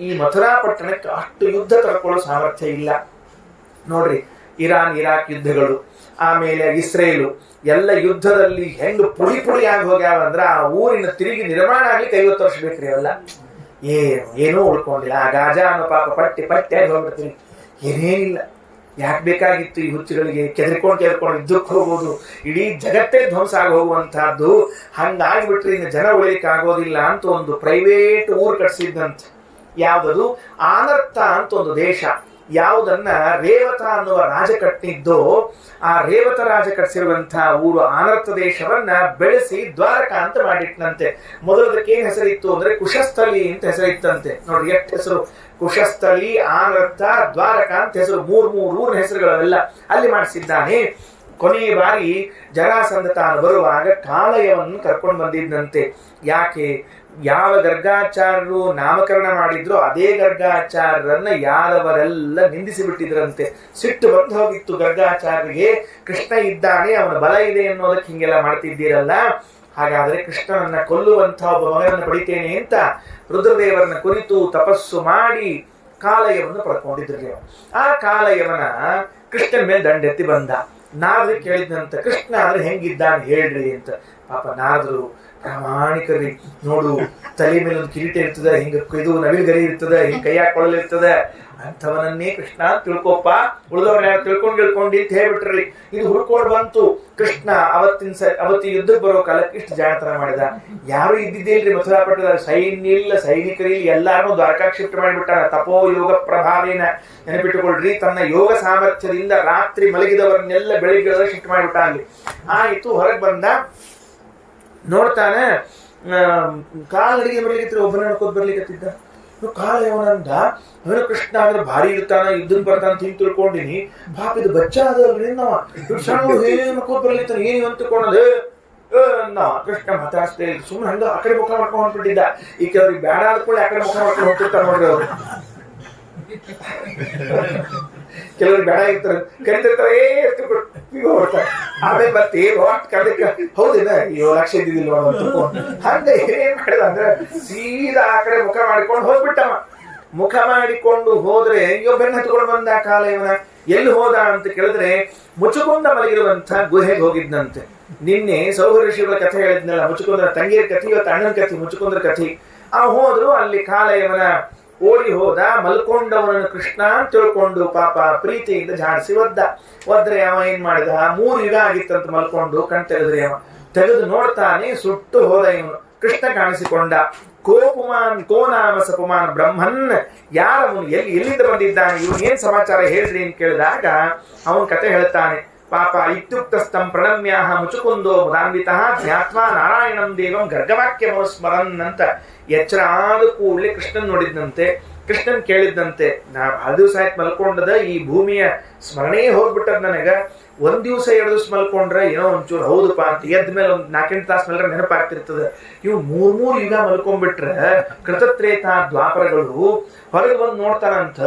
ಈ ಮಥುರಾ ಪಟ್ಟಣಕ್ಕೆ ಅಷ್ಟು ಯುದ್ಧ ತಡ್ಕೊಳ್ಳೋ ಸಾಮರ್ಥ್ಯ ಇಲ್ಲ. ನೋಡ್ರಿ, ಇರಾನ್ ಇರಾಕ್ ಯುದ್ಧಗಳು, ಆಮೇಲೆ ಇಸ್ರೇಲು ಎಲ್ಲ ಯುದ್ಧದಲ್ಲಿ ಹೆಂಗ್ ಪುಡಿ ಪುಡಿಯಾಗಿ ಹೋಗ್ಯಾವ ಅಂದ್ರ ಆ ಊರಿನ ತಿರುಗಿ ನಿರ್ಮಾಣ ಆಗ್ಲಿಕ್ಕೆ 50 ವರ್ಷ ಬೇಕ್ರಿ. ಅವೆಲ್ಲ ಏನೂ ಉಳ್ಕೊಂಡಿಲ್ಲ. ಆ ಗಾಜಾ ಅನ್ನೋ ಪಾಪ ಪಟ್ಟಿ ಆಗಿ ಹೋಗ್ಬಿಡ್ತೀವಿ. ಏನೇನಿಲ್ಲ. ಯಾಕೆ ಬೇಕಾಗಿತ್ತು ಈ ಹುಚ್ಚುಗಳಿಗೆ? ಕೆದರ್ಕೊಂಡು ಯುದ್ಧಕ್ಕೆ ಹೋಗೋದು, ಇಡೀ ಜಗತ್ತೇ ಧ್ವಂಸ ಆಗಿ ಹೋಗುವಂತಹದ್ದು. ಹಂಗಾಗ್ಬಿಟ್ರೆ ಇನ್ನು ಜನ ಉಳಿಲಿಕ್ಕೆ ಆಗೋದಿಲ್ಲ ಅಂತ ಒಂದು ಪ್ರೈವೇಟ್ ಊರು ಕಟ್ಸಿದ್ದಂತೆ. ಯಾವ್ದದು? ಆನರ್ತ ಅಂತ ಒಂದು ದೇಶ. ಯಾವುದನ್ನ ರೇವತ ಅನ್ನುವ ರಾಜ ಕಟ್ಟಿದ್ದೋ ಆ ರೇವತ ರಾಜ ಕಟ್ಟಿಸಿರುವಂತಹ ಊರು ಆನರ್ತ ದೇಶವನ್ನ ಬೆಳೆಸಿ ದ್ವಾರಕ ಅಂತ ಮಾಡಿಟ್ನಂತೆ. ಮೊದಲದಕ್ಕೆ ಏನ್ ಹೆಸರಿತ್ತು ಅಂದ್ರೆ ಕುಶಸ್ಥಲಿ ಅಂತ ಹೆಸರಿತ್ತಂತೆ. ನೋಡಿ ಎಷ್ಟು ಹೆಸರು! ಕುಶಸ್ಥಲಿ, ಆನರ್ತ, ದ್ವಾರಕ ಅಂತ ಹೆಸರು. ಮೂರು ಊರಿನ ಹೆಸರುಗಳೆಲ್ಲ ಅಲ್ಲಿ ಮಾಡಿಸಿದ್ದಾನೆ. ಕೊನೆಯ ಬಾರಿ ಜರಾಸಂಧ ತಾನು ಬರುವಾಗ ಕಾಲಯವನ್ನು ಕರ್ಕೊಂಡು ಬಂದಿದ್ದಂತೆ. ಯಾಕೆ? ಯಾವ ಗರ್ಗಾಚಾರ್ಯರು ನಾಮಕರಣ ಮಾಡಿದ್ರು ಅದೇ ಗರ್ಗಾಚಾರ್ಯರನ್ನ ಯಾದವರೆಲ್ಲ ನಿಂದಿಸಿ ಬಿಟ್ಟಿದ್ರಂತೆ. ಸಿಟ್ಟು ಬಂದು ಹೋಗಿತ್ತು ಗರ್ಗಾಚಾರ್ಯರಿಗೆ. ಕೃಷ್ಣ ಇದ್ದಾನೆ, ಅವನ ಬಲ ಇದೆ ಅನ್ನೋದಕ್ಕೆ ಹಿಂಗೆಲ್ಲ ಮಾಡ್ತಿದ್ದೀರಲ್ಲ, ಹಾಗಾದ್ರೆ ಕೃಷ್ಣನನ್ನ ಕೊಲ್ಲುವಂತಹ ಒಬ್ಬ ಮಗನನ್ನು ಪಡಿತೇನೆ ಅಂತ ರುದ್ರದೇವರನ್ನ ಕುರಿತು ತಪಸ್ಸು ಮಾಡಿ ಕಾಲಯವನ್ನು ಪಡ್ಕೊಂಡಿದ್ರು. ಆ ಕಾಲಯವನ ಕೃಷ್ಣನ ಮೇಲೆ ದಂಡೆತ್ತಿ ಬಂದ. ನಾರದ್ರು ಕೇಳಿದ್ನಂತ, ಕೃಷ್ಣ ಅಂದ್ರೆ ಹೆಂಗಿದ್ದಾನೆ ಹೇಳ್ರಿ ಅಂತ. ಪಾಪ ನಾರದ್ರು ಪ್ರಾಮಾಣಿಕರಿ. ನೋಡು, ತಲೆ ಮೇಲೆ ಒಂದು ಕಿರೀಟ ಇರ್ತದೆ, ಹಿಂಗ ಇದು ನವಿಲು ಗರಿ ಇರ್ತದೆ, ಹಿಂಗ ಕೈಯಾಗ ಕೊಳಲಿರ್ತದೆ, ಅಂಥವನನ್ನೇ ಕೃಷ್ಣ ತಿಳ್ಕೊಪ್ಪ, ಉಳಿದವ್ರ ತಿಳ್ಕೊಂಡು ಅಂತ ಹೇಳ್ಬಿಟ್ರಿ. ಇದು ಹುಡ್ಕೊಂಡು ಬಂತು. ಕೃಷ್ಣ ಅವತ್ತಿ ಯುದ್ಧಕ್ಕೆ ಬರೋ ಕಾಲಕ್ಕೆ ಇಷ್ಟು ಜಾಣತನ ಮಾಡಿದ. ಯಾರು ಇದ್ದಿದ್ದೇಲ್ರಿ ಮಥುರಾಪಟ್ಟದ. ಸೈನ್ಯ ಇಲ್ಲ, ಸೈನಿಕರಿಲ್ಲ, ಎಲ್ಲಾರು ದ್ವಾರಕಾ ಶಿಫ್ಟ್ ಮಾಡಿಬಿಟ್ಟಾರ. ತಪೋ ಯೋಗ ಪ್ರಭಾವೇನ. ನೆನಪಿಟ್ಟುಕೊಳ್ರಿ, ತನ್ನ ಯೋಗ ಸಾಮರ್ಥ್ಯದಿಂದ ರಾತ್ರಿ ಮಲಗಿದವರನ್ನೆಲ್ಲ ಬೆಳಿಗ್ಗೆ ಶಿಫ್ಟ್ ಮಾಡಿಬಿಟ್ಟ. ಅಲ್ಲಿ ಆಯ್ತು, ಹೊರಗೆ ಬಂದ. ನೋಡ್ತಾನೆ ಕಾಲಡಿಗೆ ಬರ್ಲಿಕ್ಕೆ ಒಬ್ಬನ ನಡ್ಕೋದ್ ಬರ್ಲಿಕ್ಕತ್ತಿದ್ದ. ಕಾಲಯವನಂದ, ಅವನು ಕೃಷ್ಣ ಅಂದ್ರೆ ಭಾರಿ ಇರ್ತಾನ, ಯುದ್ಧಕ್ಕೆ ಬರ್ತಾನ ಅಂತ ಹಿಂಗ್ ತಿಳ್ಕೊಂಡಿನಿ. ಪಾಪ ಇದು ಬಚ್ಚ ಅದಲ್ರಿ ನಾವ ಸಣ್ಣ ನಡ್ಕೋದ್ ಬರ್ಲಿತ್ತಾನ, ಏನು ಅಂತ ತಿಳ್ಕೊಂಡದ ನಾವ. ಕೃಷ್ಣ ಮಾತಾಡ್ತೇ ಸುಮ್ಮನೆ ಹಂಗ ಆ ಕಡೆ ಮುಖ ಮಾಡ್ಕೊಂಡು ಹೊಂಟ್ಬಿಟ್ಟಿದ್ದ. ಈ ಕೆಲವ್ರಿಗೆ ಬೇಡ ಆದ್ಕೊಳ್ಳಿ ಆ ಕಡೆ ಮುಖ ಮಾಡ್ಕೊಂಡು ಹೋಗ್ತಿರ್ತಾರ ನೋಡ್ರಿ ಅವ್ರು. ಕೆಲವ್ರು ಬೇಡ ಇರ್ತಾರೆ, ಕರಿತಿರ್ತಾರೆ, ಆಮೇಲೆ ಮತ್ತೆ ಹೌದೇನ 7 ಲಕ್ಷ ಇದ್ದಿದ್ದಿಲ್ವ ಹಂಗ ಏನ್ ಮಾಡಿದ ಅಂದ್ರೆ ಸೀದಾ ಆ ಕಡೆ ಮುಖ ಮಾಡಿಕೊಂಡು ಹೋಗ್ಬಿಟ್ಟವ. ಮುಖ ಮಾಡಿಕೊಂಡು ಹೋದ್ರೆ ಬೆನ್ನ ಹತ್ಕೊಂಡು ಬಂದ ಕಾಲಯವನ. ಎಲ್ಲಿ ಹೋದ ಅಂತ ಕೇಳಿದ್ರೆ ಮುಚ್ಚುಕೊಂಡ ಮಲಗಿರುವಂತ ಗುಹೆಗೆ ಹೋಗಿದ್ನಂತೆ. ನಿನ್ನೆ ಸೌರ ಋಷಿಗಳ ಕಥೆ ಹೇಳಿದ್ನಲ್ಲ, ಮುಚ್ಚುಕೊಂಡ್ರ ತಂಗಿಯ ಕಥೆ, ಇವತ್ತು ಅಣ್ಣನ ಕಥೆ, ಮುಚ್ಚುಕೊಂಡ್ರ ಕಥೆ. ಹೋದ್ರು ಅಲ್ಲಿ ಕಾಲಯವನ ಓಡಿ ಹೋದ. ಮಲ್ಕೊಂಡವನನ್ನು ಕೃಷ್ಣ ಅಂತ ತಿಳ್ಕೊಂಡು ಪಾಪ ಪ್ರೀತಿಯಿಂದ ಜಾಡಿಸಿ ಒದ್ರೆ ಅವ ಏನ್ ಮಾಡಿದ, 3 ಯುಗ ಆಗಿತ್ತಂತ ಮಲ್ಕೊಂಡು ಕಣ್ ತೆಗೆದ್ರಿ. ಅವ ತೆಗೆದು ನೋಡ್ತಾನೆ, ಸುಟ್ಟು ಹೋದ. ಇವನು ಕೃಷ್ಣ ಕಾಣಿಸಿಕೊಂಡ. ಕೋನಾಮ ಸಪುಮಾನ್ ಬ್ರಹ್ಮನ್, ಯಾರವನು, ಎಲ್ಲಿಂದ ಬಂದಿದ್ದಾನೆ, ಇವನು ಏನ್ ಸಮಾಚಾರ ಹೇಳ್ರಿ ಅಂತ ಕೇಳಿದಾಗ ಅವನ್ ಕತೆ ಹೇಳ್ತಾನೆ. ಪಾಪ ಇತ್ಯುಕ್ತಸ್ಥಂ ಪ್ರಣಮ್ಯಾಹ ಮುಚುಕುಂದೋ ಮುದಾನ್ವಿತಃ ಧ್ಯಾತ್ವಾ ನಾರಾಯಣಂ ದೇವಂ ಗರ್ಗವಾಕ್ಯ ಸ್ಮರನ್ ಅಂತ. ಎಚ್ಚರ ಆದ ಕೂಡಲೇ ಕೃಷ್ಣನ್ ನೋಡಿದ್ನಂತೆ. ಕೃಷ್ಣನ್ ಕೇಳಿದ್ದಂತೆ, ನಾ ಬಹಳ ದಿವಸ ಆಯ್ತು ಮಲ್ಕೊಂಡದ, ಈ ಭೂಮಿಯ ಸ್ಮರಣೆ ಹೋಗ್ಬಿಟ್ಟದ ನನಗ. 1 ದಿವಸ 2 ದಿವಸ ಮಲ್ಕೊಂಡ್ರೆ ಏನೋ ಒಂಚೂರು ಹೌದಪ್ಪ ಅಂತ ಎದ್ದ ಮೇಲೆ ಒಂದು 4-8 ತಾಸು ಮೇಲೆ ನೆನಪಾಗ್ತಿರ್ತದೆ. ಇವು 3 ಯುಗ ಮಲ್ಕೊಂಡ್ಬಿಟ್ರೆ ಕೃತತ್ರೇತ ದ್ವಾಪರಗಳು ಹೊರಗೆ ಬಂದು ನೋಡ್ತಾರಂತ,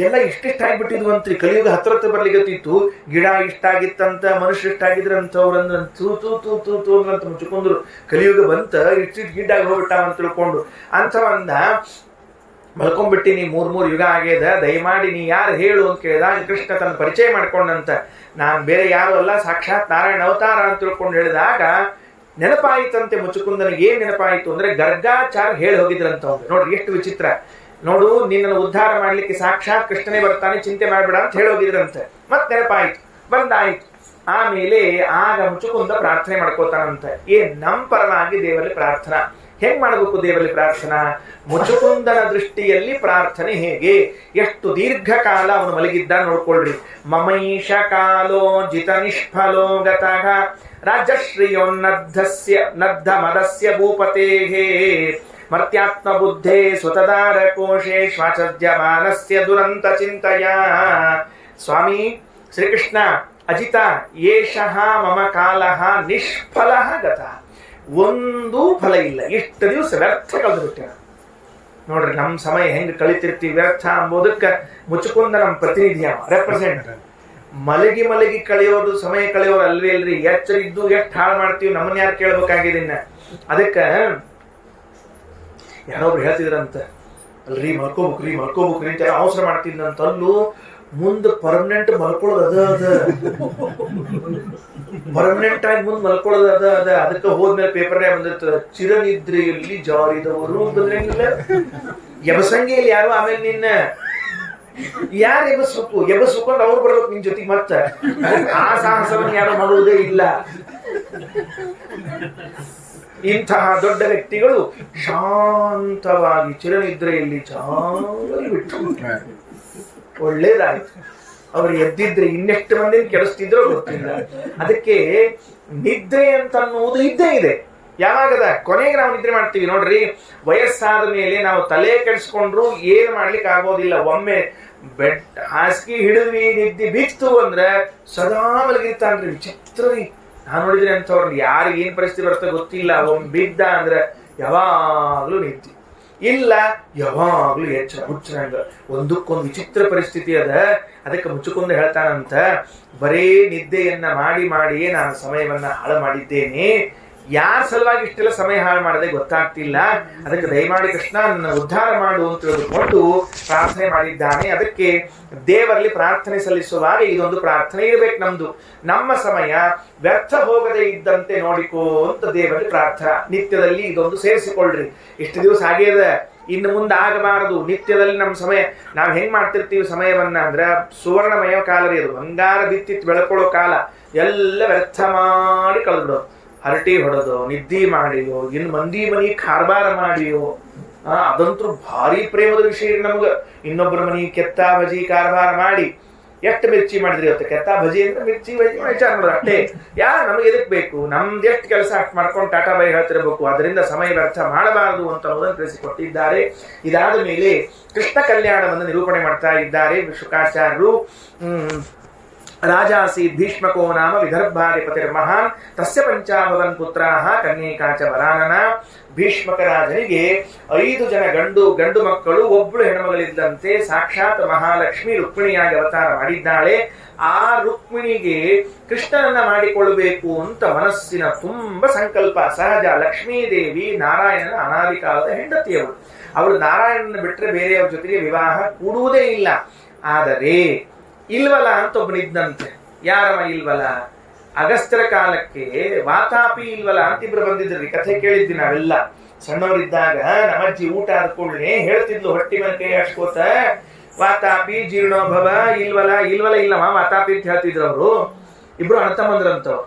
ಎಲ್ಲ ಇಷ್ಟಿಷ್ಟ ಆಗ್ಬಿಟ್ಟಿದ್ವಂತ್ರಿ. ಕಲಿಯುಗ ಹತ್ರ ಬರ್ಲಿಕ್ಕತ್ತಿತ್ತು. ಗಿಡ ಇಷ್ಟ ಆಗಿತ್ತಂತ, ಮನುಷ್ಯ ಇಷ್ಟ ಆಗಿದ್ರಂತ, ಅವ್ರಂದ್ರ ತೂ ಅಂತ ಮುಚ್ಕೊಂಡ್ರು. ಕಲಿಯುಗ ಬಂತ, ಇಷ್ಟಿಷ್ಟು ಗಿಡ್ಡಾಗಿ ಹೋಗ್ಬಿಟ್ಟ ಅಂತ ತಿಳ್ಕೊಂಡು ಅಂಥವಂದ ಮಲ್ಕೊಂಡ್ಬಿಟ್ಟಿನಿ. 3 ಯುಗ ಆಗ್ಯದ, ದಯಮಾಡಿ ನೀ ಯಾರು ಹೇಳು ಅಂತ ಕೇಳಿದಾಗ ಕೃಷ್ಣ ತನ್ನ ಪರಿಚಯ ಮಾಡ್ಕೊಂಡಂತ. ನಾನು ಬೇರೆ ಯಾರು ಅಲ್ಲ, ಸಾಕ್ಷಾತ್ ನಾರಾಯಣ ಅವತಾರ ಅಂತ ತಿಳ್ಕೊಂಡು ಹೇಳಿದಾಗ ನೆನಪಾಯಿತಂತೆ ಮುಚ್ಚುಕುಂದನಿಗೆ. ಏನ್ ನೆನಪಾಯಿತು ಅಂದ್ರೆ ಗರ್ಗಾಚಾರ್ಯ ಹೇಳಿ ಹೋಗಿದ್ರಂತ. ನೋಡ್ರಿ ಎಷ್ಟು ವಿಚಿತ್ರ. ನೋಡು, ನಿನ್ನನ್ನು ಉದ್ಧಾರ ಮಾಡ್ಲಿಕ್ಕೆ ಸಾಕ್ಷಾತ್ ಕೃಷ್ಣನೇ ಬರ್ತಾನೆ, ಚಿಂತೆ ಮಾಡ್ಬೇಡ ಅಂತ ಹೇಳಿ ಹೋಗಿದ್ರಂತೆ. ಮತ್ತೆ ನೆನಪಾಯ್ತು, ಬಂದಾಯ್ತು. ಆಮೇಲೆ ಆಗ ಮುಚ್ಚುಕುಂದ ಪ್ರಾರ್ಥನೆ ಮಾಡ್ಕೋತಾನಂತ. ನಮ್ ಪರವಾಗಿ ದೇವರಲ್ಲಿ ಪ್ರಾರ್ಥನಾ ಹೆಂಗ್ ಮಾಡಬೇಕು? ದೇವರಲ್ಲಿ ಪ್ರಾರ್ಥನಾ ಮುಚ್ಚುಕುಂದನ ದೃಷ್ಟಿಯಲ್ಲಿ ಪ್ರಾರ್ಥನೆ ಹೇಗೆ? ಎಷ್ಟು ದೀರ್ಘಕಾಲ ಅವನು ಮಲಗಿದ್ದ ನೋಡ್ಕೊಳ್ರಿ. ಮಮೈಷ ಕಾಲೋ ಜಿತ ನಿಷ್ಫಲೋ ಗತಃ ರಾಜಶ್ರೀಯೋನ್ನದ್ಧಸ್ಯ ನದ್ಧ ಮದಸ್ಯ ಭೂಪತೇಹೇ ಮರ್ತ್ಯಾತ್ಮ ಬುದ್ಧೇ ಸ್ವತದಾರ ಕೋಶೇ ಶ್ವಾಸಜ್ಯಮಾನಸ್ಯ ದುರಂತ ಚಿಂತಯ. ಸ್ವಾಮಿ ಶ್ರೀಕೃಷ್ಣ, ಅಜಿತ ಏಷಃ ಮಮ ಕಾಲಃ ನಿಷ್ಫಲಃ ಗತಃ. ಒಂದೂ ಫಲ ಇಲ್ಲ, ಇಷ್ಟು ದಿವಸ ವ್ಯರ್ಥ ಕಳೆದು ಬಿಟ್ಟೆ. ನೋಡ್ರಿ ನಮ್ ಸಮಯ ಹೆಂಗ್ ಕಳಿತಿರ್ತೀವಿ ವ್ಯರ್ಥ ಅಂಬೋದಕ್ಕೆ ಮುಚ್ಚುಕೊಂಡ ನಮ್ ಪ್ರತಿನಿಧಿ ರೆಪ್ರೆಸೆಂಟ್. ಮಲಗಿ ಕಳೆಯೋದು, ಸಮಯ ಕಳೆಯೋರು ಅಲ್ವೇ ಇಲ್ರಿ. ಎಚ್ಚರಿದ್ದು ಎಷ್ಟು ಹಾಳು ಮಾಡ್ತೀವಿ, ನಮ್ಮನ್ನ ಯಾರು ಕೇಳ್ಬೇಕಾಗಿದೆ. ಅದಕ್ಕ ಯಾರೊಬ್ರು ಹೇಳ್ತಿದ್ರಂತ, ಅಲ್ರಿ ಮಲ್ಕೋಬೇಕ್ರಿ ಅಂತ ಅವಸರ ಮಾಡ್ತಿದ್ದಂತಲ್ಲೂ ಮುಂದೆ ಪರ್ಮನೆಂಟ್ ಮಲ್ಕೊಳ್ಳೋದು ಪರ್ಮನೆಂಟ್ ಆಗಿ ಮುಂದೆ ಮಲ್ಕೊಳ್ಳೋದು ಅದ ಅದಕ್ಕೆ ಹೋದ್ಮೇಲೆ ಪೇಪರ್ನೇ ಬಂದಿರ್ತದ ಚಿರನಿದ್ರೆಯಲ್ಲಿ ಜಾರಿದವರು ಬಂದ್ರಂಗಿಲ್ಲ ಎಬಸಂಗಿಯಲ್ಲಿ ಯಾರು ಆಮೇಲೆ ನಿನ್ನ ಯಾರು ಎಬಸ್ಕೊಂಡು ಅವ್ರು ಬರ್ಬೇಕು ನಿನ್ ಜೊತೆಗೆ ಮತ್ತ ಆ ಸಾಹಸವನ್ನು ಯಾರು ಮಾಡುವುದೇ ಇಲ್ಲ. ಇಂತಹ ದೊಡ್ಡ ವ್ಯಕ್ತಿಗಳು ಶಾಂತವಾಗಿ ಚಿರನಿದ್ರೆಯಲ್ಲಿ ಜಾರಿ ಬಿಟ್ಟು ಒಳ್ಳೇದಾಯ್ತು. ಅವ್ರು ಎದ್ದಿದ್ರೆ ಇನ್ನೆಷ್ಟು ಮಂದಿನ ಕೆಡಿಸ್ತಿದ್ರೋ ಗೊತ್ತಿಲ್ಲ. ಅದಕ್ಕೆ ನಿದ್ರೆ ಅಂತ ಅನ್ನುವುದು ಇದ್ದೇ ಇದೆ. ಯಾವಾಗದ ಕೊನೆಗೆ ನಾವು ನಿದ್ರೆ ಮಾಡ್ತೀವಿ ನೋಡ್ರಿ. ವಯಸ್ಸಾದ ಮೇಲೆ ನಾವು ತಲೆ ಕೆಡಿಸ್ಕೊಂಡ್ರು ಏನ್ ಮಾಡ್ಲಿಕ್ಕೆ ಆಗೋದಿಲ್ಲ. ಒಮ್ಮೆ ಬೆಡ್ ಹಾಸಿಗೆ ಹಿಡಿದ್ವಿ ನಿದ್ದೆ ಬಿತ್ತು ಅಂದ್ರೆ ಸದಾ ಮಲಗಿರ್ತಾನ್ರಿ. ವಿಚಿತ್ರ ರೀ. ನಾನ್ ನೋಡಿದ್ರೆ ಅಂತವ್ರ ಯಾರಿಗೆ ಏನ್ ಪರಿಸ್ಥಿತಿ ಬರುತ್ತೆ ಗೊತ್ತಿಲ್ಲ. ಒಮ್ಮೆ ಬಿದ್ದ ಅಂದ್ರೆ ಯಾವಾಗ್ಲೂ ನಿದ್ದೆ ಇಲ್ಲ, ಯಾವಾಗ್ಲೂ ಎಚ್ಚರ ಹುಚ್ಚರಂಗ. ಒಂದಕ್ಕೊಂದು ವಿಚಿತ್ರ ಪರಿಸ್ಥಿತಿ ಅದ. ಅದಕ್ಕೆ ಮುಚ್ಚುಕೊಂಡು ಹೇಳ್ತಾನಂತ, ಬರೇ ನಿದ್ದೆಯನ್ನ ಮಾಡಿ ಮಾಡಿಯೇ ನಾನು ಸಮಯವನ್ನ ಹಾಳು ಮಾಡಿದ್ದೇನೆ. ಯಾರ ಸಲುವಾಗಿ ಇಷ್ಟೆಲ್ಲ ಸಮಯ ಹಾಳು ಮಾಡದೆ ಗೊತ್ತಾಗ್ತಿಲ್ಲ. ಅದಕ್ಕೆ ದಯಮಾಡಿ ಕೃಷ್ಣ ನನ್ನ ಉದ್ಧಾರ ಮಾಡು ಅಂತ ಹೇಳಿಕೊಂಡು ಪ್ರಾರ್ಥನೆ ಮಾಡಿದ್ದಾನೆ. ಅದಕ್ಕೆ ದೇವರಲ್ಲಿ ಪ್ರಾರ್ಥನೆ ಸಲ್ಲಿಸುವಾಗ ಇದೊಂದು ಪ್ರಾರ್ಥನೆ ಇರಬೇಕು ನಮ್ದು. ನಮ್ಮ ಸಮಯ ವ್ಯರ್ಥ ಹೋಗದೆ ಇದ್ದಂತೆ ನೋಡಿಕೋ ಅಂತ ದೇವರಲ್ಲಿ ಪ್ರಾರ್ಥನಾ. ನಿತ್ಯದಲ್ಲಿ ಇದೊಂದು ಸೇರಿಸಿಕೊಳ್ಳ್ರಿ. ಇಷ್ಟು ದಿವಸ ಆಗ್ಯದ, ಇನ್ನು ಮುಂದೆ ಆಗಬಾರದು. ನಿತ್ಯದಲ್ಲಿ ನಮ್ಮ ಸಮಯ ನಾವು ಹೆಂಗ್ ಮಾಡ್ತಿರ್ತೀವಿ ಸಮಯವನ್ನ ಅಂದ್ರ ಸುವರ್ಣಮಯ ಕಾಲ ರೀ ಅದು. ಬಂಗಾರ ದಿತ್ತಿತ್ತು ಬೆಳ್ಕೊಳ್ಳೋ ಕಾಲ ಎಲ್ಲ ವ್ಯರ್ಥ ಮಾಡಿ ಕಳೆದ್ಬಿಡೋದು. ಹರಟಿ ಹೊಡೆದೋ, ನಿದ್ದಿ ಮಾಡಿಯೋ, ಇನ್ನು ಮಂದಿ ಮನಿ ಕಾರ್ಬಾರ ಮಾಡಿಯೋ. ಅದಂತೂ ಭಾರಿ ಪ್ರೇಮದ ವಿಷಯ ನಮ್ಗ. ಇನ್ನೊಬ್ಬರ ಮನಿ ಕೆತ್ತ ಭಜಿ ಕಾರ್ಬಾರ ಮಾಡಿ ಎಷ್ಟು ಮಿರ್ಚಿ ಮಾಡಿದ್ರಿ ಇವತ್ತು. ಕೆತ್ತ ಭಜಿ ಅಂದ್ರೆ ಮಿರ್ಚಿ ಭಜಿ ವಿಚಾರ ಮಾಡೋದು ಅಷ್ಟೇ. ಯಾರು ನಮಗೆ ಎದಕ್ ಬೇಕು? ನಮ್ದು ಎಷ್ಟು ಕೆಲಸ ಅಷ್ಟು ಮಾಡ್ಕೊಂಡು ಟಾಟಾ ಬೈ ಹೇಳ್ತಿರ್ಬೇಕು. ಅದರಿಂದ ಸಮಯ ವ್ಯರ್ಥ ಮಾಡಬಾರದು ಅಂತ ಅನ್ನೋದನ್ನು ತಿಳಿಸಿಕೊಟ್ಟಿದ್ದಾರೆ. ಇದಾದ ಮೇಲೆ ಕೃಷ್ಣ ಕಲ್ಯಾಣವನ್ನು ನಿರೂಪಣೆ ಮಾಡ್ತಾ ಇದ್ದಾರೆ ಶುಕಾಚಾರ್ಯರು. ರಾಜಾಸಿ ಭೀಷ್ಮಕೋ ನಾಮ ವಿದರ್ಭಾಧಿಪತಿರ್ಮಹಾನ್ ತಸ್ಯ ಪಂಚಾಭವನ್ ಪುತ್ರಾಹ ಕನ್ಯೇಕಾಚ ವರಾನನ. ಭೀಷ್ಮಕ ರಾಜನಿಗೆ 5 ಜನ ಗಂಡು ಮಕ್ಕಳು, ಒಬ್ಬಳು ಹೆಣ್ಣುಮಗಳಿದ್ದಂತೆ. ಸಾಕ್ಷಾತ್ ಮಹಾಲಕ್ಷ್ಮಿ ರುಕ್ಮಿಣಿಯಾಗಿ ಅವತಾರ ಮಾಡಿದ್ದಾಳೆ. ಆ ರುಕ್ಮಿಣಿಗೆ ಕೃಷ್ಣನನ್ನ ಮಾಡಿಕೊಳ್ಳಬೇಕು ಅಂತ ಮನಸ್ಸಿನ ತುಂಬ ಸಂಕಲ್ಪ ಸಹಜ. ಲಕ್ಷ್ಮೀದೇವಿ ನಾರಾಯಣನ ಅನಾದಿ ಕಾಲದ ಹೆಂಡತಿಯವರು. ಅವಳು ನಾರಾಯಣನ ಬಿಟ್ಟರೆ ಬೇರೆಯವ್ರ ಜೊತೆಗೆ ವಿವಾಹ ಕೂಡುವುದೇ ಇಲ್ಲ. ಆದರೆ ಇಲ್ವಲ ಅಂತ ಒಬ್ಬನಿದ್ದಂತೆ. ಯಾರವ ಇಲ್ವಲ? ಅಗಸ್ತ್ಯರ ಕಾಲಕ್ಕೆ ವಾತಾಪಿ ಇಲ್ವಲ ಅಂತ ಇಬ್ರು ಬಂದಿದ್ರಿ. ಕಥೆ ಕೇಳಿದ್ವಿ ನಾವೆಲ್ಲ ಸಣ್ಣವರಿದ್ದಾಗ. ನಮ್ಮಜ್ಜಿ ಊಟ ಆದ ಕೂಡಲೇ ಹೇಳ್ತಿದ್ಲು ಹೊಟ್ಟಿ ಮೇಲೆ ಕೈ ಹಾಡ್ಕೋತ, ವಾತಾಪಿ ಜೀರ್ಣೋಭವ ಇಲ್ಲವ ವಾತಾಪಿ ಅಂತ ಹೇಳ್ತಿದ್ರು. ಅವರು ಇಬ್ರು ಅಣ್ಣ ತಮ್ಮಂದ್ರಂತವ್ರು.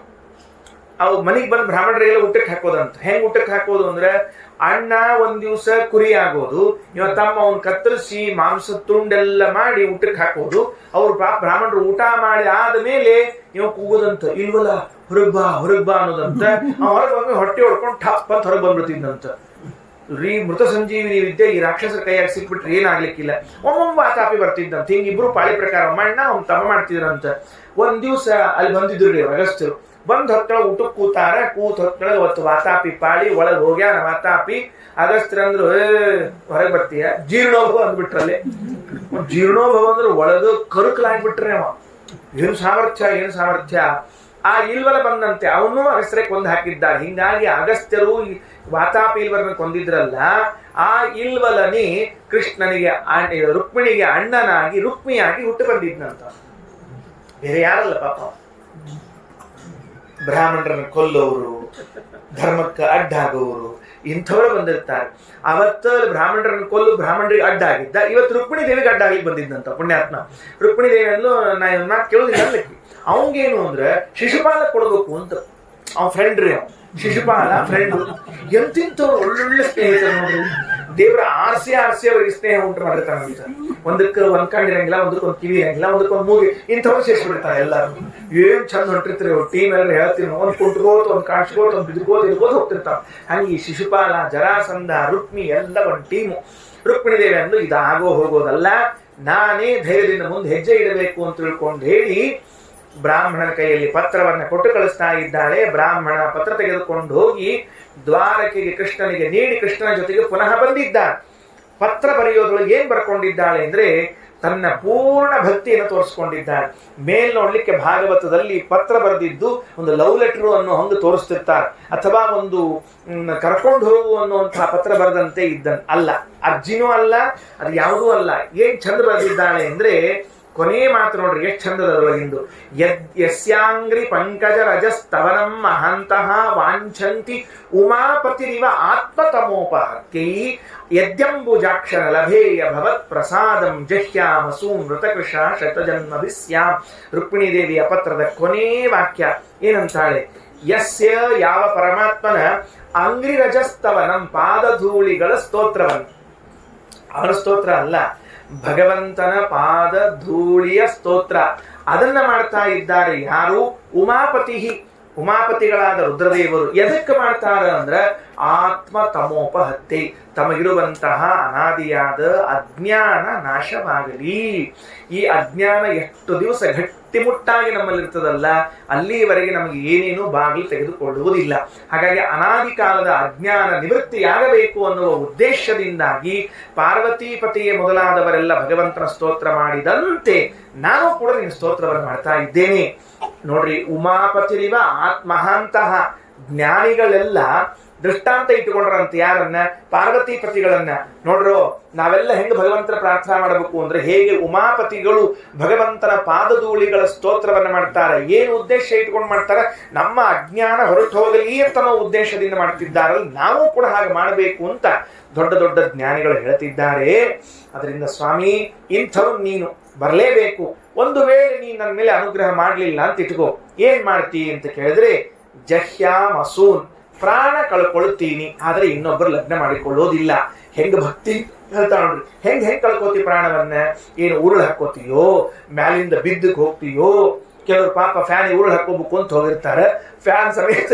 ಅವು ಮನಿಗ್ ಬಂದ್ ಬ್ರಾಹ್ಮಣರಿಗೆಲ್ಲ ಊಟಕ್ಕೆ ಹಾಕೋದಂತ. ಹೆಂಗ್ ಊಟಕ್ಕೆ ಹಾಕೋದು ಅಂದ್ರೆ, ಅಣ್ಣ ಒಂದ್ ದಿವ್ಸ ಕುರಿ ಆಗೋದು, ತಮ್ಮ ಅವ್ನ್ ಕತ್ತರಿಸಿ ಮಾಂಸ ತುಂಡೆಲ್ಲ ಮಾಡಿ ಊಟಕ್ಕೆ ಹಾಕೋದು. ಅವ್ರು ಬ್ರಾಹ್ಮಣರು ಊಟ ಮಾಡಿ ಆದ್ಮೇಲೆ ಇವ ಕೂಗೋದಂತ, ಇಲ್ವಲ್ಲ ಹೊರಗ್ ಬಾ ಅನ್ನೋದಂತ. ಹೊರಗೆ ಬಂದು ಹೊಟ್ಟೆ ಹೊಡ್ಕೊಂಡು ಠಪ್ ಅಂತ ಹೊರಗೆ ಬಂದ್ಬಿಡ್ತಿದ್ದಂತ. ರೀ ಮೃತ ಸಂಜೀವಿನಿ ವಿದ್ಯೆ ಈ ರಾಕ್ಷಸರ ಕೈಯಾಗಿ ಸಿಕ್ಬಿಟ್ರೆ ಏನಾಗ್ಲಿಕ್ಕಿಲ್ಲ. ಒಮ್ಮೊಮ್ಮೆ ವಾತಾಪಿ ಬರ್ತಿದ್ದಂತ. ಹಿಂಗ್ ಇಬ್ರು ಪಾಳಿ ಪ್ರಕಾರ ಅಣ್ಣ ಅವ್ನ್ ತಮ್ಮ ಮಾಡ್ತಿದ್ರಂತ. ಒಂದ್ ದಿವ್ಸ ಅಲ್ಲಿ ಬಂದಿದ್ರು ರೀ ಅಗಸ್ತ್ಯರು. ಬಂದ್ ಹೊತ್ತೊಳಗೆ ಊಟಕ್ಕೆ ಕೂತಾರ. ಹೊತ್ತೊಳಗೆ ಅವತ್ತು ವಾತಾಪಿ ಪಾಳಿ ಒಳಗೆ ಹೋಗ್ಯಾನ ವಾತಾಪಿ. ಅಗಸ್ತ್ಯರಂದ್ರು ಹೊರಗೆ ಬರ್ತೀಯ ಜೀರ್ಣೋಭವ ಅಂದ್ಬಿಟ್ರಲ್ಲಿ. ಜೀರ್ಣೋಭವ ಅಂದ್ರೆ ಒಳಗ ಕರುಕಲಾಗ್ಬಿಟ್ರೆ ಅವ. ಏನು ಸಾಮರ್ಥ್ಯ. ಆ ಇಲ್ವಲ ಬಂದಂತೆ ಅವನು ಅಗಸ್ತ್ಯರೇ ಕೊಂದು ಹಾಕಿದ್ದಾರೆ. ಹಿಂಗಾಗಿ ಅಗಸ್ತ್ಯರು ವಾತಾಪಿ ಇಲ್ವರನ್ನ ಕೊಂದಿದ್ರಲ್ಲ, ಆ ಇಲ್ವಲನಿ ಕೃಷ್ಣನಿಗೆ ರುಕ್ಮಿಣಿಗೆ ಅಣ್ಣನಾಗಿ ರುಕ್ಮಿಯಾಗಿ ಹುಟ್ಟು ಬಂದಿದ್ನಂತ. ಬೇರೆ ಯಾರಲ್ಲ ಪಾಪ. ಬ್ರಾಹ್ಮಣರನ್ನು ಕೊಲ್ಲೋರು, ಧರ್ಮಕ್ಕೆ ಅಡ್ಡಾಗೋರು ಇಂಥವ್ರು ಬಂದಿರ್ತಾರೆ. ಅವತ್ತು ಬ್ರಾಹ್ಮಣರನ್ನು ಕೊಲ್ಲು ಬ್ರಾಹ್ಮಣರಿಗೆ ಅಡ್ಡ ಆಗಿದ್ದ. ಇವತ್ತು ರುಕ್ಮಿಣಿ ದೇವಿಗೆ ಅಡ್ಡ ಆಗ್ಲಿಕ್ಕೆ ಬಂದಿದ್ದಂತ ಪುಣ್ಯಾತ್ಮ. ರುಕ್ಮಿಣಿ ದೇವಿಯಲ್ಲೂ ನಾ ಕೇಳೋದಿಲ್ಲ ಅನ್ಲಿಕ್ಕೆ. ಅವಂಗೇನು ಅಂದ್ರೆ ಶಿಶುಪಾಲ ಕೊಡ್ಬೇಕು ಅಂತ. ಅವ್ನ ಫ್ರೆಂಡ್ ರೀ ಶಿಶುಪಾಲ ಫ್ರೆಂಡ್. ಎಂತಿಂತವ್ರು ಒಳ್ಳೊಳ್ಳೆ ಸ್ನೇಹಿತರು ನೋಡ್ರಿ. ದೇವ್ರ ಆರ್ಸಿ ಅವರಿಗೆ ಸ್ನೇಹ ಉಂಟು ಮಾಡಿರ್ತಾನಂತ. ಒಂದಕ್ಕೆ ಒಂದ್ ಕಣ್ಣಿರಂಗಿಲ್ಲ, ಒಂದಕ್ಕೊಂದು ಕಿವಿ ಇರಂಗಿಲ್ಲ, ಒಂದಕ್ಕೊಂದು ಮೂಗಿ. ಇಂಥವ್ರು ಸೇರಿಸ್ಬಿಡ್ತಾರೆ ಎಲ್ಲಾರು. ಏನ್ ಚಂದ ಹೊಂಟಿರ್ತಾರೆ ಟೀಮ್ ಎಲ್ಲ. ಹೇಳ್ತೀನಿ, ಒಂದ್ ಕುಂಟ್ಕೋತ, ಒಂದ್ ಕಾಣಿಸ್ಕೋತ, ಒಂದ್ ಬಿದ್ಕೋತ ಹೋಗ್ತಿರ್ತಾವ. ಹಂಗೆ ಶಿಶುಪಾಲ, ಜರಾಸಂಧ, ರುಕ್ಮಿ ಎಲ್ಲ ಒಂದ್ ಟೀಮು. ರುಕ್ಮಿಣಿ ದೇವಿ ಅಂದು ಇದಾಗೋ ಹೋಗೋದಲ್ಲ, ನಾನೇ ಧೈರ್ಯದಿಂದ ಮುಂದೆ ಹೆಜ್ಜೆ ಇಡಬೇಕು ಅಂತ ತಿಳ್ಕೊಂಡು ಹೇಳಿ ಬ್ರಾಹ್ಮಣನ ಕೈಯಲ್ಲಿ ಪತ್ರವನ್ನ ಕೊಟ್ಟು ಕಳಿಸ್ತಾ ಇದ್ದಾಳೆ. ಬ್ರಾಹ್ಮಣ ಪತ್ರ ತೆಗೆದುಕೊಂಡು ಹೋಗಿ ದ್ವಾರಕೆಗೆ ಕೃಷ್ಣನಿಗೆ ನೀಡಿ ಕೃಷ್ಣನ ಜೊತೆಗೆ ಪುನಃ ಬಂದಿದ್ದಾಳೆ. ಪತ್ರ ಬರೆಯೋದ್ರೊಳಗೆ ಏನ್ ಬರ್ಕೊಂಡಿದ್ದಾಳೆ ಅಂದ್ರೆ, ತನ್ನ ಪೂರ್ಣ ಭಕ್ತಿಯನ್ನು ತೋರಿಸ್ಕೊಂಡಿದ್ದಾನೆ. ಮೇಲ್ ನೋಡ್ಲಿಕ್ಕೆ ಭಾಗವತದಲ್ಲಿ ಪತ್ರ ಬರೆದಿದ್ದು ಒಂದು ಲವ್ ಲೆಟರ್ ಅನ್ನೋ ಹಂಗೆ ತೋರಿಸ್ತಿರ್ತಾರೆ, ಅಥವಾ ಒಂದು ಕರ್ಕೊಂಡು ಹೋಗು ಅನ್ನುವಂತಹ ಪತ್ರ ಬರೆದಂತೆ ಇದ್ದನ್ ಅಲ್ಲ, ಅರ್ಜಿನೂ ಅಲ್ಲ, ಅದು ಯಾವುದೂ ಅಲ್ಲ. ಏನ್ ಚಂದ ಬರೆದಿದ್ದಾಳೆ ಅಂದ್ರೆ ಕೊನೆ ಮಾತು ನೋಡ್ರಿ ಎಷ್ಟು ಚಂದದೊಳಗಿಂದು. ಯಸ್ಯಾಂಗ್ರಿ ಪಂಕಜ ರಜಸ್ತವನಂ ಮಹಾಂತಹ ವಾಂಛಂತಿ ಉಮಾಪತಿರಿವ ಆತ್ಮತಮೋಪಹತ್ಯೈ ಯದ್ಯಂಬುಜಾಕ್ಷರ ಲಭೇಯ ಭವತ್ ಪ್ರಸಾದಂ ಜಹ್ಯಾಮಸೂನ್ ಮೃತಕೃಷ ಶತಜನ್ಮಭಿಸ್ಯಾಂ. ರುಕ್ಮಿಣೀ ದೇವಿಯ ಪತ್ರದ ಕೊನೆ ವಾಕ್ಯ ಏನಂತಾಳೆ? ಯಸ್ಯ ಯಾವ ಪರಮಾತ್ಮನ ಅಂಗ್ರಿ ರಜಸ್ತವನಂ ಪಾದಧೂಳಿಗಳ ಸ್ತೋತ್ರವನ್ನು, ಅವನ ಸ್ತೋತ್ರ ಅಲ್ಲ, ಭಗವಂತನ ಪಾದ ಧೂಳಿಯ ಸ್ತೋತ್ರ, ಅದನ್ನ ಮಾಡ್ತಾ ಇದ್ದಾರೆ ಯಾರು? ಉಮಾಪತಿ, ಉಮಾಪತಿಗಳಾದ ರುದ್ರದೇವರು. ಎದಕ್ಕೆ ಮಾಡ್ತಾರ ಅಂದ್ರ ಆತ್ಮ ತಮೋಪಹತ್ಯೆ, ತಮಗಿರುವಂತಹ ಅನಾದಿಯಾದ ಅಜ್ಞಾನ ನಾಶವಾಗಲಿ. ಈ ಅಜ್ಞಾನ ಎಷ್ಟು ದಿವಸ ಗಟ್ಟಿಮುಟ್ಟಾಗಿ ನಮ್ಮಲ್ಲಿರ್ತದಲ್ಲ, ಅಲ್ಲಿಯವರೆಗೆ ನಮಗೆ ಏನೇನೂ ಬಾಗಿಲು ತೆಗೆದುಕೊಳ್ಳುವುದಿಲ್ಲ. ಹಾಗಾಗಿ ಅನಾದಿ ಕಾಲದ ಅಜ್ಞಾನ ನಿವೃತ್ತಿಯಾಗಬೇಕು ಅನ್ನುವ ಉದ್ದೇಶದಿಂದಾಗಿ ಪಾರ್ವತೀಪತಿಯೇ ಮೊದಲಾದವರೆಲ್ಲ ಭಗವಂತನ ಸ್ತೋತ್ರ ಮಾಡಿದಂತೆ ನಾನು ಕೂಡ ನಿನ್ನ ಸ್ತೋತ್ರವನ್ನು ಮಾಡ್ತಾ ಇದ್ದೇನೆ. ನೋಡ್ರಿ, ಉಮಾಪತಿರಿವ ಆತ್ಮಹಾಂತಹ ಜ್ಞಾನಿಗಳೆಲ್ಲ ದೃಷ್ಟಾಂತ ಇಟ್ಟುಕೊಂಡ್ರಂತ ಯಾರನ್ನ? ಪಾರ್ವತೀಪತಿಗಳನ್ನ. ನೋಡ್ರೋ, ನಾವೆಲ್ಲ ಹೆಂಗ ಭಗವಂತನ ಪ್ರಾರ್ಥನಾ ಮಾಡಬೇಕು ಅಂದ್ರೆ ಹೇಗೆ ಉಮಾಪತಿಗಳು ಭಗವಂತನ ಪಾದಧೂಳಿಗಳ ಸ್ತೋತ್ರವನ್ನ ಮಾಡ್ತಾರೆ. ಏನು ಉದ್ದೇಶ ಇಟ್ಕೊಂಡು ಮಾಡ್ತಾರೆ? ನಮ್ಮ ಅಜ್ಞಾನ ಹೊರಟು ಹೋಗಲಿ ಅಂತ ನಾವು ಉದ್ದೇಶದಿಂದ ಮಾಡ್ತಿದ್ದಾರಲ್ಲ, ನಾವು ಕೂಡ ಹಾಗೆ ಮಾಡಬೇಕು ಅಂತ ದೊಡ್ಡ ದೊಡ್ಡ ಜ್ಞಾನಿಗಳು ಹೇಳ್ತಿದ್ದಾರೆ. ಅದರಿಂದ ಸ್ವಾಮಿ, ಇಂಥವ್ ನೀನು ಬರಲೇಬೇಕು. ಒಂದು ವೇಳೆ ನೀನು ನನ್ನ ಮೇಲೆ ಅನುಗ್ರಹ ಮಾಡಲಿಲ್ಲ ಅಂತ ಇಟ್ಕೋ, ಏನ್ ಮಾಡ್ತೀ ಅಂತ ಕೇಳಿದ್ರೆ ಜಹ್ಯಾಮಸೂನ್, ಪ್ರಾಣ ಕಳ್ಕೊಳ್ತೀನಿ, ಆದ್ರೆ ಇನ್ನೊಬ್ಬರು ಲಗ್ನ ಮಾಡಿಕೊಳ್ಳೋದಿಲ್ಲ. ಹೆಂಗ ಭಕ್ತಿ ಹೇಳ್ತಾ ನೋಡ್ರಿ, ಹೆಂಗ್ ಕಳ್ಕೋತಿ ಪ್ರಾಣವನ್ನ? ಏನು ಉರುಳು ಹಾಕೋತೀಯೋ, ಮ್ಯಾಲಿಂದ ಬಿದ್ದಕ್ಕೆ ಹೋಗ್ತೀಯೋ? ಕೆಲವರು ಪಾಪ ಫ್ಯಾನ್ ಉರುಳು ಹಾಕೋಬೇಕು ಅಂತ ಹೋಗಿರ್ತಾರೆ, ಫ್ಯಾನ್ ಸಮೇತ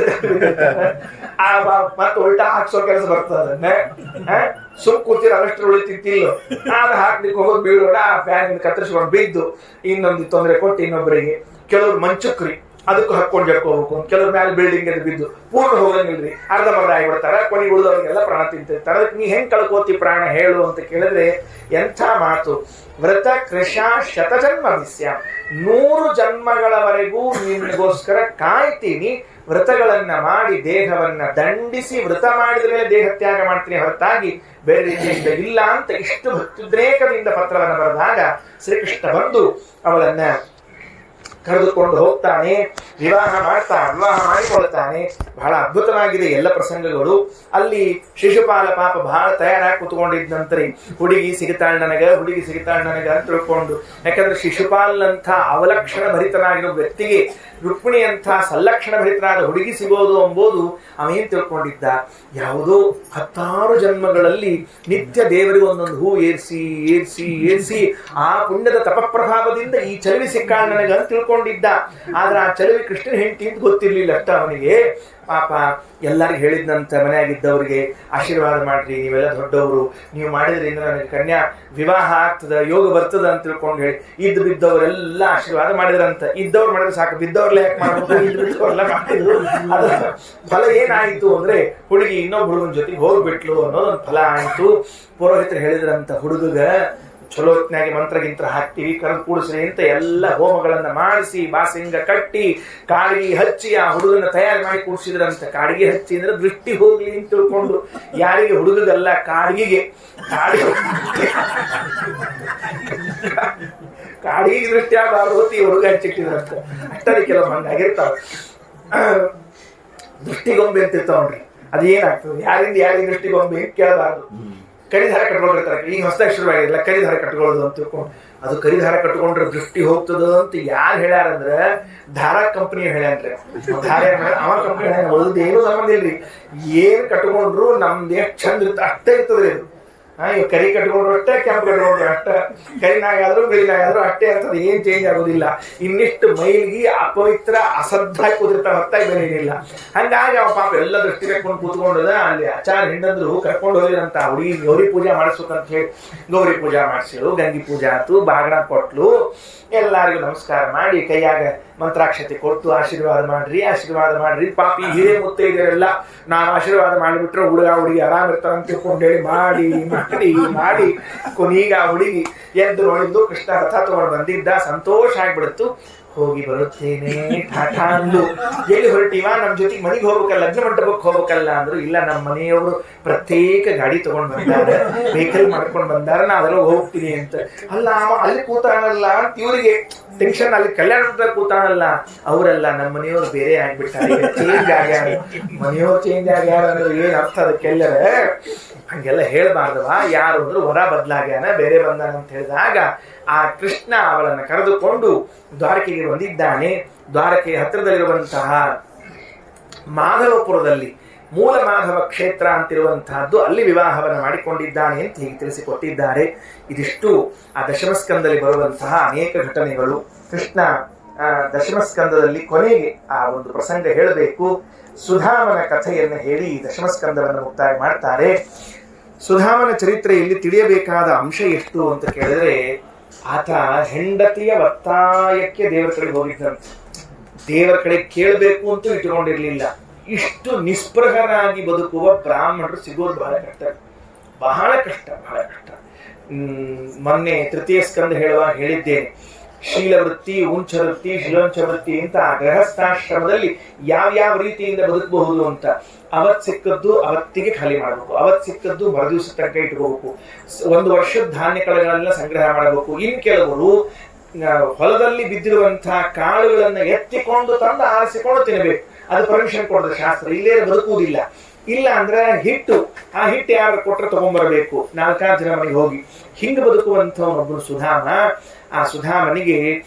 ಮತ್ತೆ ಉಲ್ಟಾ ಹಾಕ್ಸೋ ಕೆಲಸ ಬರ್ತದೆ. ಸುಮ್ ಕೂತಿರ ಅಷ್ಟು ಉಳಿತಿತ್ತಿಲ್ಲ, ಆಗ ಹಾಕ್ಲಿಕ್ಕೆ ಹೋಗೋದು ಬೀಳೋಣ, ಆ ಫ್ಯಾನ್ ಕತ್ತರಿಸ್ಕೊಂಡು ಬಿದ್ದು ಇನ್ನೊಂದು ತೊಂದರೆ ಕೊಟ್ಟು ಇನ್ನೊಬ್ಬರಿಗೆ. ಕೆಲವ್ರು ಮಂಚಕ್ರಿ, ಅದಕ್ಕೂ ಹಾಕೊಂಡು ಜಡ್ಕೋಬೇಕು. ಕೆಲವ್ರ ಮೇಲೆ ಬಿಲ್ಡಿಂಗ್ ಅದು ಬಿದ್ದು ಪೂರ್ಣ ಹೋಗಂಗಿಲ್ರಿ, ಅರ್ಧ ಮರ್ಧ ಆಗಿಬಿಡ್ತಾರ, ಕೊನೆಗೆ ಉಳಿದವ್ರಿಗೆಲ್ಲ ಪ್ರಾಣ ತಿಂತಿರ್ತಾರೆ. ಅದಕ್ಕೆ ನೀ ಹೆಂಗ್ ಕಳ್ಕೋತಿ ಪ್ರಾಣ ಹೇಳು ಅಂತ ಕೇಳಿದ್ರೆ ಎಂಥ ಮಾತು! ವ್ರತ ಕೃಷ ಶತಜನ್ಮಭಿಸ್ಯ, 100 ಜನ್ಮಗಳವರೆಗೂ ನಿನ್ಗೋಸ್ಕರ ಕಾಯ್ತೀನಿ. ವ್ರತಗಳನ್ನ ಮಾಡಿ ದೇಹವನ್ನ ದಂಡಿಸಿ, ವ್ರತ ಮಾಡಿದ ಮೇಲೆ ದೇಹ ತ್ಯಾಗ ಮಾಡ್ತೀನಿ, ಹೊರತಾಗಿ ಬೇರೆ ರೀತಿಯಿಂದ ಇಲ್ಲ ಅಂತ ಇಷ್ಟು ಭಕ್ತಿದ್ರೇಕದಿಂದ ಪತ್ರವನ್ನು ಬರೆದಾಗ ಶ್ರೀಕೃಷ್ಣ ಬಂದು ಅವಳನ್ನ ಕರೆದುಕೊಂಡು ಹೋಗ್ತಾನೆ, ವಿವಾಹ ಮಾಡಿಕೊಳ್ತಾನೆ. ಬಹಳ ಅದ್ಭುತವಾಗಿದೆ ಎಲ್ಲ ಪ್ರಸಂಗಗಳು. ಅಲ್ಲಿ ಶಿಶುಪಾಲ ಪಾಪ ಬಹಳ ತಯಾರಾಗಿ ಕುತ್ಕೊಂಡಿದ್ದಂತ್ರಿ, ಹುಡುಗಿ ಸಿಗುತ್ತಾಳೆ ನನಗೆ ಅಂತ ತಿಳ್ಕೊಂಡು. ಯಾಕಂದ್ರೆ ಶಿಶುಪಾಲಂಥ ಅವಲಕ್ಷಣ ಭರಿತನಾಗಿರೋ ವ್ಯಕ್ತಿಗೆ ರುಕ್ಮಿಣಿ ಅಂತ ಸಲ್ಲಕ್ಷಣ ಭರಿತರಾದ ಹುಡುಗಿ ಸಿಗೋದು ಎಂಬುದು ಅವೇನ್ ತಿಳ್ಕೊಂಡಿದ್ದ? ಯಾವುದೋ 10 ಜನ್ಮಗಳಲ್ಲಿ ನಿತ್ಯ ದೇವರಿಗೆ ಒಂದೊಂದು ಹೂ ಏರ್ಸಿ ಆ ಪುಣ್ಯದ ತಪಪ್ರಭಾವದಿಂದ ಈ ಚಲವಿ ಸಿಕ್ಕಾಳ ನನಗೆ ಅಂತ ತಿಳ್ಕೊಂಡಿದ್ದ. ಆದ್ರೆ ಆ ಚಲವಿ ಕೃಷ್ಣನ ಹೆಂಡತಿ ಅಂತ ಗೊತ್ತಿರ್ಲಿಲ್ಲ ಅಷ್ಟ ಅವನಿಗೆ. ಪಾಪ ಎಲ್ಲರಿಗೂ ಹೇಳಿದ್ನಂತ ಮನೆಯಾಗಿದ್ದವ್ರಿಗೆ, ಆಶೀರ್ವಾದ ಮಾಡ್ರಿ, ನೀವೆಲ್ಲ ದೊಡ್ಡವರು, ನೀವು ಮಾಡಿದ್ರಿಂದ ನನಗೆ ಕನ್ಯಾ ವಿವಾಹ ಆಗ್ತದ, ಯೋಗ ಬರ್ತದ ಅಂತ ತಿಳ್ಕೊಂಡು ಹೇಳಿ ಇದ್ದು ಬಿದ್ದವರೆಲ್ಲ ಆಶೀರ್ವಾದ ಮಾಡಿದ್ರಂತ. ಇದ್ದವ್ರು ಮಾಡಿದ್ರೆ ಸಾಕು, ಬಿದ್ದವ್ರಲ್ಲ ಯಾಕೆ ಮಾಡ್ಬೇಕು? ಇದ್ದವ್ರೆಲ್ಲ ಮಾಡಿದ್ರು. ಅದ್ರ ಫಲ ಏನಾಯ್ತು ಅಂದ್ರೆ ಹುಡುಗಿ ಇನ್ನೊಬ್ಬ ಹುಡುಗನ ಜೊತೆಗೆ ಹೋಗ್ಬಿಟ್ಲು ಅನ್ನೋದೊಂದು ಫಲ ಆಯ್ತು. ಪುರೋಹಿತರು ಹೇಳಿದ್ರಂತ, ಹುಡುಗ ಚಲೋ ಹೊತ್ನಾಗಿ ಮಂತ್ರಗಿಂತ್ರ ಹಾಕ್ತಿವಿ, ಕರೆದು ಕೂಡಿಸ್ರಿ ಅಂತ ಎಲ್ಲ ಹೋಮಗಳನ್ನ ಮಾಡಿಸಿ ಬಾಸಿಂಗ ಕಟ್ಟಿ ಕಾಡಿಗೆ ಹಚ್ಚಿ ಆ ಹುಡುಗನ ತಯಾರು ಮಾಡಿ ಕೂಡಿಸಿದ್ರಂತ. ಕಾಡಿಗೆ ಹಚ್ಚಿ ಅಂದ್ರೆ ದೃಷ್ಟಿ ಹೋಗ್ಲಿ ಅಂತ ತಿಳ್ಕೊಂಡು, ಯಾರಿಗೆ? ಹುಡುಗಲ್ಲ, ಕಾಡಿಗೆ ದೃಷ್ಟಿ ಆಗಬಾರ್ದು ಈ ಹುಡುಗ ಹಚ್ಚಿಟ್ಟಿದ್ರಂತ. ಅಷ್ಟೇ ಕೆಲವು ಹಂಗಾಗಿರ್ತಾವ. ದೃಷ್ಟಿಗೊಂಬೆ ಅಂತಿರ್ತಾವ್ರಿ, ಅದೇನಾಗ್ತದೆ? ಯಾರಿಂದ ದೃಷ್ಟಿಗೊಂಬೆ ಕೇಳಬಾರ್ದು. ಕರಿದಾರ ಕಟ್ಕೊಂಡಿರ್ತಾರೆ, ಈಗ ಹೊಸದಾಗಿ ಶುರುವಾಗಿಲ್ಲ ಕರಿದಾರ ಕಟ್ಕೊಳ್ಳೋದು ಅಂತ ತಿಳ್ಕೊಂಡು. ಅದು ಕರಿದಾರ ಕಟ್ಕೊಂಡ್ರೆ ದೃಷ್ಟಿ ಹೋಗ್ತದ ಅಂತ ಯಾರು ಹೇಳ್ಯಾರಂದ್ರ ಧಾರಾ ಕಂಪನಿ ಹೇಳ್ಯಾನ್ರಿ. ಅವ ಕಂಪನಿ ಓದೋದು ಏನೂ ಸಂಬಂಧ ಇಲ್ರಿ, ಏನ್ ಕಟ್ಕೊಂಡ್ರು ನಮ್ದು ಎಷ್ಟು ಚಂದ ಇರುತ್ತೆ ಅಷ್ಟೇ ಇರ್ತದ್ರಿ ಅದು. ಕರಿ ಕಟ್ಕೊಂಡ್ರು ಅಷ್ಟೇ, ಕೆಂಪು ಕಟ್ಕೊಂಡ್ರು ಅಷ್ಟೇ, ಕರಿನಾಗಾದ್ರೂ ಬಿಳಿನಾಗಾದ್ರೂ ಅಷ್ಟೇ ಅಂತದ, ಏನ್ ಚೇಂಜ್ ಆಗೋದಿಲ್ಲ. ಇನ್ನಿಷ್ಟು ಮೈಲಿಗೆ ಅಪವಿತ್ರ ಅಸಡ್ಡಾಗಿ ಕೂತಿರ್ತಾವ, ಹೊತ್ತಾಗಿ ಬೇರೆ ಏನಿಲ್ಲ. ಹಂಗಾಗಿ ಅವ ಪಾಪ ಎಲ್ಲ ದೃಷ್ಟಿ ಕಟ್ಕೊಂಡು ಕೂತ್ಕೊಂಡದ. ಅಲ್ಲಿ ಆಚಾರ ಹಿಂಡಂದ್ರು ಕರ್ಕೊಂಡು ಹೋಗಿರಂತ ಹುಡುಗಿ ಗೌರಿ ಪೂಜಾ ಮಾಡಿಸ್ಬೇಕಂತ ಹೇಳಿ ಗೌರಿ ಪೂಜಾ ಮಾಡಿಸಿಳು. ಗಂಗಿ ಪೂಜಾ ಆಯ್ತು, ಬಾಗಣ ಕೊಟ್ಲು, ಎಲ್ಲರಿಗೂ ನಮಸ್ಕಾರ ಮಾಡಿ ಕೈಯಾಗ ಮಂತ್ರಾಕ್ಷತೆ ಕೊಟ್ಟು ಆಶೀರ್ವಾದ ಮಾಡ್ರಿ. ಪಾಪಿ ಹಿರೇ ಮುತ್ತೈದರೆಲ್ಲ ನಾವು ಆಶೀರ್ವಾದ ಮಾಡಿಬಿಟ್ರೆ ಹುಡುಗಿ ಆರಾಮ್ ಇರ್ತಾರ ಅಂತ ತಿಳ್ಕೊಂಡು ಹೇಳಿ ಮಾಡಿ ಮಾಡಿ ಕೊನೀಗ ಆ ಹುಡುಗಿ ಎದ್ದು ನೋಡಿದ್ದು ಕೃಷ್ಣ ರಥ ತಗೊಂಡು ಬಂದಿದ್ದ. ಸಂತೋಷ ಆಗ್ಬಿಡುತ್ತು. ಹೋಗಿ ಬರುತ್ತೇನೆ ಟಾಟಾ ಅಂದು. ಎಲ್ಲಿ ಹೊರಟಿವ? ನಮ್ ಜೊತೆಗೆ ಮನೆಗೆ ಹೋಗ್ಬೇಕಲ್ಲ, ಲಗ್ನ ಮಂಟಪಕ್ಕೆ ಹೋಗ್ಬೇಕಲ್ಲ ಅಂದ್ರು. ಇಲ್ಲ, ನಮ್ಮ ಮನೆಯವರು ಪ್ರತ್ಯೇಕ ಗಾಡಿ ತಗೊಂಡ್ ಬಂದಾರ, ವೆಹಿಕಲ್ ಮಾಡ್ಕೊಂಡ್ ಬಂದಾರ, ನಾ ಅದ್ರೊಳಗೆ ಹೋಗ್ತೀನಿ ಅಂತ. ಅಲ್ಲ ಅಲ್ಲಿ ಕೂತಾನಲ್ಲ ಅಂತ ಇವರಿಗೆ ಟೆನ್ಷನ್. ಅಲ್ಲಿ ಕಲ್ಯಾಣ ಮಂಟಪ ಕೂತಾನಲ್ಲ, ಅವರಲ್ಲ ನಮ್ಮ ಮನೆಯವರು ಬೇರೆ ಆಗ್ಬಿಟ್ಟಾರೆ, ಚೇಂಜ್ ಆಗ್ಯಾರ. ಮನೆಯವ್ರು ಚೇಂಜ್ ಆಗ್ಯಾರ ಅಂದ್ರೆ ಏನ್ ಅರ್ಥ ಅದಕ್ಕೆಲ್ಲರ? ಹಂಗೆಲ್ಲ ಹೇಳ್ಬಾರ್ದವ. ಯಾರು ಅಂದ್ರು ಹೊರ ಬದ್ಲಾಗ್ಯಾನ, ಬೇರೆ ಬಂದಾನ ಅಂತ ಹೇಳಿದಾಗ ಆ ಕೃಷ್ಣ ಅವಳನ್ನು ಕರೆದುಕೊಂಡು ದ್ವಾರಕೆಗೆ ಬಂದಿದ್ದಾನೆ. ದ್ವಾರಕೆಯ ಹತ್ತಿರದಲ್ಲಿರುವಂತಹ ಮಾಧವಪುರದಲ್ಲಿ ಮೂಲ ಮಾಧವ ಕ್ಷೇತ್ರ ಅಂತಿರುವಂತಹದ್ದು, ಅಲ್ಲಿ ವಿವಾಹವನ್ನು ಮಾಡಿಕೊಂಡಿದ್ದಾನೆ ಅಂತ ಹೀಗೆ ತಿಳಿಸಿಕೊಟ್ಟಿದ್ದಾರೆ. ಇದಿಷ್ಟು ಆ ದಶಮಸ್ಕಂದಲ್ಲಿ ಬರುವಂತಹ ಅನೇಕ ಘಟನೆಗಳು. ಕೃಷ್ಣ ದಶಮಸ್ಕಂದದಲ್ಲಿ ಕೊನೆಗೆ ಆ ಒಂದು ಪ್ರಸಂಗ ಹೇಳಬೇಕು. ಸುಧಾಮನ ಕಥೆಯನ್ನು ಹೇಳಿ ದಶಮಸ್ಕಂದವನ್ನು ಮುಕ್ತಾಯ ಮಾಡ್ತಾರೆ. ಸುಧಾಮನ ಚರಿತ್ರೆಯಲ್ಲಿ ತಿಳಿಯಬೇಕಾದ ಅಂಶ ಎಷ್ಟು ಅಂತ ಕೇಳಿದ್ರೆ, ಆತ ಹೆಂಡತಿಯ ಒತ್ತಾಯಕ್ಕೆ ದೇವರ ಕಡೆಗೆ ಹೋಗಿದ್ದಂತೆ. ದೇವರ ಕಡೆ ಕೇಳಬೇಕು ಅಂತೂ ಇಟ್ಟುಕೊಂಡಿರ್ಲಿಲ್ಲ. ಇಷ್ಟು ನಿಸ್ಪೃಹರಾಗಿ ಬದುಕುವ ಬ್ರಾಹ್ಮಣರು ಸಿಗೋದು ಬಹಳ ಕಷ್ಟ, ಬಹಳ ಕಷ್ಟ, ಬಹಳ ಕಷ್ಟ. ಮೊನ್ನೆ ತೃತೀಯ ಸ್ಕಂದ ಹೇಳಿದ್ದೇನೆ, ಶೀಲವೃತ್ತಿ, ಉಂಚವೃತ್ತಿ, ಶಿಲೋಂಚವೃತ್ತಿ ಅಂತ ಗೃಹಸ್ಥಾಶ್ರಮದಲ್ಲಿ ಯಾವ್ಯಾವ ರೀತಿಯಿಂದ ಬದುಕಬಹುದು ಅಂತ. ಅವತ್ ಸಿಕ್ಕದ್ದು ಅವತ್ತಿಗೆ ಖಾಲಿ ಮಾಡಬೇಕು, ಅವತ್ ಸಿಕ್ಕದ್ದು ಮರುದಿವಸ ತನಕ ಇಟ್ಕೋಬೇಕು, ಒಂದು ವರ್ಷದ ಧಾನ್ಯ ಕಳೆಗಳನ್ನ ಸಂಗ್ರಹ ಮಾಡಬೇಕು. ಇನ್ ಕೆಲವರು ಹೊಲದಲ್ಲಿ ಬಿದ್ದಿರುವಂತಹ ಕಾಳುಗಳನ್ನ ಎತ್ತಿಕೊಂಡು ತಂದು ಆರಿಸಿಕೊಂಡು ತಿನ್ನಬೇಕು. ಅದು ಪರ್ಮಿಷನ್ ಕೊಡದ ಶಾಸ್ತ್ರ. ಇಲ್ಲೇ ಬದುಕುವುದಿಲ್ಲ. ಇಲ್ಲ ಅಂದ್ರೆ ಹಿಟ್ಟು, ಆ ಹಿಟ್ಟು ಯಾರು ಕೊಟ್ಟರೆ ತಗೊಂಡ್ಬರ್ಬೇಕು, 4-5 ಜನ ಮನೆಗೆ ಹೋಗಿ. ಹಿಂಗ ಬದುಕುವಂಥವನೊಬ್ಬನು ಸುಧಾಮ. ಆ ಸುಧಾಮನಿಗೆ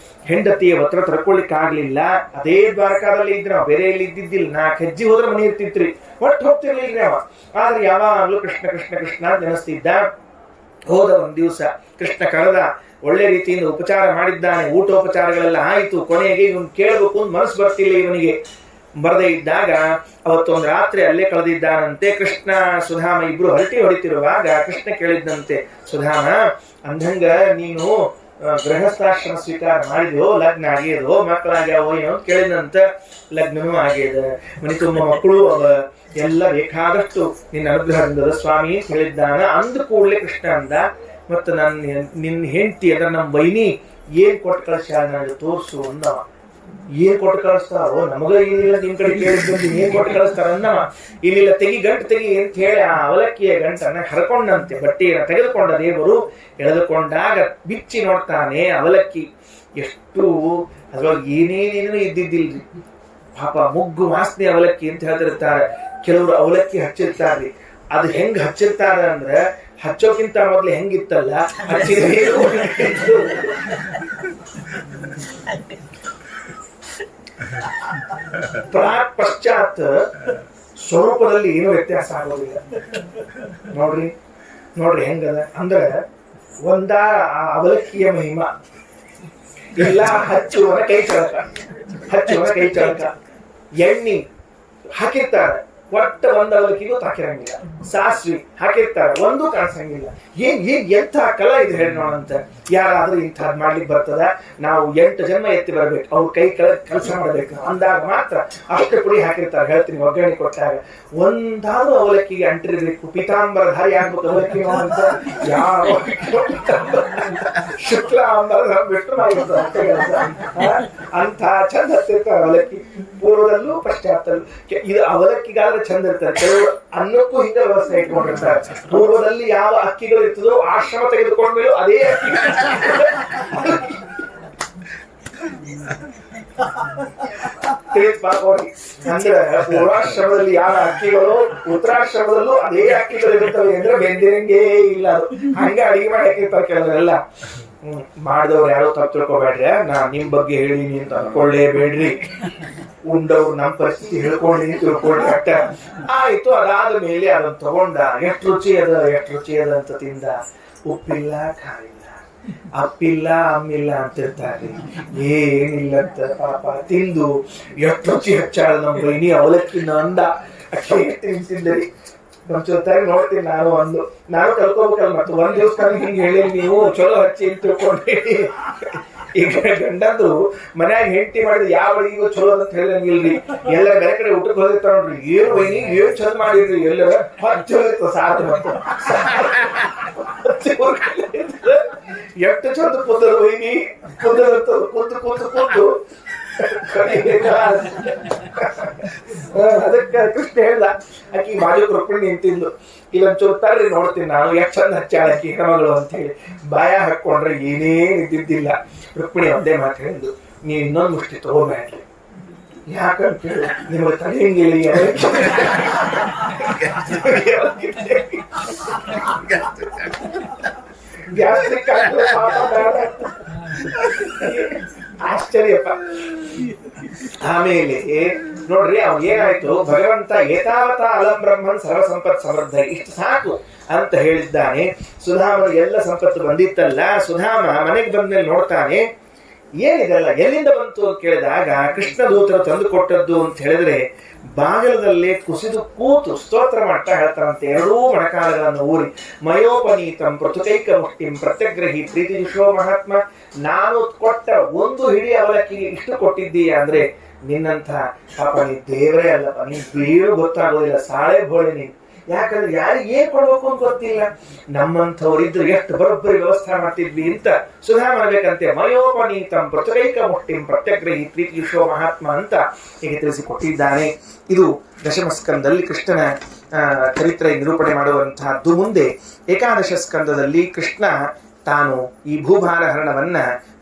ಹೆಂಡತಿಯ ಒತ್ತಡ ತಡ್ಕೊಳ್ಳಿಕ್ ಆಗ್ಲಿಲ್ಲ. ಅದೇ ದ್ವಾರಕಾದಲ್ಲಿ ಇದ್ರೆ ಬೇರೆ ಎಲ್ಲಿ ಇದ್ದಿದ್ದಿಲ್ಲ. 4 ಹೆಜ್ಜೆ ಹೋದ್ರೆ ಮನೆ ಇರ್ತಿತ್ರಿ, ಒಟ್ಟು ಹೋಗ್ತಿರ್ಲಿಲ್ಲ ಅವ. ಆದ್ರೆ ಯಾವಾಗ್ಲೂ ಕೃಷ್ಣ ಕೃಷ್ಣ ಕೃಷ್ಣ ನೆನೆಸ್ತಿದ್ದ. ಹೋದ ಒಂದ್ ದಿವಸ ಕೃಷ್ಣ ಕರೆದ, ಒಳ್ಳೆ ರೀತಿಯಿಂದ ಉಪಚಾರ ಮಾಡಿದ್ದಾನೆ, ಊಟೋಪಚಾರಗಳೆಲ್ಲ ಆಯ್ತು. ಕೊನೆಗೆ ಇವನ್ ಕೇಳಬೇಕು ಅಂತ ಮನಸ್ಸು ಬರ್ತಿಲ್ಲ ಇವನಿಗೆ. ಬರದೇ ಇದ್ದಾಗ ಅವತ್ತೊಂದು ರಾತ್ರಿ ಅಲ್ಲೇ ಕಳೆದಿದ್ದಾನಂತೆ. ಕೃಷ್ಣ ಸುಧಾಮ ಇಬ್ರು ಹರಟಿ ಹೊಡಿತಿರುವಾಗ ಕೃಷ್ಣ ಕೇಳಿದ್ದಂತೆ, ಸುಧಾಮ ಅಂದಂಗ ನೀನು ಗೃಹಸ್ಥಾಶ್ರಮ ಸ್ವೀಕಾರ ಮಾಡಿದ್ಯೋ, ಲಗ್ನ ಆಗ್ಯದೋ, ಮಕ್ಕಳಾಗ್ಯಾವೋ ಏನೋ ಅಂತ ಕೇಳಿದಂತ. ಲಗ್ನನೂ ಆಗ್ಯದ, ಮನೆ ತುಂಬ ಮಕ್ಕಳು ಅವ, ಎಲ್ಲ ಬೇಕಾದಷ್ಟು ನಿನ್ನ ಅನುಗ್ರಹದಿಂದ ಸ್ವಾಮಿ ಅಂತ ಹೇಳಿದ್ದಾನ. ಅಂದ ಕೂಡಲೇ ಕೃಷ್ಣ ಅಂದ, ಮತ್ತ ನಿನ್ನ ಹೆಂಡತಿ ಅಂದ್ರೆ ನಮ್ಮ ಬೈನಿ ಏನ್ ಕೊಟ್ಟು ಕಳಿಸ್ಯಾರ ನನಗೆ ತೋರ್ಸು ಅಂದವ. ಏನ್ ಕೊಟ್ಟು ಕಳಿಸ್ತಾರೋ? ನಮಗ ಏನಿಲ್ಲ, ನಿಮ್ ಕಡೆ ಕೇಳಿದ್ದಂತ ಏನ್ ಕೊಟ್ಟು ಕಳಿಸ್ತಾರ ಅಂದವ. ಇಲ್ಲಿಲ್ಲ, ತೆಗಿ ಗಂಟು ತೆಗಿ ಅಂತ ಹೇಳಿ ಆ ಅವಲಕ್ಕಿಯ ಗಂಟನ್ನ ಹರಕೊಂಡಂತೆ. ಬಟ್ಟೆಯನ್ನು ತೆಗೆದುಕೊಂಡ ದೇವರು. ಎಳೆದುಕೊಂಡಾಗ ಬಿಚ್ಚಿ ನೋಡ್ತಾನೆ, ಅವಲಕ್ಕಿ ಎಷ್ಟು ಅದ್ರೊಳಗೆ ಏನೇನೇನೂ ಇದ್ದಿದ್ದಿಲ್ರಿ. ಪಾಪ ಮುಗ್ಗು ವಾಸನೆ ಅವಲಕ್ಕಿ ಅಂತ ಹೇಳ್ತಿರ್ತಾರೆ. ಕೆಲವರು ಅವಲಕ್ಕಿ ಹಚ್ಚಿರ್ತಾರ್ರಿ. ಅದು ಹೆಂಗ್ ಹಚ್ಚಿರ್ತಾರ ಅಂದ್ರೆ, ಹಚ್ಚೋಕ್ಕಿಂತ ಮೊದ್ಲು ಹೆಂಗಿತ್ತಲ್ಲ ಹಚ್ಚಿದ ಪ್ರಾಕ್ ಪಶ್ಚಾತ್ ಸ್ವರೂಪದಲ್ಲಿ ಏನೂ ವ್ಯತ್ಯಾಸ ಆಗೋದಿಲ್ಲ. ನೋಡ್ರಿ ನೋಡ್ರಿ ಹೆಂಗದ ಅಂದ್ರೆ, ಒಂದ ಅವಲಕ್ಕಿಯ ಮಹಿಮಾ, ಇಲ್ಲ ಹಚ್ಚುವನ ಕೈ ಚಳಕ, ಹಚ್ಚುವನ ಕೈ ಚಳಕ. ಎಣ್ಣೆ ಹಾಕಿರ್ತಾರೆ, ಒಟ್ಟ ಒಂದ್ ಅವಲಕ್ಕಿಗೂ ತಾಕಿರಂಗಿಲ್ಲ. ಸಾಸ್ವಿ ಹಾಕಿರ್ತಾರೆ, ಒಂದೂ ಕಾಣಿಸಂಗಿಲ್ಲ. ಎಂಥ ಕಲಾ ಇದು ಹೇಳಿ ನೋಡಂತ. ಯಾರಾದ್ರೂ ಇಂಥದ್ ಮಾಡ್ಲಿಕ್ಕೆ ಬರ್ತದ? ನಾವು 8 ಜನ್ಮ ಎತ್ತಿ ಬರ್ಬೇಕು, ಅವ್ರ ಕೈ ಕೆಲಸ ಮಾಡ್ಬೇಕು ಅಂದಾಗ ಮಾತ್ರ ಅಷ್ಟು ಪುಡಿ ಹಾಕಿರ್ತಾರೆ. ಹೇಳ್ತೀನಿ, ಒಗ್ಗರಣೆ ಕೊಟ್ಟಾಗ ಒಂದಾದ್ರೂ ಅವಲಕ್ಕಿಗೆ ಅಂಟಿರ್ಬೇಕು. ಪೀತಾಂಬರಧಾರಿ ಆಗ್ಬೇಕು ಅವಲಕ್ಕಿ ಅಂತ. ಯಾವ ಶುಕ್ಲ ಅಂಬರ ಬಿಟ್ಟು ಅಂತ ಚಂದ ಹತ್ತಿರ್ತಾರೆ ಅವಲಕ್ಕಿ. ಪೂರ್ವದಲ್ಲೂ ಪಶ್ಚಾತ್ತಲ್ಲೂ ಇದು ಅವಲಕ್ಕಿಗಾದ್ರೆ ಚಂದ ಇರ್ತಾರೆ. ಕೆಲವರು ಅನ್ನಕ್ಕೂ ಹಿಂಗ ವ್ಯವಸ್ಥೆ ಇಟ್ಕೊಂಡಿರ್ತಾರೆ. ಪೂರ್ವದಲ್ಲಿ ಯಾವ ಅಕ್ಕಿಗಳು ಇರ್ತದೋ ಆಶ್ರಮ ತೆಗೆದುಕೊಂಡ್ಮೇಲೂ ಅದೇ ಅಕ್ಕಿ. ಅಂದ್ರೆ ಪೂರ್ವಾಶ್ರಮದಲ್ಲಿ ಯಾವ ಅಕ್ಕಿಗಳು, ಉತ್ತರಾಶ್ರಮದಲ್ಲೂ ಅದೇ ಅಕ್ಕಿಗಳು ಇರುತ್ತವೆ. ಅಂದ್ರೆ ಬೆಂದಿರಂಗೇ ಇಲ್ಲ. ಅದು ಹಂಗ ಅಡಿಗೆ ಮಾಡಿ ಹಾಕಿರ್ತಾರೆ ಕೆಲವರೆಲ್ಲ. ಮಾಡಿದವ್ರು ಯಾರೋ ತಪ್ಪು ತಿಳ್ಕೊಬೇಡ್ರಿ, ನಾ ನಿಮ್ ಬಗ್ಗೆ ಹೇಳಿನಿ ಅಂತ ಅನ್ಕೊಳ್ಳೇಬೇಡ್ರಿ. ಉಂಡವ್ರು ನಮ್ಮ ಪರಿಸ್ಥಿತಿ ಹೇಳ್ಕೊಂಡಿನಿ ತಿಳ್ಕೊಂಡ್ರಿ ಅಟ್ಟ ಆಯ್ತು. ಅದಾದ ಮೇಲೆ ಅದನ್ನ ತಗೊಂಡ ಎಷ್ಟು ರುಚಿ ಅದ ಅಂತ ತಿಂದ. ಉಪ್ಪಿಲ್ಲ, ಖಾರಿಲ್ಲ, ಅಪ್ಪಿಲ್ಲ, ಅಮ್ಮಿಲ್ಲ ಅಂತಿರ್ತಾರೆ. ಏನಿಲ್ಲಂತ ಪಾಪ ತಿಂದು ಎಷ್ಟು ರುಚಿ ಹಚ್ಚಾಳ ನಮ್ ಬೈನಿ ಅವಲಕ್ಕಿನ ಅಂದ. ತಿಂತಿದ್ದರಿ ಒಂಚೂತ್ತಾಗಿ ನೋಡ್ತೀನಿ ನಾನು ಕಲ್ಕೋಬೇಕಲ್ಲ. ಮತ್ತೆ ಒಂದ್ ದಿವಸ ಹಿಂಗೆ ಹೇಳಿ ನೀವು ಚಲೋ ಹಚ್ಚಿ ಅಂತ ತಿಳ್ಕೊಂಡಿ ಈಗ ಗಂಡಂದ್ರು ಮನ್ಯಾಗ ಹೆಂಡತಿ ಮಾಡಿದ್ರೆ ಯಾವ ಅಡಿಗೆ ಚಲೋ ಅಂತ ಹೇಳಿದಂಗಿಲ್ರಿ. ಎಲ್ಲ ಬೇರೆ ಕಡೆ ಊಟಕ್ಕೆ ಹೋಗಿರ್ತಾರ ನೋಡ್ರಿ, ಏನು ಬೈನಿ ಏನ್ ಚಂದ ಮಾಡಿದ್ರಿ, ಎಲ್ಲರ ಚಲೋ ಇರ್ತದ ಸಾರು ಮತ್ತು ಎಷ್ಟು ಚಂದ ಕುಂದರ ಬೈನಿ ಕುಂದರ್ತದ ಕೂತು ಕೂತು ಕೂತು ಅದಕ್ಕ ಕೃಷ್ಣ ಹೇಳ್ದ, ಆಕಿ ಬಾಜು ರುಕ್ಮಿಣಿ ನಿಂತಿದ್ಲು, ಇಲ್ಲೊಂಚೂರು ತರ್ರಿ ನೋಡ್ತೀನಿ ನಾನು ಎಷ್ಟು ಚಂದ ಹಚ್ಚಾಳ ಆಕಿ ಹೆಣ್ಮಗಳು ಅಂತ ಹೇಳಿ. ಬಾಯ ಹಾಕೊಂಡ್ರೆ ಏನೇನ್ ಇದ್ದಿದ್ದಿಲ್ಲ. ರುಕ್ಮಿಣಿ ಒಂದೇ ಮಾತು ಹೇಳಿದ್ದು, ನೀ ಇನ್ನೊಂದು ಮುಷ್ಟಿ ತಗೋಬೇಡ್ರಿ. ಯಾಕಂತ ಹೇಳಿ ನಿಮಗೆ ತಡೆಯಂಗಿಲ್ಲ, ಗ್ಯಾಸ್ಟ್ರಿಕ್ ಆಶ್ಚರ್ಯಪ್ಪ. ಆಮೇಲೆ ನೋಡ್ರಿ ಅವ್ನು ಏನಾಯ್ತು, ಭಗವಂತ ಏತಾವತ ಅಲಂ ಬ್ರಹ್ಮನ್ ಸರ್ವ ಸಂಪತ್ ಸಮೃದ್ಧ, ಇಷ್ಟು ಸಾಕು ಅಂತ ಹೇಳಿದ್ದಾನೆ. ಸುಧಾಮನ ಎಲ್ಲ ಸಂಪತ್ತು ಬಂದಿತ್ತಲ್ಲ, ಸುಧಾಮ ಮನೆಗೆ ಬಂದ್ಮೇಲೆ ನೋಡ್ತಾನೆ, ಏನಿದೆಲ್ಲ ಎಲ್ಲಿಂದ ಬಂತು ಅಂತ ಕೇಳಿದಾಗ ಕೃಷ್ಣ ದೂತರು ತಂದು ಕೊಟ್ಟದ್ದು ಅಂತ ಹೇಳಿದ್ರೆ ಬಾಗಿಲದಲ್ಲೇ ಕುಸಿದು ಕೂತು ಸ್ತೋತ್ರ ಮಾಡ್ತಾ ಹೇಳ್ತಾರಂತೆ. ಎರಡೂ ಮೊಣಕಾಲಗಳನ್ನು ಊರಿ ಮಯೋಪನೀತಂ ಪೃಥುಕೈಕ ಮುಷ್ಟಿಂ ಪ್ರತ್ಯಗ್ರಹಿ ಪ್ರೀತಿ ವಿಶ್ವ ಮಹಾತ್ಮ, ನಾನು ಕೊಟ್ಟ ಒಂದು ಹಿಡಿ ಅವಲಕ್ಕಿಗೆ ಇಷ್ಟು ಕೊಟ್ಟಿದ್ದೀಯ ಅಂದ್ರೆ ನಿನ್ನಂತ ಪಾಪ ನೀ ದೇವರೇ ಅಲ್ಲಪ್ಪ, ನೀನ್ ಬೀಳು ಗೊತ್ತಾಗೋದಿಲ್ಲ, ಸಾಳೆ ಬೋಳೆ ನೀನು. ಯಾಕಂದ್ರೆ ಯಾರಿಗೆ ಏನ್ ಕೊಡ್ಬೇಕು ಅಂತ ಗೊತ್ತಿಲ್ಲ, ನಮ್ಮಂಥವ್ರಿದ್ರು ಎಷ್ಟು ಬರೋಬ್ಬರಿ ವ್ಯವಸ್ಥೆ ಮಾಡ್ತಿದ್ವಿ ಅಂತ ಸುಧಾಮ ಮಾಡ್ಬೇಕಂತೆ. ಮಯೋಪನೀತಂ ಪೃಥುಕೈಕ ಮುಷ್ಟಿಂ ಪ್ರತ್ಯಗ್ರಹಿ ಪ್ರೀತಿ ವಿಶ್ವ ಮಹಾತ್ಮ ಅಂತ ಹೀಗೆ ತಿಳಿಸಿಕೊಟ್ಟಿದ್ದಾನೆ. ಇದು ದಶಮ ಸ್ಕಂದದಲ್ಲಿ ಕೃಷ್ಣನ ಚರಿತ್ರೆ ನಿರೂಪಣೆ ಮಾಡುವಂತಹದ್ದು. ಮುಂದೆ ಏಕಾದಶ ಸ್ಕಂದದಲ್ಲಿ ಕೃಷ್ಣ ತಾನು ಈ ಭೂಭಾರ ಹರಣವನ್ನ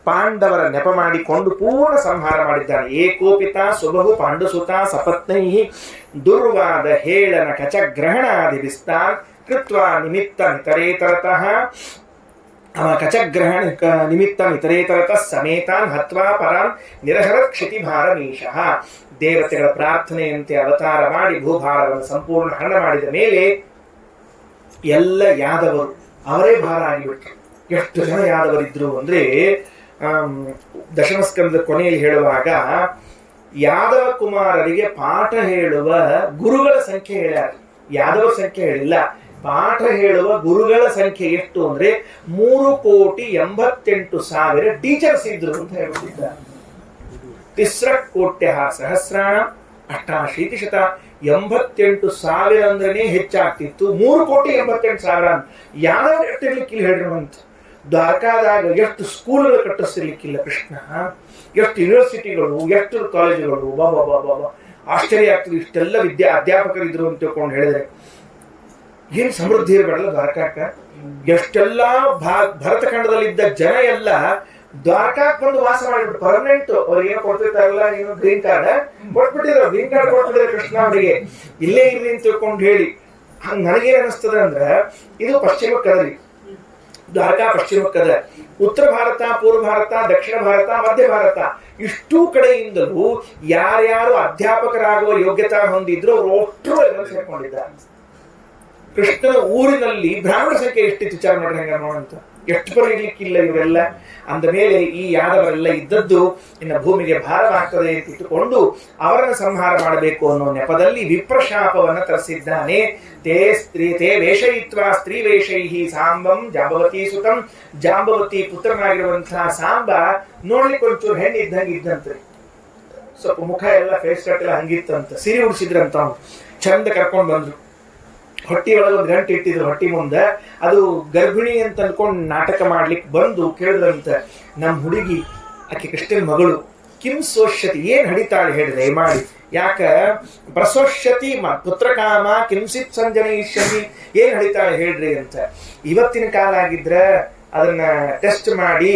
ಪಾಂಡವರ ನೆಪ ಮಾಡಿಕೊಂಡು ಪೂರ್ಣ ಸಂಹಾರ ಮಾಡಿದ್ದಾನೆ. ಏಕೋಪಿತ ಸುಬಹು ಪಾಂಡುಸುತ ಸಪತ್ನೈ ದುರ್ವಾದ ಹೇಳನ ಕಚಗ್ರಹಣಾದಿ ವಿಸ್ತಾರ್ ಕೃತ್ವ ನಿಮಿತ್ತ ಇತರೇತರತಃ ಕಚಗ್ರಹಣ ನಿಮಿತ್ತ ಇತರೇತರತಃ ಸಮೇತಾನ್ ಹತ್ವಾ ಪರಾನ್ ನಿರಹರತ್ ಕ್ಷಿತಿಭಾರಮೀಶಃ. ದೇವತೆಗಳ ಪ್ರಾರ್ಥನೆಯಂತೆ ಅವತಾರ ಮಾಡಿ ಭೂಭಾರವನ್ನು ಸಂಪೂರ್ಣ ಹರಣ ಮಾಡಿದ ಮೇಲೆ ಎಲ್ಲ ಯಾದವರು ಅವರೇ ಭಾರ ಆಗಿಬಿಟ್ರು. ಎಷ್ಟು ಜನ ಯಾದವರಿದ್ರು ಅಂದ್ರೆ ದಶಮಸ್ಕಂದ ಕೊನೆಯಲ್ಲಿ ಹೇಳುವಾಗ ಯಾದವ ಕುಮಾರರಿಗೆ ಪಾಠ ಹೇಳುವ ಗುರುಗಳ ಸಂಖ್ಯೆ ಹೇಳ್ಯಾರ, ಯಾದವ ಸಂಖ್ಯೆ ಹೇಳಿಲ್ಲ. ಪಾಠ ಹೇಳುವ ಗುರುಗಳ ಸಂಖ್ಯೆ ಎಷ್ಟು ಅಂದ್ರೆ 3,88,000 ಟೀಚರ್ಸ್ ಇದ್ರು ಅಂತ ಹೇಳ್ಬಿಟ್ಟಿದ್ದಾರೆ. 3,00,00,000 ಸಹಸ್ರಾಣ ಅಷ್ಟಾಶೀತಿಶತ 88,000 ಅಂದ್ರೆ ಹೆಚ್ಚಾಗ್ತಿತ್ತು. 3,88,000 ಯಾದವ ಎಷ್ಟಿರ್ಲಿಕ್ಕೆ ಇಲ್ಲಿ ಹೇಳಿರುವಂತ. ದ್ವಾರಕಾದಾಗ ಎಷ್ಟು ಸ್ಕೂಲ್ಗಳು ಕಟ್ಟಿಸ್ತಿರ್ಲಿಕ್ಕಿಲ್ಲ ಕೃಷ್ಣ, ಎಷ್ಟು ಯೂನಿವರ್ಸಿಟಿಗಳು, ಎಷ್ಟು ಕಾಲೇಜುಗಳು, ಬಾಬಾ ಬಾಬಾ ಆಶ್ಚರ್ಯ ಆಗ್ತದೆ. ಇಷ್ಟೆಲ್ಲ ಅಧ್ಯಾಪಕರಿದ್ರು ಅಂತ ತಿಳ್ಕೊಂಡು ಹೇಳಿದ್ರೆ ಏನ್ ಸಮೃದ್ಧಿ ಇರಬೇಡಲ್ಲ ದ್ವಾರಕಾಕ. ಎಷ್ಟೆಲ್ಲ ಭರತಖಂಡದಲ್ಲಿದ್ದ ಜನ ಎಲ್ಲ ದ್ವಾರಕಾಕ್ ಬಂದು ವಾಸ ಮಾಡಿಬಿಟ್ಟು ಪರ್ಮನೆಂಟ್. ಅವ್ರು ಏನೋ ಕೊಡ್ತಿರ್ತಾರಲ್ಲ, ಏನು ಗ್ರೀನ್ ಕಾರ್ಡ್ ಕೊಟ್ಬಿಟ್ಟಿದ್ರು, ಗ್ರೀನ್ ಕಾರ್ಡ್ ಕೊಡ್ತಿದ್ದಾರೆ ಕೃಷ್ಣ ಅವರಿಗೆ, ಇಲ್ಲೇ ಇರ್ಲಿ ಅಂತ ತಿಳ್ಕೊಂಡು ಹೇಳಿ. ಹಂಗ ನನಗೇನ್ ಅನಿಸ್ತದ ಅಂದ್ರ ಇದು ಪಶ್ಚಿಮಕ್ಕದರಿ, ದ್ವಾರಕಾ ಪಶ್ಚಿಮಕ್ಕದ, ಉತ್ತರ ಭಾರತ, ಪೂರ್ವ ಭಾರತ, ದಕ್ಷಿಣ ಭಾರತ, ಮಧ್ಯ ಭಾರತ ಇಷ್ಟೂ ಕಡೆಯಿಂದಲೂ ಯಾರ್ಯಾರು ಅಧ್ಯಾಪಕರಾಗುವ ಯೋಗ್ಯತಾ ಹೊಂದಿದ್ರು ಅವರು ಒಟ್ಟರು ಸೇರ್ಕೊಂಡಿದ್ದಾರೆ. ಕೃಷ್ಣನ ಊರಿನಲ್ಲಿ ಬ್ರಾಹ್ಮಣ ಸಂಖ್ಯೆ ಎಷ್ಟಿತ್ತು ವಿಚಾರ ಮಾಡ್ರಿ, ಹೆಂಗ ನೋಡಂತ ಎಷ್ಟು ಬರೀಲಿಕ್ಕಿಲ್ಲ ಇವರೆಲ್ಲ. ಅಂದ ಮೇಲೆ ಈ ಯಾದವರೆಲ್ಲ ಇದ್ದದ್ದು ಇನ್ನು ಭೂಮಿಗೆ ಭಾರವಾಗ್ತದೆ ಅಂತ ಇಟ್ಟುಕೊಂಡು ಅವರನ್ನು ಸಂಹಾರ ಮಾಡಬೇಕು ಅನ್ನೋ ನೆಪದಲ್ಲಿ ವಿಪ್ರಶಾಪವನ್ನ ತರಿಸಿದ್ದಾನೆ. ತೇ ವೇಷಯಿತ್ವ ಸ್ತ್ರೀ ವೇಷೈಹಿ ಸಾಂಬಂ ಜಾಂಬವತಿ ಸುತಂ. ಜಾಂಬವತಿ ಪುತ್ರನಾಗಿರುವಂತಹ ಸಾಂಬ ನೋಡ್ಲಿಕ್ಕೆ ಒಂಚೂರು ಹೆಣ್ಣು ಇದ್ದಂಗೆ ಇದ್ದಂತ್ರಿ, ಸ್ವಲ್ಪ ಮುಖ ಎಲ್ಲ ಫೇಸ್ ಕಟ್ ಎಲ್ಲ ಹಂಗಿತ್ತಂತ. ಸಿರಿ ಉಡ್ಸಿದ್ರಂತ, ಅವ್ನು ಚಂದ ಕರ್ಕೊಂಡ್ ಬಂದ್ರು. ಹೊಟ್ಟಿ ಒಳಗೆ ಒಂದು ಗಂಟೆ ಇಟ್ಟಿದ್ರು ಹೊಟ್ಟಿ ಮುಂದೆ. ಅದು ಗರ್ಭಿಣಿ ಅಂತ ಅನ್ಕೊಂಡು ನಾಟಕ ಮಾಡ್ಲಿಕ್ಕೆ ಬಂದು ಕೇಳಿದ್ರಂತ, ನಮ್ಮ ಹುಡುಗಿ ಆಕೆ ಕೃಷ್ಣನ ಮಗಳು ಕಿಂ ಸೋಷ್ಯತಿ, ಏನ್ ಹಡಿತಾಳೆ ಹೇಳಿದ್ರೆ ಮಾಡಿ, ಯಾಕ ಪ್ರಸೋಷ್ಯತಿ ಪುತ್ರಕಾಮ ಕಿಂಸಿತ್ ಸಂಜನಯಿಷ್ಯತಿ, ಏನ್ ಹಡಿತಾಳೆ ಹೇಳ್ರಿ ಅಂತ. ಇವತ್ತಿನ ಕಾಲ ಆಗಿದ್ರ ಅದನ್ನ ಟೆಸ್ಟ್ ಮಾಡಿ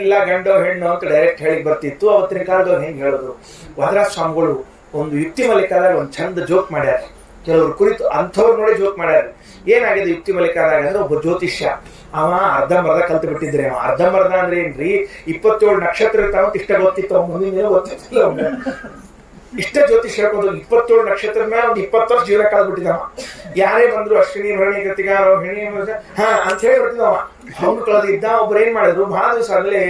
ಇಲ್ಲ ಗಂಡೋ ಹೆಣ್ಣು ಅಂತ ಡೈರೆಕ್ಟ್ ಹೇಳಿ ಬರ್ತಿತ್ತು. ಅವತ್ತಿನ ಕಾಲದವ್ರು ಹೆಂಗ್ ಹೇಳಿದ್ರು, ವಾದರಾಜ ಸ್ವಾಮಿಗಳು ಒಂದು ಯುಕ್ತಿ ಮಲ್ಲಿಕಾದಾಗ ಒಂದು ಚಂದ ಜೋಕ್ ಮಾಡ್ಯಾರ, ಕೆಲವರು ಕುರಿತು ಅಂಥವ್ರು ನೋಡಿ ಜೋಕ್ ಮಾಡ್ಯಾರ. ಏನಾಗಿದೆ ಯುಕ್ತಿ ಮಲ್ಲಿಕಾದಾಗ ಅಂದ್ರೆ ಒಬ್ಬ ಜ್ಯೋತಿಷ್ಯ, ಅವ ಅರ್ಧಂಬರ್ಧ ಕಲ್ತು ಬಿಟ್ಟಿದ್ರೆ. ಅವ ಅರ್ಧಂಬರ್ಧ ಅಂದ್ರೆ ಏನ್ರಿ, 27 ನಕ್ಷತ್ರ ಇರ್ತಾವ ಇಷ್ಟ ಗೊತ್ತಿತ್ತು, ಅವ್ ಮುಂದಿನ ಗೊತ್ತಿಲ್ಲ. ಇಷ್ಟ ಜ್ಯೋತಿಷ್ ಹೇಳ್ಬೋದು, 27 ನಕ್ಷತ್ರ ಮೇಲೆ ಒಂದು 20 ವರ್ಷ ಜೀವನ ಕಳೆದ್ಬಿಟ್ಟಿದವ. ಯಾರೇ ಬಂದ್ರು ಅಶ್ವಿನಿ ಭರಣಿ ಕೃತಿಕ ರೋಹಿಣಿ ಅಂತ ಹೇಳಿ ಬಿಟ್ಟಿದವ. ಅವ್ನು ಕಳೆದಿದ್ದ. ಒಬ್ರು ಏನ್ ಮಾಡಿದ್ರು, ಬಹಳ ದಿವಸ ಅಲ್ಲೇ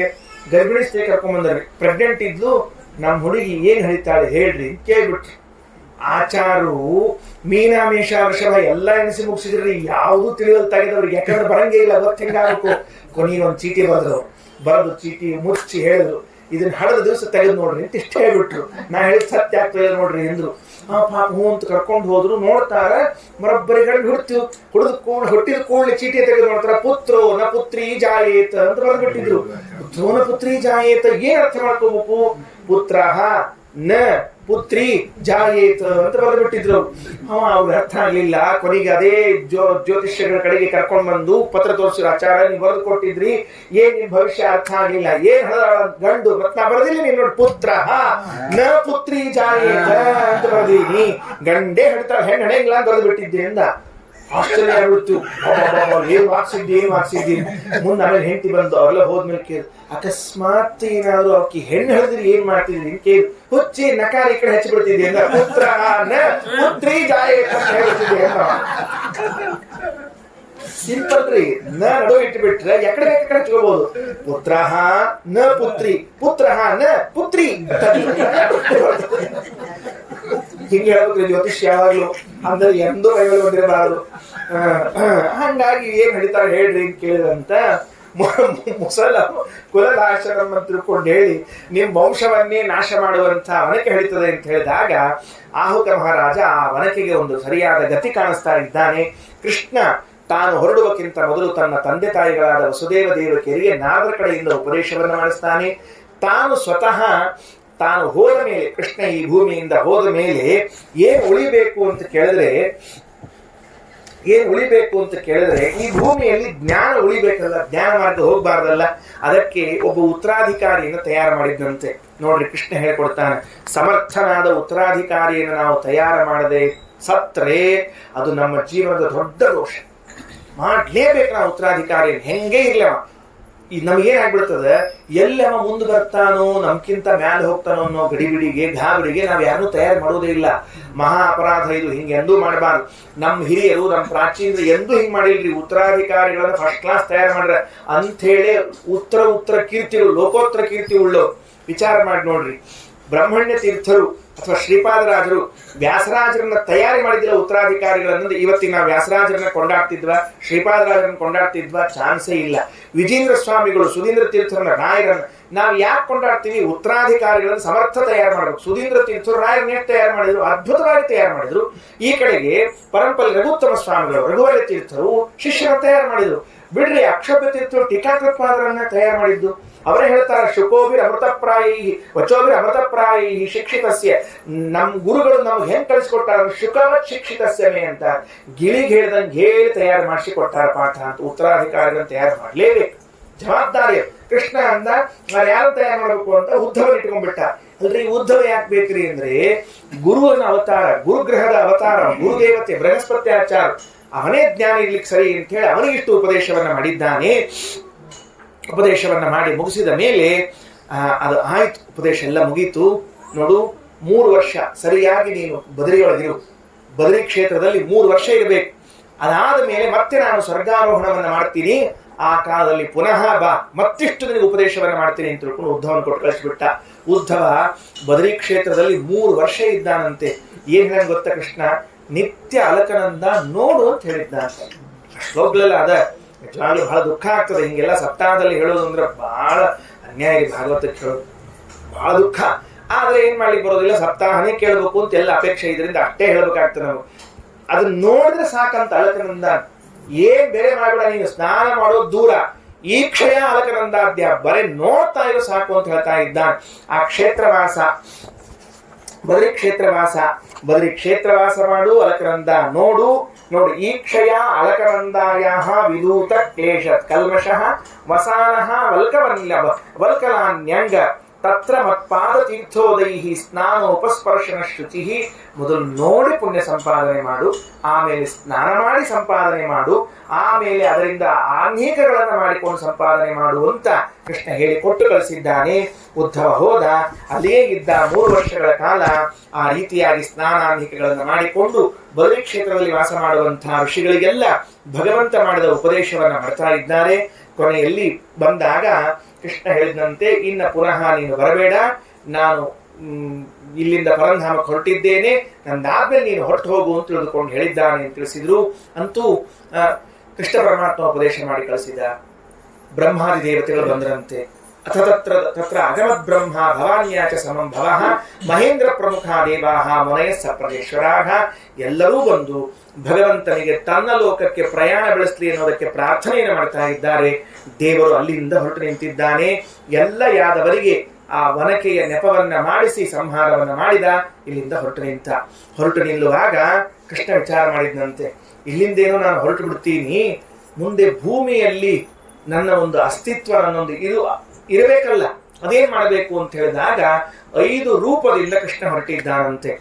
ಗರ್ಭಿಣಿ ಸ್ತ್ರೀ ಕರ್ಕೊಂಡ್ ಬಂದ್ರಿ, ಪ್ರೆಗ್ನೆಂಟ್ ಇದ್ಲು. ನಮ್ ಹುಡುಗಿ ಏನ್ ಹೇಳ್ತಾಳೆ ಹೇಳ್ರಿ ಕೇಳ್ಬಿಟ್ರಿ. ಆಚಾರು ಮೀನಾಮೇಷ ವೃಷಭ ಎಲ್ಲ ಎಣಿಸಿ ಮುಗಿಸಿದ್ರಿ, ಯಾವುದು ತಿಳಿಯಲ್ ತಾಗಿದವ್ರಿಗೆ, ಯಾಕಂದ್ರೆ ಬರಂಗೇ ಇಲ್ಲ, ಗೊತ್ತ ಹೆಂಗಾಗಬೇಕು. ಕೊನೆಗೆ ಒಂದು ಚೀಟಿ ಬರೆದ್ರು, ಬರೆದು ಚೀಟಿ ಮುಚ್ಚಿ ಹೇಳಿದ್ರು, ಇದನ್ನ ಹಡದ ದಿವಸ ತೆಗೆದು ನೋಡ್ರಿ ಅಂತ ಇಷ್ಟ ಹೇಳ್ಬಿಟ್ರು. ನಾ ಹೇಳಿದ್ ಸತ್ಯ ಆಗ್ತದೆ ನೋಡ್ರಿ ಎಂದ್ರು. ಪಾಪ ಹೂ ಅಂತ ಕರ್ಕೊಂಡು ಹೋದ್ರು. ನೋಡ್ತಾರ ಮರೊಬ್ಬರಿಗಡೆ ಹುಟ್ಟಿದ ಕೂಡಲೇ ಚೀಟಿ ತೆಗೆದು ನೋಡ್ತಾರ, ಪುತ್ರೋ ನ ಪುತ್ರಿ ಜಾಯೇತ ಅಂತ ಬರೆದ್ಬಿಟ್ಟಿದ್ರು. ಪುತ್ರೋ ನ ಪುತ್ರಿ ಜಾಯೇತ ಏನ್ ಅರ್ಥ ಮಾಡ್ಕೋಬೇಕು? ಪುತ್ರ ನ ಪುತ್ರಿ ಜಾಯೇತ ಅಂತ ಬರೆದ್ಬಿಟ್ಟಿದ್ರು. ಅವ್ರಿಗೆ ಅರ್ಥ ಆಗ್ಲಿಲ್ಲ. ಕೊನೆಗೆ ಅದೇ ಜ್ಯೋತಿಷ್ಯಗಳ ಕಡೆಗೆ ಕರ್ಕೊಂಡ್ ಬಂದು ಪತ್ರ ತೋರಿಸಿದ್ರು, ಆಚಾರ ನೀವು ಬರೆದು ಕೊಟ್ಟಿದ್ರಿ, ಏನ್ ನಿಮ್ ಭವಿಷ್ಯ ಅರ್ಥ ಆಗ್ಲಿಲ್ಲ, ಏನ್ ಗಂಡು ಮತ್ ನಾ ಬರೆದಿಲ್ಲ, ನೀನ್ ನೋಡಿ ಪುತ್ರ ನ ಪುತ್ರಿ ಜಾಯೇತ ಅಂತ ಬರೆದೀನಿ, ಗಂಡೇ ಹೇಳ್ತಾರ ಹೆಣ್ಣು ಹಣೆಂಗಿಲ್ಲ ಅಂತ ಬರೆದು ಬಿಟ್ಟಿದ್ದೆ ಅಂದ. ಆಶ್ಚರ್ಯ ಆಗ್ಬಿಡ್ತು. ಏನ್ ಮಾರ್ಕ್ಸಿದ್ದೀನಿ. ಮುಂದೆ ಆಮೇಲೆ ಹೆಂಡತಿ ಬಂದು ಅವರೆಲ್ಲ ಹೋದ್ಮೇಲೆ ಕೇಳಿ, ಅಕಸ್ಮಾತ್ ಏನಾದ್ರು ಅವಕ್ಕೆ ಹೆಣ್ಣು ಹೇಳಿದ್ರಿ ಏನ್ ಮಾಡ್ತಿದ್ರಿ ಕೇಳಿ, ಹುಚ್ಚಿ ನಕಾರ ಈ ಕಡೆ ಹಚ್ಚಿಬಿಡ್ತಿದ್ದೆ ಅಂದ. ಪುತ್ರ ನ ಪುತ್ರಿ ಜಾಯೇತ ಅಂತ ಹೇಳ್ತಿದ್ದೆ ಅಂತ. ಸಿಂಪಲ್ ರೀ. ನಡು ಇಟ್ಬಿಟ್ರೆ ಎಕಡೆ ಬೇಕಾದ್ರೆ ಹಚ್ಕೋಬಹುದು. ಪುತ್ರ ನ ಪುತ್ರಿ, ಪುತ್ರ ನ ಪುತ್ರಿ ಹಿಂಗೆ ಹೇಳ್ಬೇಕ್ರಿ ಜ್ಯೋತಿಷ್ಯ ಯಾವಾಗ್ಲೂ. ಅಂದ್ರೆ ಎಂದೂ ಕೈಗಳು ಬಂದಿರಬಾರದು. ಹಂಗಾಗಿ ಏನ್ ಹೇಳ್ತಾರೆ ಹೇಳ್ರಿ ಅಂತ ಕೇಳಿದಂತ ಮುಸಲ ಕುಲನಾಶನಂ ಅಂತ ತಿಳ್ಕೊಂಡು ಹೇಳಿ ನಿಮ್ ವಂಶವನ್ನೇ ನಾಶ ಮಾಡುವಂತ ವನಕೆ ಹಿಡಿತದೆ ಅಂತ ಹೇಳಿದಾಗ ಆಹುಕ ಮಹಾರಾಜ ಆ ವನಕೆಗೆ ಒಂದು ಸರಿಯಾದ ಗತಿ ಕಾಣಿಸ್ತಾ ಇದ್ದಾನೆ. ಕೃಷ್ಣ ತಾನು ಹೊರಡುವಕ್ಕಿಂತ ಮೊದಲು ತನ್ನ ತಂದೆ ತಾಯಿಗಳಾದ ವಸುದೇವ ದೇವಕಿಯರಿಗೆ ನಾರದರ ಕಡೆಯಿಂದ ಉಪದೇಶವನ್ನು ಮಾಡಿಸ್ತಾನೆ. ತಾನು ಸ್ವತಃ ತಾನು ಹೋದ ಮೇಲೆ, ಕೃಷ್ಣ ಈ ಭೂಮಿಯಿಂದ ಹೋದ ಮೇಲೆ ಏನ್ ಉಳಿಬೇಕು ಅಂತ ಕೇಳಿದ್ರೆ ಈ ಭೂಮಿಯಲ್ಲಿ ಜ್ಞಾನ ಉಳಿಬೇಕಲ್ಲ, ಜ್ಞಾನ ಮಾರ್ಗ ಹೋಗ್ಬಾರ್ದಲ್ಲ. ಅದಕ್ಕೆ ಒಬ್ಬ ಉತ್ತರಾಧಿಕಾರಿಯನ್ನು ತಯಾರು ಮಾಡಿದ್ದಂತೆ. ನೋಡ್ರಿ, ಕೃಷ್ಣ ಹೇಳ್ಕೊಡ್ತಾನೆ, ಸಮರ್ಥನಾದ ಉತ್ತರಾಧಿಕಾರಿಯನ್ನು ನಾವು ತಯಾರು ಮಾಡದೆ ಸತ್ರೆ ಅದು ನಮ್ಮ ಜೀವನದ ದೊಡ್ಡ ದೋಷ. ಮಾಡ್ಲೇಬೇಕು ನಾವು ಉತ್ತರಾಧಿಕಾರಿಯನ್ನು, ಹೆಂಗೆ ಇರ್ಲವ. ನಮಗೇನಾಗ್ಬಿಡ್ತದೆ, ಎಲ್ಲವ ಮುಂದೆ ಬರ್ತಾನೋ ನಮ್ಕಿಂತ ಮ್ಯಾಲೆ ಹೋಗ್ತಾನೋ ಅನ್ನೋ ಗಡಿಬಿಡಿಗೆ ಗಾಬರಿಗೆ ನಾವು ಯಾರನ್ನೂ ತಯಾರು ಮಾಡೋದೇ ಇಲ್ಲ. ಮಹಾ ಅಪರಾಧ ಇದು. ಹಿಂಗೆ ಎಂದೂ ಮಾಡಬಾರ್ದು. ನಮ್ಮ ಹಿರಿಯರು, ನಮ್ಮ ಪ್ರಾಚೀನರು ಎಂದೂ ಹಿಂಗ್ ಮಾಡಿಲ್ರಿ. ಉತ್ತರಾಧಿಕಾರಿಗಳನ್ನ ಫಸ್ಟ್ ಕ್ಲಾಸ್ ತಯಾರು ಮಾಡ್ರ ಅಂಥೇಳಿ ಉತ್ತರ ಕೀರ್ತಿಗಳು, ಲೋಕೋತ್ತರ ಕೀರ್ತಿ ಉಳ್ಳೋ. ವಿಚಾರ ಮಾಡಿ ನೋಡ್ರಿ, ಬ್ರಹ್ಮಣ್ಯ ತೀರ್ಥರು ಅಥವಾ ಶ್ರೀಪಾದರಾಜರು ವ್ಯಾಸರಾಜರನ್ನ ತಯಾರಿ ಮಾಡಿದಿಲ್ಲ ಉತ್ತರಾಧಿಕಾರಿಗಳನ್ನ. ಇವತ್ತಿಗೆ ನಾವು ವ್ಯಾಸರಾಜರನ್ನ ಕೊಂಡಾಡ್ತಿದ್ವಾ, ಶ್ರೀಪಾದರಾಜರನ್ನ ಕೊಂಡಾಡ್ತಿದ್ವಾ? ಚಾನ್ಸೇ ಇಲ್ಲ. ವಿಜೇಂದ್ರ ಸ್ವಾಮಿಗಳು, ಸುಧೀಂದ್ರ ತೀರ್ಥರನ್ನ, ರಾಯರನ್ನ ನಾವು ಯಾಕೆ ಕೊಂಡಾಡ್ತೀವಿ? ಉತ್ತರಾಧಿಕಾರಿಗಳನ್ನು ಸಮರ್ಥ ತಯಾರು ಮಾಡಬೇಕು. ಸುಧೀಂದ್ರ ತೀರ್ಥರು ರಾಯರನ್ನ ತಯಾರು ಮಾಡಿದ್ರು, ಅದ್ಭುತವಾಗಿ ತಯಾರು ಮಾಡಿದ್ರು. ಈ ಕಡೆಗೆ ಪರಂಪರೆ ರಘುತ್ತಮ ಸ್ವಾಮಿಗಳು, ರಘುವರ ತೀರ್ಥರು ಶಿಷ್ಯರ ತಯಾರು ಮಾಡಿದ್ರು. ಬಿಡ್ರಿ, ಅಕ್ಷೋಭ್ಯ ತೀರ್ಥರು ಟೀಕಾಕೃತ್ಪಾದರನ್ನ ತಯಾರು ಮಾಡಿದ್ದು. ಅವರೇ ಹೇಳ್ತಾರೆ, ಶುಕೋಭಿರ್ ಅಮೃತಪ್ರಾಯಿ ವಚೋಭಿರ್ ಅಮೃತಪ್ರಾಯಿ ಶಿಕ್ಷಿತಸ್ಯ. ನಮ್ ಗುರುಗಳು ನಮ್ಗೆ ಹೆಂಗ್ ಕಳಿಸ್ಕೊಟ್ಟಾರ? ಶುಕವತ್ ಶಿಕ್ಷಿತಸ್ಯಮೇ ಅಂತ ಗಿಳಿಗೆ ಹೇಳ್ದಂಗೆ ಹೇಳಿ ತಯಾರು ಮಾಡಿಸಿ ಕೊಟ್ಟಾರ ಪಾಠ ಅಂತ. ಉತ್ತರಾಧಿಕಾರಿಗಳನ್ನು ತಯಾರು ಮಾಡ್ಲೇಬೇಕು, ಜವಾಬ್ದಾರಿ. ಕೃಷ್ಣ ಅಂದ ನಾನು ಯಾರು ತಯಾರು ಮಾಡಬೇಕು ಅಂತ ಉದ್ಧವನ ಇಟ್ಕೊಂಡ್ಬಿಟ್ಟ. ಅಲ್ರಿ, ಉದ್ಧವ ಯಾಕೆ ಬೇಕ್ರಿ ಅಂದ್ರೆ ಗುರುವಿನ ಅವತಾರ, ಗುರುಗ್ರಹದ ಅವತಾರ, ಗುರುದೇವತೆ ಬೃಹಸ್ಪತಿ ಆಚಾರ, ಅವನೇ ಜ್ಞಾನ ಇರ್ಲಿಕ್ಕೆ ಸರಿ ಅಂತ ಹೇಳಿ ಅವನಿಗಿಷ್ಟು ಉಪದೇಶವನ್ನ ಮಾಡಿದ್ದಾನೆ. ಉಪದೇಶವನ್ನ ಮಾಡಿ ಮುಗಿಸಿದ ಮೇಲೆ ಅದು ಆಯ್ತು, ಉಪದೇಶ ಎಲ್ಲ ಮುಗೀತು. ನೋಡು, 3 ವರ್ಷ ಸರಿಯಾಗಿ ನೀನು ಬದರಿಯೊಳಗಿರು. ಬದರಿ ಕ್ಷೇತ್ರದಲ್ಲಿ 3 ವರ್ಷ ಇರಬೇಕು. ಅದಾದ ಮೇಲೆ ಮತ್ತೆ ನಾನು ಸ್ವರ್ಗಾರೋಹಣವನ್ನ ಮಾಡ್ತೀನಿ. ಆ ಕಾಲದಲ್ಲಿ ಪುನಃ ಬಾ, ಮತ್ತಿಷ್ಟು ನಿನಗೆ ಉಪದೇಶವನ್ನ ಮಾಡ್ತೀನಿ ಅಂತ ತಿಳ್ಕೊಂಡು ಉದ್ಧವನ ಕೊಟ್ಟು ಕಳಿಸ್ಬಿಟ್ಟ. ಉದ್ಧವ ಬದರಿ ಕ್ಷೇತ್ರದಲ್ಲಿ 3 ವರ್ಷ ಇದ್ದಾನಂತೆ. ಏನ್ ಹೇಳ ಗೊತ್ತಾ ಕೃಷ್ಣ? ನಿತ್ಯ ಅಲಕನಂದ ನೋಡು ಅಂತ ಹೇಳಿದ್ದ. ಶ್ಲೋಕಗಳೆಲ್ಲ ಅದ. ನಿಜವಾಗ್ಲೂ ಬಹಳ ದುಃಖ ಆಗ್ತದೆ ಹಿಂಗೆಲ್ಲ ಸಪ್ತಾಹದಲ್ಲಿ ಹೇಳೋದು ಅಂದ್ರೆ. ಬಹಳ ಅನ್ಯಾಯ, ಭಾಗವತಕ್ಕೆ ಹೇಳೋದು ಬಹಳ ದುಃಖ. ಆದ್ರೆ ಏನ್ ಮಾಡ್ಲಿಕ್ಕೆ ಬರೋದಿಲ್ಲ, ಸಪ್ತಾಹನೇ ಕೇಳಬೇಕು ಅಂತ ಎಲ್ಲ ಅಪೇಕ್ಷೆ ಇದರಿಂದ ಅಷ್ಟೇ ಹೇಳ್ಬೇಕಾಗ್ತದೆ ನಾವು. ಅದನ್ನ ನೋಡಿದ್ರೆ ಸಾಕಂತ ಅಲಕನಂದ. ಏನ್ ಬೇರೆ ಮಾಡ್ಬೇಡ, ನೀನು ಸ್ನಾನ ಮಾಡೋದು ದೂರ, ಈ ಕ್ಷಯ ಅಲಕನಂದಾದ್ಯ ಬರೇ ನೋಡ್ತಾ ಇರೋ ಸಾಕು ಅಂತ ಹೇಳ್ತಾ ಇದ್ದ. ಆ ಕ್ಷೇತ್ರವಾಸ, ಬದರಿ ಕ್ಷೇತ್ರವಾಸ ಮಾಡು, ಅಲಕನಂದ ನೋಡು. ಈ ಕ್ಷಯ ಅಲಕನಂದಾಯ ವಿದೂತ ಕ್ಲೇಶ ಕಲ್ಮಷಃ ವಸಾನಃ ವಲ್ಕಲಾನ್ಯಂಗ ತತ್ರ ಮತ್ಪಾದ ತೀರ್ಥೋದೈಹಿ ಸ್ನಾನೋಪಸ್ಪರ್ಶನ ಶುಚಿ. ಮೊದಲು ನೋಡಿ ಪುಣ್ಯ ಸಂಪಾದನೆ ಮಾಡು, ಆಮೇಲೆ ಸ್ನಾನ ಮಾಡಿ ಸಂಪಾದನೆ ಮಾಡು, ಆಮೇಲೆ ಅದರಿಂದ ಆನ್ಹಿಕಗಳನ್ನು ಮಾಡಿಕೊಂಡು ಸಂಪಾದನೆ ಮಾಡು ಅಂತ ಕೃಷ್ಣ ಹೇಳಿಕೊಟ್ಟು ಕಳಿಸಿದ್ದಾನೆ. ಉದ್ಧವ ಹೋದ, ಅಲ್ಲೇ ಇದ್ದ 3 ವರ್ಷಗಳ ಕಾಲ ಆ ರೀತಿಯಾಗಿ ಸ್ನಾನಾನ್ಹಿಕಗಳನ್ನು ಮಾಡಿಕೊಂಡು ಬದರಿ ಕ್ಷೇತ್ರದಲ್ಲಿ ವಾಸ ಮಾಡುವಂತಹ ಋಷಿಗಳಿಗೆಲ್ಲ ಭಗವಂತ ಮಾಡಿದ ಉಪದೇಶವನ್ನ ಮಾಡ್ತಾ ಇದ್ದಾರೆ. ಕೊನೆಯಲ್ಲಿ ಬಂದಾಗ ಕೃಷ್ಣ ಹೇಳಿದಂತೆ, ಇನ್ನ ಪುನಃ ನೀನು ಬರಬೇಡ, ನಾನು ಇಲ್ಲಿಂದ ಪರಂಧಾಮಕ್ಕೆ ಹೊರಟಿದ್ದೇನೆ, ನಂದಾದ್ಮೇಲೆ ನೀನು ಹೊರಟು ಹೋಗು ಅಂತ ತಿಳಿದುಕೊಂಡು ಹೇಳಿದ್ದಾನೆ ಅಂತ ತಿಳಿಸಿದ್ರು. ಅಂತೂ ಕೃಷ್ಣ ಪರಮಾತ್ಮ ಉಪದೇಶ ಮಾಡಿ ಕಳಿಸಿದ. ಬ್ರಹ್ಮಾದಿ ದೇವತೆಗಳು ಬಂದರಂತೆ. ಅಥ ತತ್ರ ಅಗಮದ್ ಬ್ರಹ್ಮ ಭವಾನ್ಯಾಚ ಸಮಂ ಭವಃ ಮಹೇಂದ್ರ ಪ್ರಮುಖ ದೇವಾಹ ಮುನಯ ಸಪ್ರದೇಶ್ವರಾಹ. ಎಲ್ಲರೂ ಬಂದು ಭಗವಂತನಿಗೆ ತನ್ನ ಲೋಕಕ್ಕೆ ಪ್ರಯಾಣ ಬೆಳೆಸಲಿ ಅನ್ನೋದಕ್ಕೆ ಪ್ರಾರ್ಥನೆಯನ್ನು ಮಾಡ್ತಾ ಇದ್ದಾರೆ. ದೇವರು ಅಲ್ಲಿಂದ ಹೊರಟು ನಿಂತಿದ್ದಾನೆ. ಎಲ್ಲ ಯಾದವರಿಗೆ ಆ ವನಕೆಯ ನೆಪವನ್ನ ಮಾಡಿಸಿ ಸಂಹಾರವನ್ನ ಮಾಡಿದ. ಇಲ್ಲಿಂದ ಹೊರಟು ನಿಲ್ಲುವಾಗ ಕೃಷ್ಣ ವಿಚಾರ ಮಾಡಿದಂತೆ, ಇಲ್ಲಿಂದೇನೋ ನಾನು ಹೊರಟು ಬಿಡ್ತೀನಿ, ಮುಂದೆ ಭೂಮಿಯಲ್ಲಿ ನನ್ನ ಒಂದು ಅಸ್ತಿತ್ವ ನನ್ನೊಂದು ಇದು ಇರಬೇಕಲ್ಲ, ಅದೇನ್ ಮಾಡಬೇಕು ಅಂತ ಹೇಳಿದಾಗ 5 ರೂಪದಿಂದ ಕೃಷ್ಣ ಹೊರಟಿದ್ದಾನಂತೆ.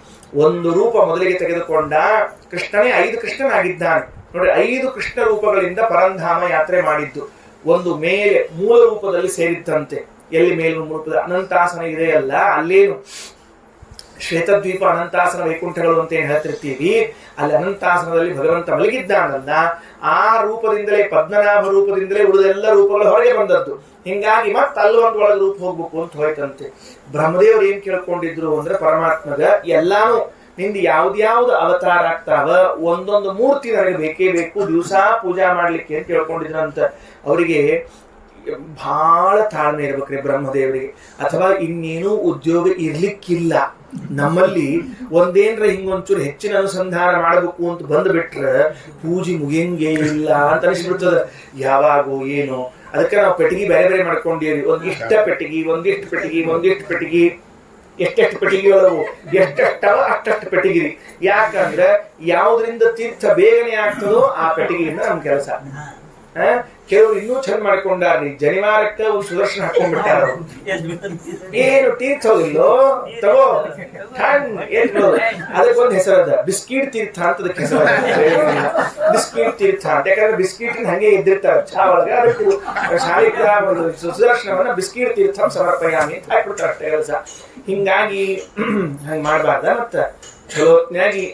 ಒಂದು ರೂಪ ಮೊದಲಿಗೆ ತೆಗೆದುಕೊಂಡ ಕೃಷ್ಣನೇ 5 ಕೃಷ್ಣನಾಗಿದ್ದಾನೆ ನೋಡಿ. 5 ಕೃಷ್ಣ ರೂಪಗಳಿಂದ ಪರಂಧಾಮ ಯಾತ್ರೆ ಮಾಡಿದ್ದು. ಒಂದು ಮೇಲೆ ಮೂಲ ರೂಪದಲ್ಲಿ ಸೇರಿದ್ದಂತೆ. ಎಲ್ಲಿ ಮೇಲು ರೂಪದ ಅನಂತಾಸನ ಇದೆಯಲ್ಲ, ಅಲ್ಲೇನು ಶ್ವೇತದ್ವೀಪ ಅನಂತಾಸನ ವೈಕುಂಠಗಳು ಅಂತ ಏನ್ ಹೇಳ್ತಿರ್ತೀವಿ, ಅಲ್ಲಿ ಅನಂತಾಸನದಲ್ಲಿ ಭಗವಂತ ಮಲಗಿದ್ದಾನಲ್ಲ, ಆ ರೂಪದಿಂದಲೇ ಪದ್ಮನಾಭ ರೂಪದಿಂದಲೇ ಉಳಿದೆಲ್ಲ ರೂಪಗಳು ಹೊರಗೆ ಬಂದದ್ದು. ಹಿಂಗಾಗಿ ಮತ್ತೆ ಅಲ್ಲೊಂದು ಒಳಗೆ ರೂಪ ಹೋಗ್ಬೇಕು ಅಂತ ಹೋಯ್ತಂತೆ. ಬ್ರಹ್ಮದೇವರು ಏನ್ ಕೇಳ್ಕೊಂಡಿದ್ರು ಅಂದ್ರೆ ಪರಮಾತ್ಮಗ ಎಲ್ಲಾನು ನಿಂದ ಯಾವ್ದ್ಯಾವ್ದು ಅವತಾರ ಆಗ್ತಾವ, ಒಂದೊಂದು ಮೂರ್ತಿ ನನಗೆ ಬೇಕೇ ಬೇಕು, ದಿವಸ ಪೂಜಾ ಮಾಡ್ಲಿಕ್ಕೆ ಅಂತ ಕೇಳ್ಕೊಂಡಿದ್ರಂತ. ಅವರಿಗೆ ಬಹಳ ತಾಳ್ಮೆ ಇರ್ಬೇಕ್ರಿ ಬ್ರಹ್ಮದೇವರಿಗೆ. ಅಥವಾ ಇನ್ನೇನು ಉದ್ಯೋಗ ಇರ್ಲಿಕ್ಕಿಲ್ಲ. ನಮ್ಮಲ್ಲಿ ಒಂದೇನ್ರ ಹಿಂಗೊಂಚೂರು ಹೆಚ್ಚಿನ ಅನುಸಂಧಾನ ಮಾಡಬೇಕು ಅಂತ ಬಂದ್ಬಿಟ್ರೆ ಪೂಜೆ ಮುಗಿಯಂಗೇ ಇಲ್ಲ ಅಂತ ಅನಿಸ್ಬಿಡ್ತದ. ಯಾವಾಗೋ ಏನೋ ಅದಕ್ಕೆ ನಾವು ಪೆಟ್ಟಿಗೆ ಬೇರೆ ಬೇರೆ ಮಾಡ್ಕೊಂಡಿರಿ. ಒಂದಿಷ್ಟ ಪೆಟ್ಟಿಗೆ, ಒಂದಿಷ್ಟು ಪೆಟ್ಟಿಗೆ, ಎಷ್ಟೆಷ್ಟು ಪೆಟ್ಟಿಗೆಗಳು ಎಷ್ಟೆಷ್ಟವ ಅಷ್ಟಷ್ಟು ಪೆಟ್ಟಿಗಿರಿ. ಯಾಕಂದ್ರೆ ಯಾವ್ದ್ರಿಂದ ತೀರ್ಥ ಬೇಗನೆ ಆಗ್ತದೋ ಆ ಪೆಟ್ಟಿಗೆಯಿಂದ ನಮ್ ಕೆಲಸ. ಕೆಲವರು ಇನ್ನೂ ಚಂದ ಮಾಡ್ಕೊಂಡಾರ್ರಿ, ಜನಿವಾರಕ್ಕೆ ಒಂದು ಸುದರ್ಶನ ಹಾಕೊಂಡ್ಬಿಟ್ಟಾರ. ಏನು ತೀರ್ಥವಿಲ್ಲೋ ತಗೋ ಅದಕ್ಕೊಂದು ಹೆಸರದ ಬಿಸ್ಕಿಟ್ ತೀರ್ಥ ಅಂತ ಅದಕ್ಕೆ ಹೆಸರು. ಬಿಸ್ಕಿಟ್ ತೀರ್ಥ ಅಂತ, ಯಾಕಂದ್ರೆ ಬಿಸ್ಕಿಟ್ ಹಂಗೆ ಇದ್ದಿರ್ತಾರ ಚಾ ಒಳಗೆ. ಅದಕ್ಕೆ ಶಾಲಿಗ್ರ ಸುದರ್ಶನವನ್ನ ಬಿಸ್ಕಿಟ್ ತೀರ್ಥ ಸಮರ್ಪಯಾಮಿ ಅಂತ ಹಾಕ್ಬಿಡ್ತಾರ ಅಷ್ಟೇ ಕೆಲಸ. ಹಿಂಗಾಗಿ ಹಂಗ ಮಾಡ್ಬಾರ್ದ. ಮತ್ತ ಚಲೋತ್ನಾಗಿ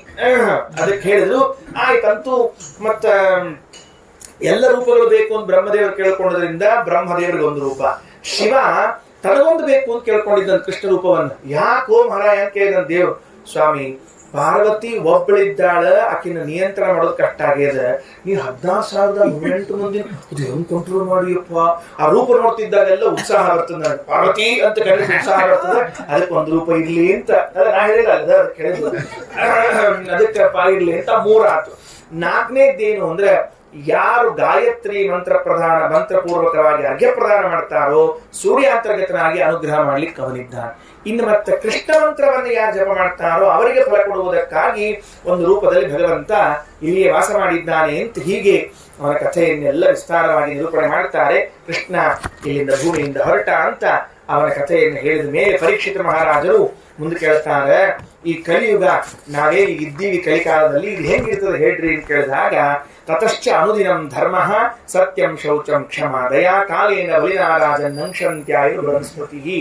ಅದಕ್ಕೆ ಹೇಳಿದ್ರು ಆಯ್ತಂತೂ. ಮತ್ತ ಎಲ್ಲ ರೂಪಗಳು ಬೇಕು ಅಂತ ಬ್ರಹ್ಮದೇವರು ಕೇಳ್ಕೊಂಡ್ರಿಂದ ಬ್ರಹ್ಮದೇವರಿಗೆ ಒಂದು ರೂಪ, ಶಿವ ತನಗೊಂದು ಬೇಕು ಅಂತ ಕೇಳ್ಕೊಂಡಿದ್ದ ಕೃಷ್ಣ ರೂಪವನ್ನ. ಯಾಕೋ ಮಹಾರಾಯ ಅಂತ ಕೇಳಿದ ದೇವ್ರು, ಸ್ವಾಮಿ ಪಾರ್ವತಿ ಒಬ್ಬಳಿದ್ದಾಳ, ಆಕಿನ ನಿಯಂತ್ರಣ ಮಾಡೋದು ಕಷ್ಟ ಆಗ್ಯದ, ನೀವು 16,008 ಮಂದಿ ಹೆಂಗ್ ಕಂಟ್ರೋಲ್ ಮಾಡಿಯಪ್ಪ. ಆ ರೂಪ ನೋಡ್ತಿದ್ದಾಗೆಲ್ಲ ಉತ್ಸಾಹ ಬರ್ತದೆ, ಪಾರ್ವತಿ ಅಂತ ಕರೆದು ಉತ್ಸಾಹ ಬರ್ತದೆ. ಅದಕ್ಕೆ ಒಂದು ರೂಪ ಇರ್ಲಿ ಅಂತ ನಾ ಹೇಳಿಲ್ಲ, ಅದಕ್ಕೆ ಹೇಳಿದ್ರು ಅದಕ್ಕೆ ಇರ್ಲಿ ಅಂತ 3 ಆಯ್ತು. 4ನೇದ್ದೇನು ಅಂದ್ರೆ ಯಾರು ಗಾಯತ್ರಿ ಮಂತ್ರಪೂರ್ವಕವಾಗಿ ಅರ್ಘ್ಯ ಪ್ರದಾನ ಮಾಡ್ತಾರೋ ಸೂರ್ಯಾಂತರ್ಗತನಾಗಿ ಅನುಗ್ರಹ ಮಾಡ್ಲಿಕ್ಕೆ ಅವನಿದ್ದಾನೆ. ಇನ್ನು ಮತ್ತೆ ಕೃಷ್ಣ ಮಂತ್ರವನ್ನು ಯಾರು ಜಪ ಮಾಡ್ತಾರೋ ಅವರಿಗೆ ಫಲ ಕೊಡುವುದಕ್ಕಾಗಿ ಒಂದು ರೂಪದಲ್ಲಿ ಭಗವಂತ ಇಲ್ಲಿಯೇ ವಾಸ ಮಾಡಿದ್ದಾನೆ ಅಂತ ಹೀಗೆ ಅವನ ಕಥೆಯನ್ನೆಲ್ಲ ವಿಸ್ತಾರವಾಗಿ ನಿರೂಪಣೆ ಮಾಡ್ತಾರೆ. ಕೃಷ್ಣ ಇಲ್ಲಿಂದ ಭೂಮಿಯಿಂದ ಹೊರಟ ಅಂತ ಅವನ ಕಥೆಯನ್ನು ಹೇಳಿದ ಮೇಲೆ ಪರೀಕ್ಷಿತ ಮಹಾರಾಜರು ಮುಂದೆ ಕೇಳ್ತಾರೆ, ಈ ಕಲಿಯುಗ ನಾವೇ ಈಗ ಇದ್ದೀವಿ, ಕಲಿಕಾಲದಲ್ಲಿ ಇದು ಹೆಂಗಿರ್ತದೆ ಹೇಳ್ರಿ ಅಂತ ಕೇಳಿದಾಗ, ತತಶ್ಚ ಅನುದಿನಂ ಧರ್ಮ ಸತ್ಯಂ ಶೌಚಂ ಕ್ಷಮ ದಯಾ ಕಾಲೇನ ಬಲಿನಾರಾಜನ್ ನಂಕ್ಷಂತ್ಯಾಯು ಬೃಹಸ್ಪತಿ.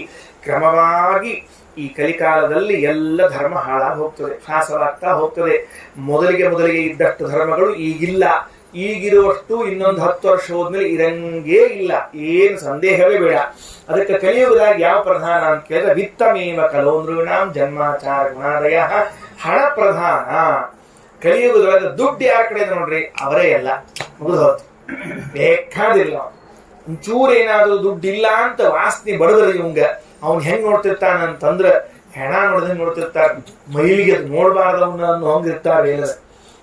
ಕ್ರಮವಾಗಿ ಈ ಕಲಿಕಾಲದಲ್ಲಿ ಎಲ್ಲ ಧರ್ಮ ಹಾಳಾಗಿ ಹೋಗ್ತದೆ, ಹಾಸವಾಗ್ತಾ ಹೋಗ್ತದೆ. ಮೊದಲಿಗೆ ಇದ್ದಷ್ಟು ಧರ್ಮಗಳು ಈಗಿಲ್ಲ. ಈಗಿರುವಷ್ಟು ಇನ್ನೊಂದು 10 ವರ್ಷ ಹೋದ್ಮೇಲೆ ಇರಂಗೇ ಇಲ್ಲ, ಏನು ಸಂದೇಹವೇ ಬೇಡ. ಅದಕ್ಕೆ ಕಲಿಯುಗದಾಗ ಯಾವ ಪ್ರಧಾನ ಅಂತ ಕೇಳಿದ್ರೆ ವಿತ್ತಮೇವ ಕಲೋ ನೃಣಾಂ ಜನ್ಮಾಚಾರ ಗುಣಾದಯ. ಹಣ ಪ್ರಧಾನ. ಕಲಿಯುಗದೊಳಗೆ ದುಡ್ಡು ಯಾರ ಕಡೆ ನೋಡ್ರಿ, ಅವರೇ ಎಲ್ಲ ಮುಗಿದು ಹೋಯ್ತು, ಬೇಕಾದಿಲ್ಲ. ಒಂಚೂರು ಏನಾದ್ರು ದುಡ್ಡಿಲ್ಲ ಅಂತ ವಾಸನೆ ಬಡದ್ರ ಇವಂಗ ಅವ್ನ್ ಹೆಂಗ್ ನೋಡ್ತಿರ್ತಾನಂತಂದ್ರ ಹೆಣ ನೋಡ್ದಂಗ್ ನೋಡ್ತಿರ್ತಾರ, ಮೈಲಿಗೆ ಅದು ನೋಡ್ಬಾರ್ದವನ್ನ ಅನ್ನೋ ಹಂಗಿರ್ತಾರ.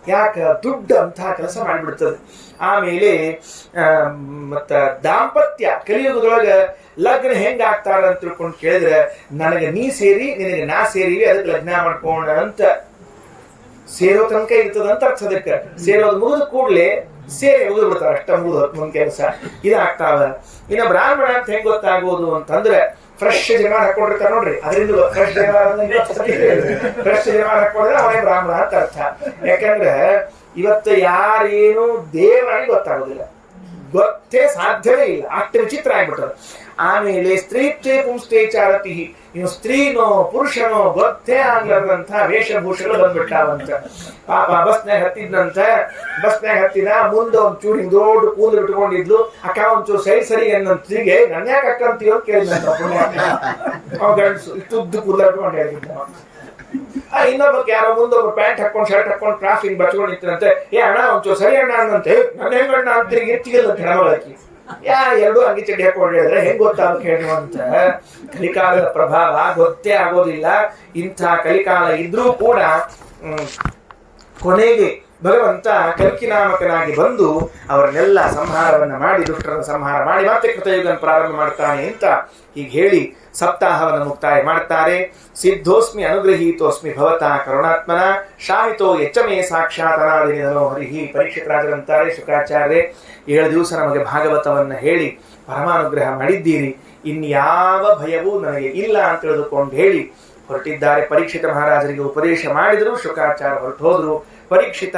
ಯಾಕ ದುಡ್ಡು ಅಂತ ಕೆಲಸ ಮಾಡಿಬಿಡ್ತದೆ. ಆಮೇಲೆ ಮತ್ತ ದಾಂಪತ್ಯ ಕಲಿಯುಗದೊಳಗ ಲಗ್ನ ಹೆಂಗ ಆಗ್ತಾರ ಅಂತ ತಿಳ್ಕೊಂಡು ಕೇಳಿದ್ರೆ, ನನಗೆ ನೀ ಸೇರಿ ನಿನಗೆ ನಾ ಸೇರಿವಿ ಅದಕ್ಕೆ ಲಗ್ನ ಮಾಡ್ಕೊಂಡ ಅಂತ ಸೇರೋ ತನಕ ಇರ್ತದಂತ ಅರ್ಥ. ಅದಕ್ಕೆ ಸೇರೋದು ಮುಗಿದ ಕೂಡ್ಲೆ ಸೇರಿ ಮುಗಿದು ಬಿಡ್ತಾರ, ಅಷ್ಟ ಮುಗಿದು ಮುಂದ್ ಕೆಲಸ ಇದಾಗ್ತಾವ. ಇನ್ನು ಬ್ರಾಹ್ಮಣ ಅಂತ ಹೆಂಗ್ ಗೊತ್ತಾಗೋದು ಅಂತಂದ್ರೆ, ಫ್ರೆಶ್ ಜನ ಹಾಕೊಂಡಿರ್ತಾರ ನೋಡ್ರಿ, ಅದರಿಂದ ಫ್ರೆಶ್ ಜನ ಹಾಕೊಂಡ್ರೆ ಅವನೇ ಬ್ರಾಹ್ಮಣ ಅಂತ ಅರ್ಥ. ಯಾಕಂದ್ರೆ ಇವತ್ತು ಯಾರೇನು ದೇವರಾಗಿ ಗೊತ್ತಾಗೋದಿಲ್ಲ, ಗೊತ್ತೇ ಸಾಧ್ಯವೇ ಇಲ್ಲ, ಅಷ್ಟು ವಿಚಿತ್ರ ಆಗ್ಬಿಟ್ಟದು. ಆಮೇಲೆ ಸ್ತ್ರೀತ್ವೇ ಪುಂಸ್ತೆ ಚಾರತಿ, ಇನ್ನು ಸ್ತ್ರೀನೋ ಪುರುಷನೋ ಗೊತ್ತೇ ಆಗ್ಲಾರ್ದಂತ ವೇಷಭೂಷಗಳು ಬಂದ್ಬಿಟ್ಟಾವಂತ. ಪಾಪ ಬಸ್ನಾಗ ಹತ್ತಿದ ಮುಂದೆ ಒಂದ್ ಚೂರಿ ದೊಡ್ಡ ಕೂದಲು ಬಿಟ್ಕೊಂಡಿದ್ಲು, ಅಕ್ಕ ಒಂಚೂರು ಸರಿ ಅನ್ನಂತಿಗೆ ನನ್ನ ಯಾಕೆ ಅಕ್ಕ ಅಂತೀವ ಅಂತ ಕೇಳಿದಂತ ಗಂಡಸು. ಇಷ್ಟುದ್ದು ಕೂದಲು ಬಿಟ್ಕೊಂಡು ಹೇಳಿದ್ದ. ಇನ್ನೊಬ್ಬಕ್ಕೆ ಯಾರೋ ಮುಂದೊಬ್ಬ ಪ್ಯಾಂಟ್ ಹಾಕೊಂಡು ಶರ್ಟ್ ಹಾಕೊಂಡು ಟ್ರಾಫಿಕ್ ಬಚ್ಕೊಂಡು ನಿಂತಂತೆ, ಏ ಅಣ್ಣ ಒಂಚೂರು ಸರಿ ಅಣ್ಣ ಅನ್ನಂತೆ, ನನ್ನ ಹೆಂಗಣ್ಣ ಅಂತ ಹೆಚ್ಚಿಗೆಲ್ಲ ಹೆಣಬಳಕಿ ಎರಡು ಅಂಗಿ ಚಡ್ಡಿ ಹಾಕೊಂಡು ಹೇಳಿದ್ರೆ ಹೆಂಗ್ ಗೊತ್ತಾಗ ಹೇಳುವಂತ ಕಲಿಕಾಲದ ಪ್ರಭಾವ ಗೊತ್ತೇ ಆಗೋದಿಲ್ಲ. ಇಂಥ ಕಲಿಕಾಲ ಇದ್ರೂ ಕೂಡ ಕೊನೆಗೆ ಭಗವಂತ ಕಲ್ಕಿ ನಾಮಕನಾಗಿ ಬಂದು ಅವರನ್ನೆಲ್ಲ ಸಂಹಾರವನ್ನ ಮಾಡಿ, ದುಷ್ಟರನ್ನು ಸಂಹಾರ ಮಾಡಿ ಮತ್ತೆ ಕೃತಯುಗನ ಪ್ರಾರಂಭ ಮಾಡ್ತಾನೆ ಅಂತ ಹೀಗೆ ಹೇಳಿ ಸಪ್ತಾಹವನ್ನು ಮುಕ್ತಾಯ ಮಾಡ್ತಾರೆ. ಸಿದ್ಧೋಸ್ಮಿ ಅನುಗ್ರಹೀತೋಸ್ಮಿ ಭವತಾ ಕರುಣಾತ್ಮನ ಶಾಹಿತೋ ಎಚ್ಚಮೇ ಸಾಕ್ಷಾತನಾದಿನೋ ಹರಿಹಿ. ಪರೀಕ್ಷಿತರಾಜರಂತಾರೆ ಶುಕಾಚಾರ್ಯ, 7 ದಿವಸ ನಮಗೆ ಭಾಗವತವನ್ನ ಹೇಳಿ ಪರಮಾನುಗ್ರಹ ಮಾಡಿದ್ದೀರಿ, ಇನ್ಯಾವ ಭಯವೂ ನನಗೆ ಇಲ್ಲ ಅಂತ ತಿಳಿದುಕೊಂಡು ಹೇಳಿ ಹೊರಟಿದ್ದಾರೆ. ಪರೀಕ್ಷಿತ ಮಹಾರಾಜರಿಗೆ ಉಪದೇಶ ಮಾಡಿದ್ರು. ಶುಕಾಚಾರ್ಯ ಹೊರಟು ಹೋದ್ರು. ಪರೀಕ್ಷಿತ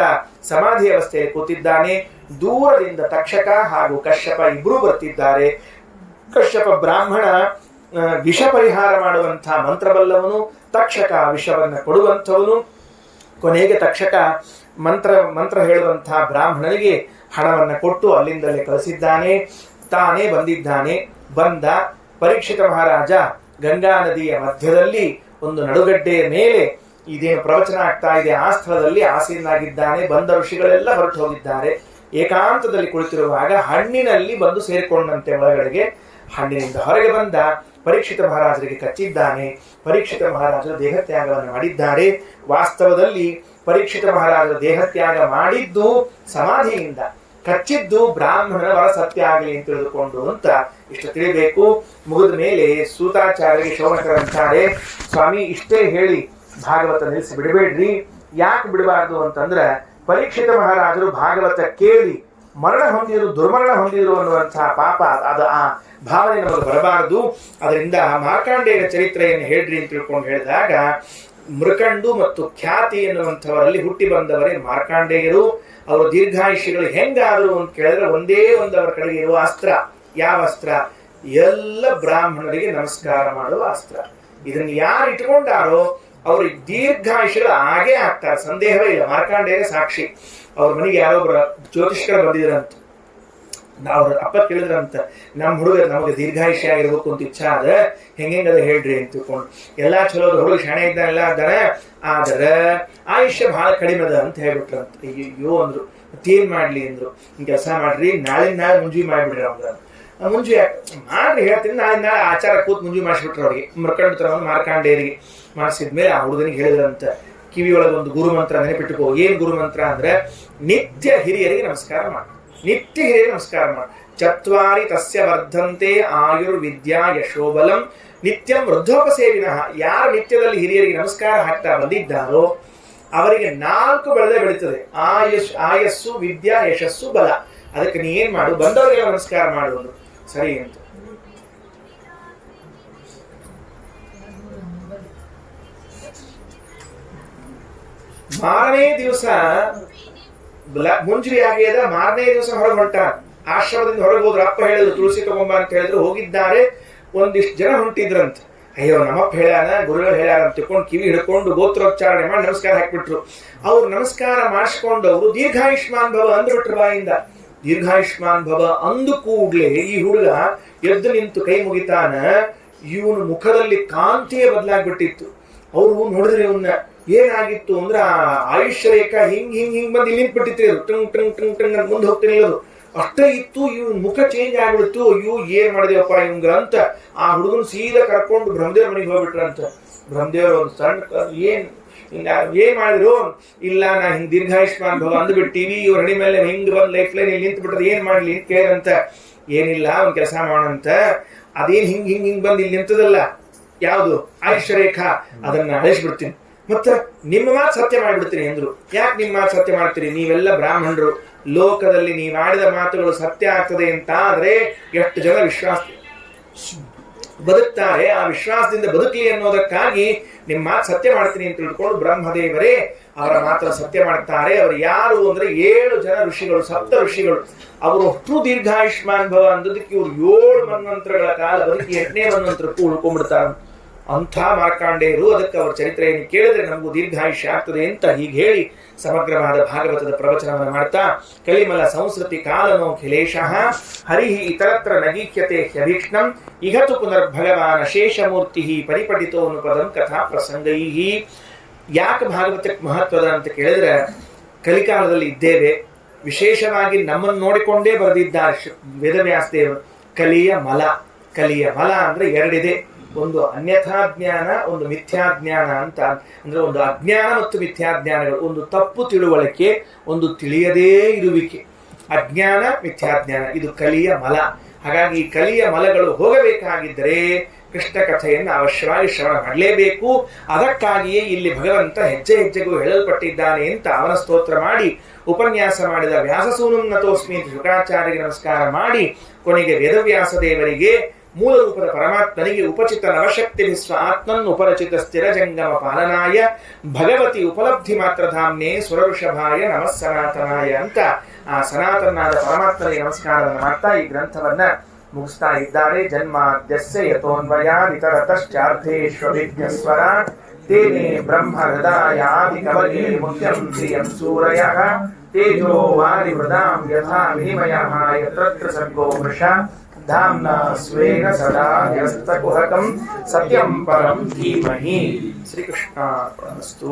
ಸಮಾಧಿ ಅವಸ್ಥೆಯಲ್ಲಿ ಕೂತಿದ್ದಾನೆ. ದೂರದಿಂದ ತಕ್ಷಕ ಹಾಗೂ ಕಶ್ಯಪ ಇಬ್ಬರೂ ಬರ್ತಿದ್ದಾರೆ. ಕಶ್ಯಪ ಬ್ರಾಹ್ಮಣ ವಿಷ ಪರಿಹಾರ ಮಾಡುವಂತಹ ಮಂತ್ರಬಲ್ಲವನು, ತಕ್ಷಕ ವಿಷವನ್ನ ಕೊಡುವಂಥವನು. ಕೊನೆಗೆ ತಕ್ಷಕ ಮಂತ್ರ ಹೇಳುವಂತಹ ಬ್ರಾಹ್ಮಣನಿಗೆ ಹಣವನ್ನ ಕೊಟ್ಟು ಅಲ್ಲಿಂದಲೇ ಕಳಿಸಿದ್ದಾನೆ. ತಾನೇ ಬಂದಿದ್ದಾನೆ. ಬಂದ ಪರೀಕ್ಷಿತ ಮಹಾರಾಜ ಗಂಗಾ ನದಿಯ ಮಧ್ಯದಲ್ಲಿ ಒಂದು ನಡುಗಡ್ಡೆಯ ಮೇಲೆ ಇದೇನು ಪ್ರವಚನ ಆಗ್ತಾ ಇದೆ ಆ ಸ್ಥಳದಲ್ಲಿ ಆಸೀನಾಗಿದ್ದಾನೆ. ಬಂದ ಋಷಿಗಳೆಲ್ಲ ಹೊರಟು ಹೋಗಿದ್ದಾರೆ. ಏಕಾಂತದಲ್ಲಿ ಕುಳಿತಿರುವಾಗ ಹಣ್ಣಿನಲ್ಲಿ ಬಂದು ಸೇರಿಕೊಂಡಂತೆ ಒಳಗಡೆಗೆ. ಹಣ್ಣಿನಿಂದ ಹೊರಗೆ ಬಂದ ಪರೀಕ್ಷಿತ ಮಹಾರಾಜರಿಗೆ ಕಚ್ಚಿದ್ದಾನೆ. ಪರೀಕ್ಷಿತ ದೇಹತ್ಯಾಗವನ್ನು ಮಾಡಿದ್ದಾರೆ. ವಾಸ್ತವದಲ್ಲಿ ಪರೀಕ್ಷಿತ ಮಹಾರಾಜರು ದೇಹತ್ಯಾಗ ಮಾಡಿದ್ದು ಸಮಾಧಿಯಿಂದ, ಕಚ್ಚಿದ್ದು ಬ್ರಾಹ್ಮಣನ ವರ ಸತ್ಯ ಆಗಲಿ ಅಂತ ತಿಳಿದುಕೊಂಡು ಅಂತ ಇಷ್ಟು ತಿಳಿಬೇಕು. ಮುಗಿದ ಮೇಲೆ ಸೂತಾಚಾರ್ಯರಿಗೆ ಶೌನಕರಂತಾರೆ, ಸ್ವಾಮಿ ಇಷ್ಟೇ ಹೇಳಿ ಭಾಗವತ ನಿಲ್ಲಿಸಿ ಬಿಡಬೇಡ್ರಿ. ಯಾಕೆ ಬಿಡಬಾರ್ದು ಅಂತಂದ್ರೆ ಪರೀಕ್ಷಿತ ಮಹಾರಾಜರು ಭಾಗವತ ಕೇಳಿ ಮರಣ ಹೊಂದಿದ್ರು, ದುರ್ಮರಣ ಹೊಂದಿದ್ರು ಅನ್ನುವಂತಹ ಪಾಪ ಅದು ಆ ಭಾವನೆ ನಮಗೆ ಬರಬಾರದು. ಅದರಿಂದ ಮಾರ್ಕಾಂಡೇಯ ಚರಿತ್ರೆಯನ್ನು ಹೇಳ್ರಿ ಅಂತ ತಿಳ್ಕೊಂಡು ಹೇಳಿದಾಗ, ಮೃಕಂಡು ಮತ್ತು ಖ್ಯಾತಿ ಎನ್ನುವಂಥವರಲ್ಲಿ ಹುಟ್ಟಿ ಬಂದವರೇ ಮಾರ್ಕಾಂಡೇಯರು. ಅವರು ದೀರ್ಘಾಯುಷಿಗಳು ಹೆಂಗಾದರು ಅಂತ ಕೇಳಿದ್ರೆ ಒಂದೇ ಅವರ ಕಡೆಗೆ ಇರುವ ಅಸ್ತ್ರ. ಯಾವ ಅಸ್ತ್ರ? ಎಲ್ಲ ಬ್ರಾಹ್ಮಣರಿಗೆ ನಮಸ್ಕಾರ ಮಾಡುವ ಅಸ್ತ್ರ. ಇದನ್ನು ಯಾರು ಇಟ್ಕೊಂಡಾರೋ ಅವ್ರಿಗೆ ದೀರ್ಘಾಯುಷಿಗಳು ಆಗೇ ಆಗ್ತಾರೆ, ಸಂದೇಹವೇ ಇಲ್ಲ. ಮಾರ್ಕಾಂಡೇಯ ಸಾಕ್ಷಿ. ಅವ್ರ ಮನೆಗೆ ಯಾರೊಬ್ಬರ ಜ್ಯೋತಿಷ್ಕರ ಬಂದಿದ್ರಂತ. ಅವ್ರ ಅಪ್ಪ ಕೇಳಿದ್ರಂತ, ನಮ್ಮ ಹುಡುಗ ನಮಗೆ ದೀರ್ಘಾಯುಷ್ಯ ಆಗಿರ್ಬೇಕು ಅಂತ ಇಚ್ಛಾ ಅದ, ಹೆಂಗೆಂಗದ ಹೇಳ್ರಿ ಅಂತ ತಿಳ್ಕೊಂಡು. ಎಲ್ಲಾ ಚಲೋ ಹುಡುಗ ಶಾಣೆ ಇದ್ದಾನೆ, ಎಲ್ಲ ಅದಾನೆ, ಆದ್ರೆ ಆಯುಷ್ಯ ಬಹಳ ಕಡಿಮೆ ಅದ ಅಂತ ಹೇಳ್ಬಿಟ್ರಂತ. ಅಯ್ಯೋ ಅಂದ್ರು. ಮತ್ತೇನ್ ಮಾಡ್ಲಿ ಅಂದ್ರು. ಕೆಲಸ ಮಾಡ್ರಿ, ನಾಳೆ ಮುಂಜಿ ಮಾಡ್ಬಿಡ್ರಿ ಅವ್ರ. ಮುಂಜಿ ಮಾಡ್ರಿ ಹೇಳ್ತೀನಿ, ನಾಳೆ ಆಚಾರ ಕೂತ್ ಮುಂಜಿ ಮಾಡಿಸ್ಬಿಟ್ರು ಅವ್ರಿಗೆ. ಮರ್ಕಂಡು ತರವನ್ನು ಮಾರ್ಕಾಂಡೇಯರಿಗೆ ಮಾಡಿಸಿದ್ಮೇಲೆ ಆ ಹುಡುಗನಿಗೆ ಹೇಳಿದ್ರಂತ, ಕಿವಿ ಒಳಗೊಂದು ಗುರುಮಂತ್ರ ನೆನಪಿಟ್ಟುಕೋ. ಏನ್ ಗುರುಮಂತ್ರ ಅಂದ್ರೆ, ನಿತ್ಯ ಹಿರಿಯರಿಗೆ ನಮಸ್ಕಾರ ಮಾಡಿ, ನಿತ್ಯ ಹಿರಿಯರಿಗೆ ನಮಸ್ಕಾರ ಮಾಡಿ. ಚತ್ವಾರಿ ತಸ್ಯ ವರ್ಧಂತೆ ಆಯುರ್ವಿದ್ಯಾ ಯಶೋಬಲಂ ನಿತ್ಯಂ ವೃದ್ಧೋಪಸೇವಿನಃ. ಯಾರು ನಿತ್ಯದಲ್ಲಿ ಹಿರಿಯರಿಗೆ ನಮಸ್ಕಾರ ಹಾಕ್ತಾ ಬಂದಿದ್ದಾರೋ ಅವರಿಗೆ 4 ಬೆಳೆದೇ ಬೆಳೀತದೆ. ಆಯಸ್ಸು, ವಿದ್ಯಾ, ಯಶಸ್ಸು, ಬಲ. ಅದಕ್ಕೆ ನೀ ಏನ್ ಮಾಡು, ಬಂದವರಿಗೆಲ್ಲ ನಮಸ್ಕಾರ ಮಾಡುವುದು ಸರಿ ಅಂತ. ಮಾರನೇ ದಿವಸ ಮುಂಜರಿ ಆಗ್ಯದ. ಮಾರನೇ ದಿವಸ ಹೊರಗೆ ಹೊಂಟ. ಆಶ್ರಮದಿಂದ ಹೊರಗೆ ಹೋದ್ರು. ಅಪ್ಪ ಹೇಳಿದ್ರು ತುಳಸಿ ತಗೊಂಬ ಅಂತ ಹೇಳಿದ್ರು. ಹೋಗಿದ್ದಾರೆ. ಒಂದಿಷ್ಟು ಜನ ಹೊಂಟಿದ್ರಂತ. ಅಯ್ಯೋ ನಮ್ಮಪ್ಪ ಹೇಳ್ಯಾನ, ಗುರುಗಳು ಹೇಳ್ಯಾರ ಅಂತ ತಿಳ್ಕೊಂಡು ಕಿವಿ ಹಿಡ್ಕೊಂಡು ಗೋತ್ರೋಚ್ಚಾರಣೆ ಮಾಡಿ ನಮಸ್ಕಾರ ಹಾಕ್ಬಿಟ್ರು. ಅವ್ರು ನಮಸ್ಕಾರ ಮಾಡಿಸ್ಕೊಂಡವ್ರು ದೀರ್ಘಾಯುಷ್ಮಾನ್ ಭವ ಅಂದ್ಬಿಟ್ರು ಬಾಯಿಂದ. ದೀರ್ಘಾಯುಷ್ಮಾನ್ ಭವ ಅಂದು ಕೂಡ್ಲೆ ಈ ಹುಡುಗ ಎದ್ದು ನಿಂತು ಕೈ ಮುಗಿತಾನ. ಇವನು ಮುಖದಲ್ಲಿ ಕಾಂತಿಯೇ ಬದಲಾಗ್ಬಿಟ್ಟಿತ್ತು. ಅವರು ನೋಡಿದ್ರೆ ಇವನ್ನ ಏನಾಗಿತ್ತು ಅಂದ್ರೆ ಆಯುಷ್ಯ ರೇಖಾ ಹಿಂಗ್ ಬಂದು ಇಲ್ಲಿ ನಿಂತ್ಬಿಟ್ಟಿತ್ತು. ಟಂಗ್ ಟಂಗ್ ಟಂಗ್ ಟಂಗ್ ಅಂತ ಮುಂದೆ ಹೋಗ್ತೀನಿ ಇರೋದು ಅಷ್ಟೇ ಇತ್ತು. ಇವನ್ ಮುಖ ಚೇಂಜ್ ಆಗ್ಬಿಡ್ತು. ಅಯ್ಯೋ ಏನ್ ಮಾಡಿದೆವಪ್ಪ ಇವಂಗ ಅಂತ ಆ ಹುಡುಗನ ಸೀದಾ ಕರ್ಕೊಂಡು ಬ್ರಹ್ಮದೇವ್ರ ಮನೆಗೆ ಹೋಗ್ಬಿಟ್ರಂತ. ಬ್ರಹ್ಮದೇವ್ರ ಒಂದು ಸಣ್ಣ ಏನ್ ಮಾಡಿದ್ರು, ಇಲ್ಲ ನಾ ಹಿಂಗ್ ದೀರ್ಘಾಯುಷ್ಮಾನ್ ಭವ ಅಂದ್ಬಿಟ್ಟಿವಿ, ಇವ್ರ ಹಣಿ ಮೇಲೆ ಹಿಂಗ್ ಬಂದ್ ಲೈಫ್ ಲೈನ್ ಇಲ್ಲಿ ನಿಂತು ಬಿಟ್ಟದ, ಏನ್ ಮಾಡ್ಲಿ ಅಂತ ಕೇಳಂತ. ಏನಿಲ್ಲ ಒಂದ್ ಕೆಲಸ ಮಾಡೋಣಂತ, ಅದೇನ್ ಹಿಂಗ್ ಬಂದ್ ಇಲ್ಲಿ ನಿಂತದಲ್ಲ ಯಾವ್ದು ಆಯುಷ್ಯ ರೇಖಾ, ಅದನ್ನ ಅಳಿಸ್ಬಿಡ್ತೀನಿ, ಮತ್ತ ನಿಮ್ಮ ಮಾತು ಸತ್ಯ ಮಾಡಿಬಿಡ್ತೀನಿ ಅಂದ್ರು. ಯಾಕೆ ನಿಮ್ಮ ಮಾತು ಸತ್ಯ ಮಾಡ್ತೀರಿ? ನೀವೆಲ್ಲ ಬ್ರಾಹ್ಮಣರು, ಲೋಕದಲ್ಲಿ ನೀವು ಆಡಿದ ಮಾತುಗಳು ಸತ್ಯ ಆಗ್ತದೆ ಅಂತ ಆದ್ರೆ ಎಷ್ಟು ಜನ ವಿಶ್ವಾಸ ಬದುಕ್ತಾರೆ. ಆ ವಿಶ್ವಾಸದಿಂದ ಬದುಕಲಿ ಅನ್ನೋದಕ್ಕಾಗಿ ನಿಮ್ಮ ಮಾತು ಸತ್ಯ ಮಾಡ್ತೀನಿ ಅಂತ ತಿಳ್ಕೊಂಡು ಬ್ರಹ್ಮದೇವರೇ ಅವರ ಮಾತನ್ನು ಸತ್ಯ ಮಾಡ್ತಾರೆ. ಅವರು ಯಾರು ಅಂದ್ರೆ 7 ಜನ ಋಷಿಗಳು, 7 ಋಷಿಗಳು. ಅವರು ಅಷ್ಟು ದೀರ್ಘಾಯುಷ್ಮಾನ್ ಭವ ಅಂದದಕ್ಕೆ ಇವ್ರು 7 ಮನ್ವಂತರಗಳ ಕಾಲ ಬದುಕಿ 8ನೇ ಮನ್ವಂತರಕ್ಕೂ ಉಳ್ಕೊಂಡ್ಬಿಡ್ತಾರೆ. ಅಂಥ ಮಾರ್ಕಾಂಡೇಯರು. ಅದಕ್ಕೆ ಅವರ ಚರಿತ್ರೆಯನ್ನು ಕೇಳಿದ್ರೆ ನಮಗೂ ದೀರ್ಘಾಯುಷ್ಯ ಆಗ್ತದೆ ಅಂತ ಹೀಗೆ ಹೇಳಿ ಸಮಗ್ರವಾದ ಭಾಗವತದ ಪ್ರವಚನವನ್ನು ಮಾಡ್ತಾ, ಕಲಿಮಲ ಸಂಸ್ಕೃತಿ ಕಾಲನೋ ಖಿಲೇಶಃ ಹರಿಹಿ ಇತರತ್ರ ನಗೀಕ್ಯತೆ ಹ್ಯಭೀಕ್ಷ್ಣಂ ಇಹತು ಪುನರ್ಭಗವಾನ್ ಶೇಷಮೂರ್ತಿ ಪರಿಪಠಿತೋನುಪದಂ ಕಥಾ ಪ್ರಸಂಗೈಹಿ. ಯಾಕೆ ಭಾಗವತಕ್ಕೆ ಮಹತ್ವದ ಅಂತ ಕೇಳಿದ್ರೆ, ಕಲಿಕಾಲದಲ್ಲಿ ಇದ್ದೇವೆ, ವಿಶೇಷವಾಗಿ ನಮ್ಮನ್ನು ನೋಡಿಕೊಂಡೇ ಬರೆದಿದ್ದಾರೆ ವೇದವ್ಯಾಸ ದೇವರು. ಕಲಿಯ ಮಲ. ಕಲಿಯ ಮಲ ಅಂದ್ರೆ ಎರಡಿದೆ, ಒಂದು ಅನ್ಯಥಾಜ್ಞಾನ, ಒಂದು ಮಿಥ್ಯಾಜ್ಞಾನ ಅಂತ. ಅಂದ್ರೆ ಒಂದು ಅಜ್ಞಾನ ಮತ್ತು ಮಿಥ್ಯಾಜ್ಞಾನಗಳು, ಒಂದು ತಪ್ಪು ತಿಳುವಳಿಕೆ, ಒಂದು ತಿಳಿಯದೇ ಇರುವಿಕೆ. ಅಜ್ಞಾನ ಮಿಥ್ಯಾಜ್ಞಾನ, ಇದು ಕಲಿಯ ಮಲ. ಹಾಗಾಗಿ ಈ ಕಲಿಯ ಮಲಗಳು ಹೋಗಬೇಕಾಗಿದ್ದರೆ ಕೃಷ್ಣ ಕಥೆಯನ್ನು ಅವಶ್ಯವಾಗಿ ಶ್ರವಣ ಮಾಡಲೇಬೇಕು. ಅದಕ್ಕಾಗಿಯೇ ಇಲ್ಲಿ ಭಗವಂತ ಹೆಜ್ಜೆ ಹೆಜ್ಜೆಗೂ ಹೇಳಲ್ಪಟ್ಟಿದ್ದಾನೆ ಅಂತ ಅವನ ಸ್ತೋತ್ರ ಮಾಡಿ ಉಪನ್ಯಾಸ ಮಾಡಿದ ವ್ಯಾಸಸೂನುಂ ನತೋಸ್ಮಿ ಶುಕಾಚಾರ್ಯರಿಗೆ ನಮಸ್ಕಾರ ಮಾಡಿ ಕೊನೆಗೆ ವೇದವ್ಯಾಸ ದೇವರಿಗೆ ಮೂಲ ರೂಪದ ಪರಮಾತ್ಮನಿಗೆ ಉಪಚಿತ ನವಶಕ್ತಿ ವಿಶ್ವ ಆತ್ಮನ್ ಉಪರಚಿತ ಸ್ಥಿರ ಜಂಗಮ ಪಾಲನಾಯ ಭಗವತಿ ಉಪಲಬ್ಧಿ ಮಾತ್ರ ಧಾಮ್ನೆ ಸುರವೃಷಭಾಯ ನಮಃ ಸನಾತನಾಯ ಅಂತ ಆ ಸನಾತನಾದ ಪರಮಾತ್ಮನಿಗೆ ನಮಸ್ಕಾರವನ್ನು ಮಾಡ್ತಾ ಈ ಗ್ರಂಥವನ್ನ ಮುಗಿಸ್ತಾ ಇದ್ದಾರೆ. ಜನ್ಮಾದ್ಯಸ್ಯ ಯತೋನ್ವಯಾದಿತರತಶ್ಚಾರ್ಥೇಷ್ವವಿಘ್ನಸ್ವರಾಟ್ ತೇನೇ ಬ್ರಹ್ಮ ಹೃದಯಾದಿ ಕವಲೇ ಮುಖ್ಯಂತಿ ಯಂ ಸೂರಯಃ ತೇಜೋ ವಾರಿವೃದಾಂ ಯಥಾ ವಿನಿಮಯಃ ಯತ್ರ ಸರ್ಗೋ ವೃಷಾ ಧಾಮ್ನಾ ಸ್ವೇನ ಸದಾ ನಿರಸ್ತಕುಹಕಂ ಸತ್ಯಂ ಪರಂ ಧೀಮಹಿ. ಶ್ರೀಕೃಷ್ಣಾರ್ಪಣಮಸ್ತು.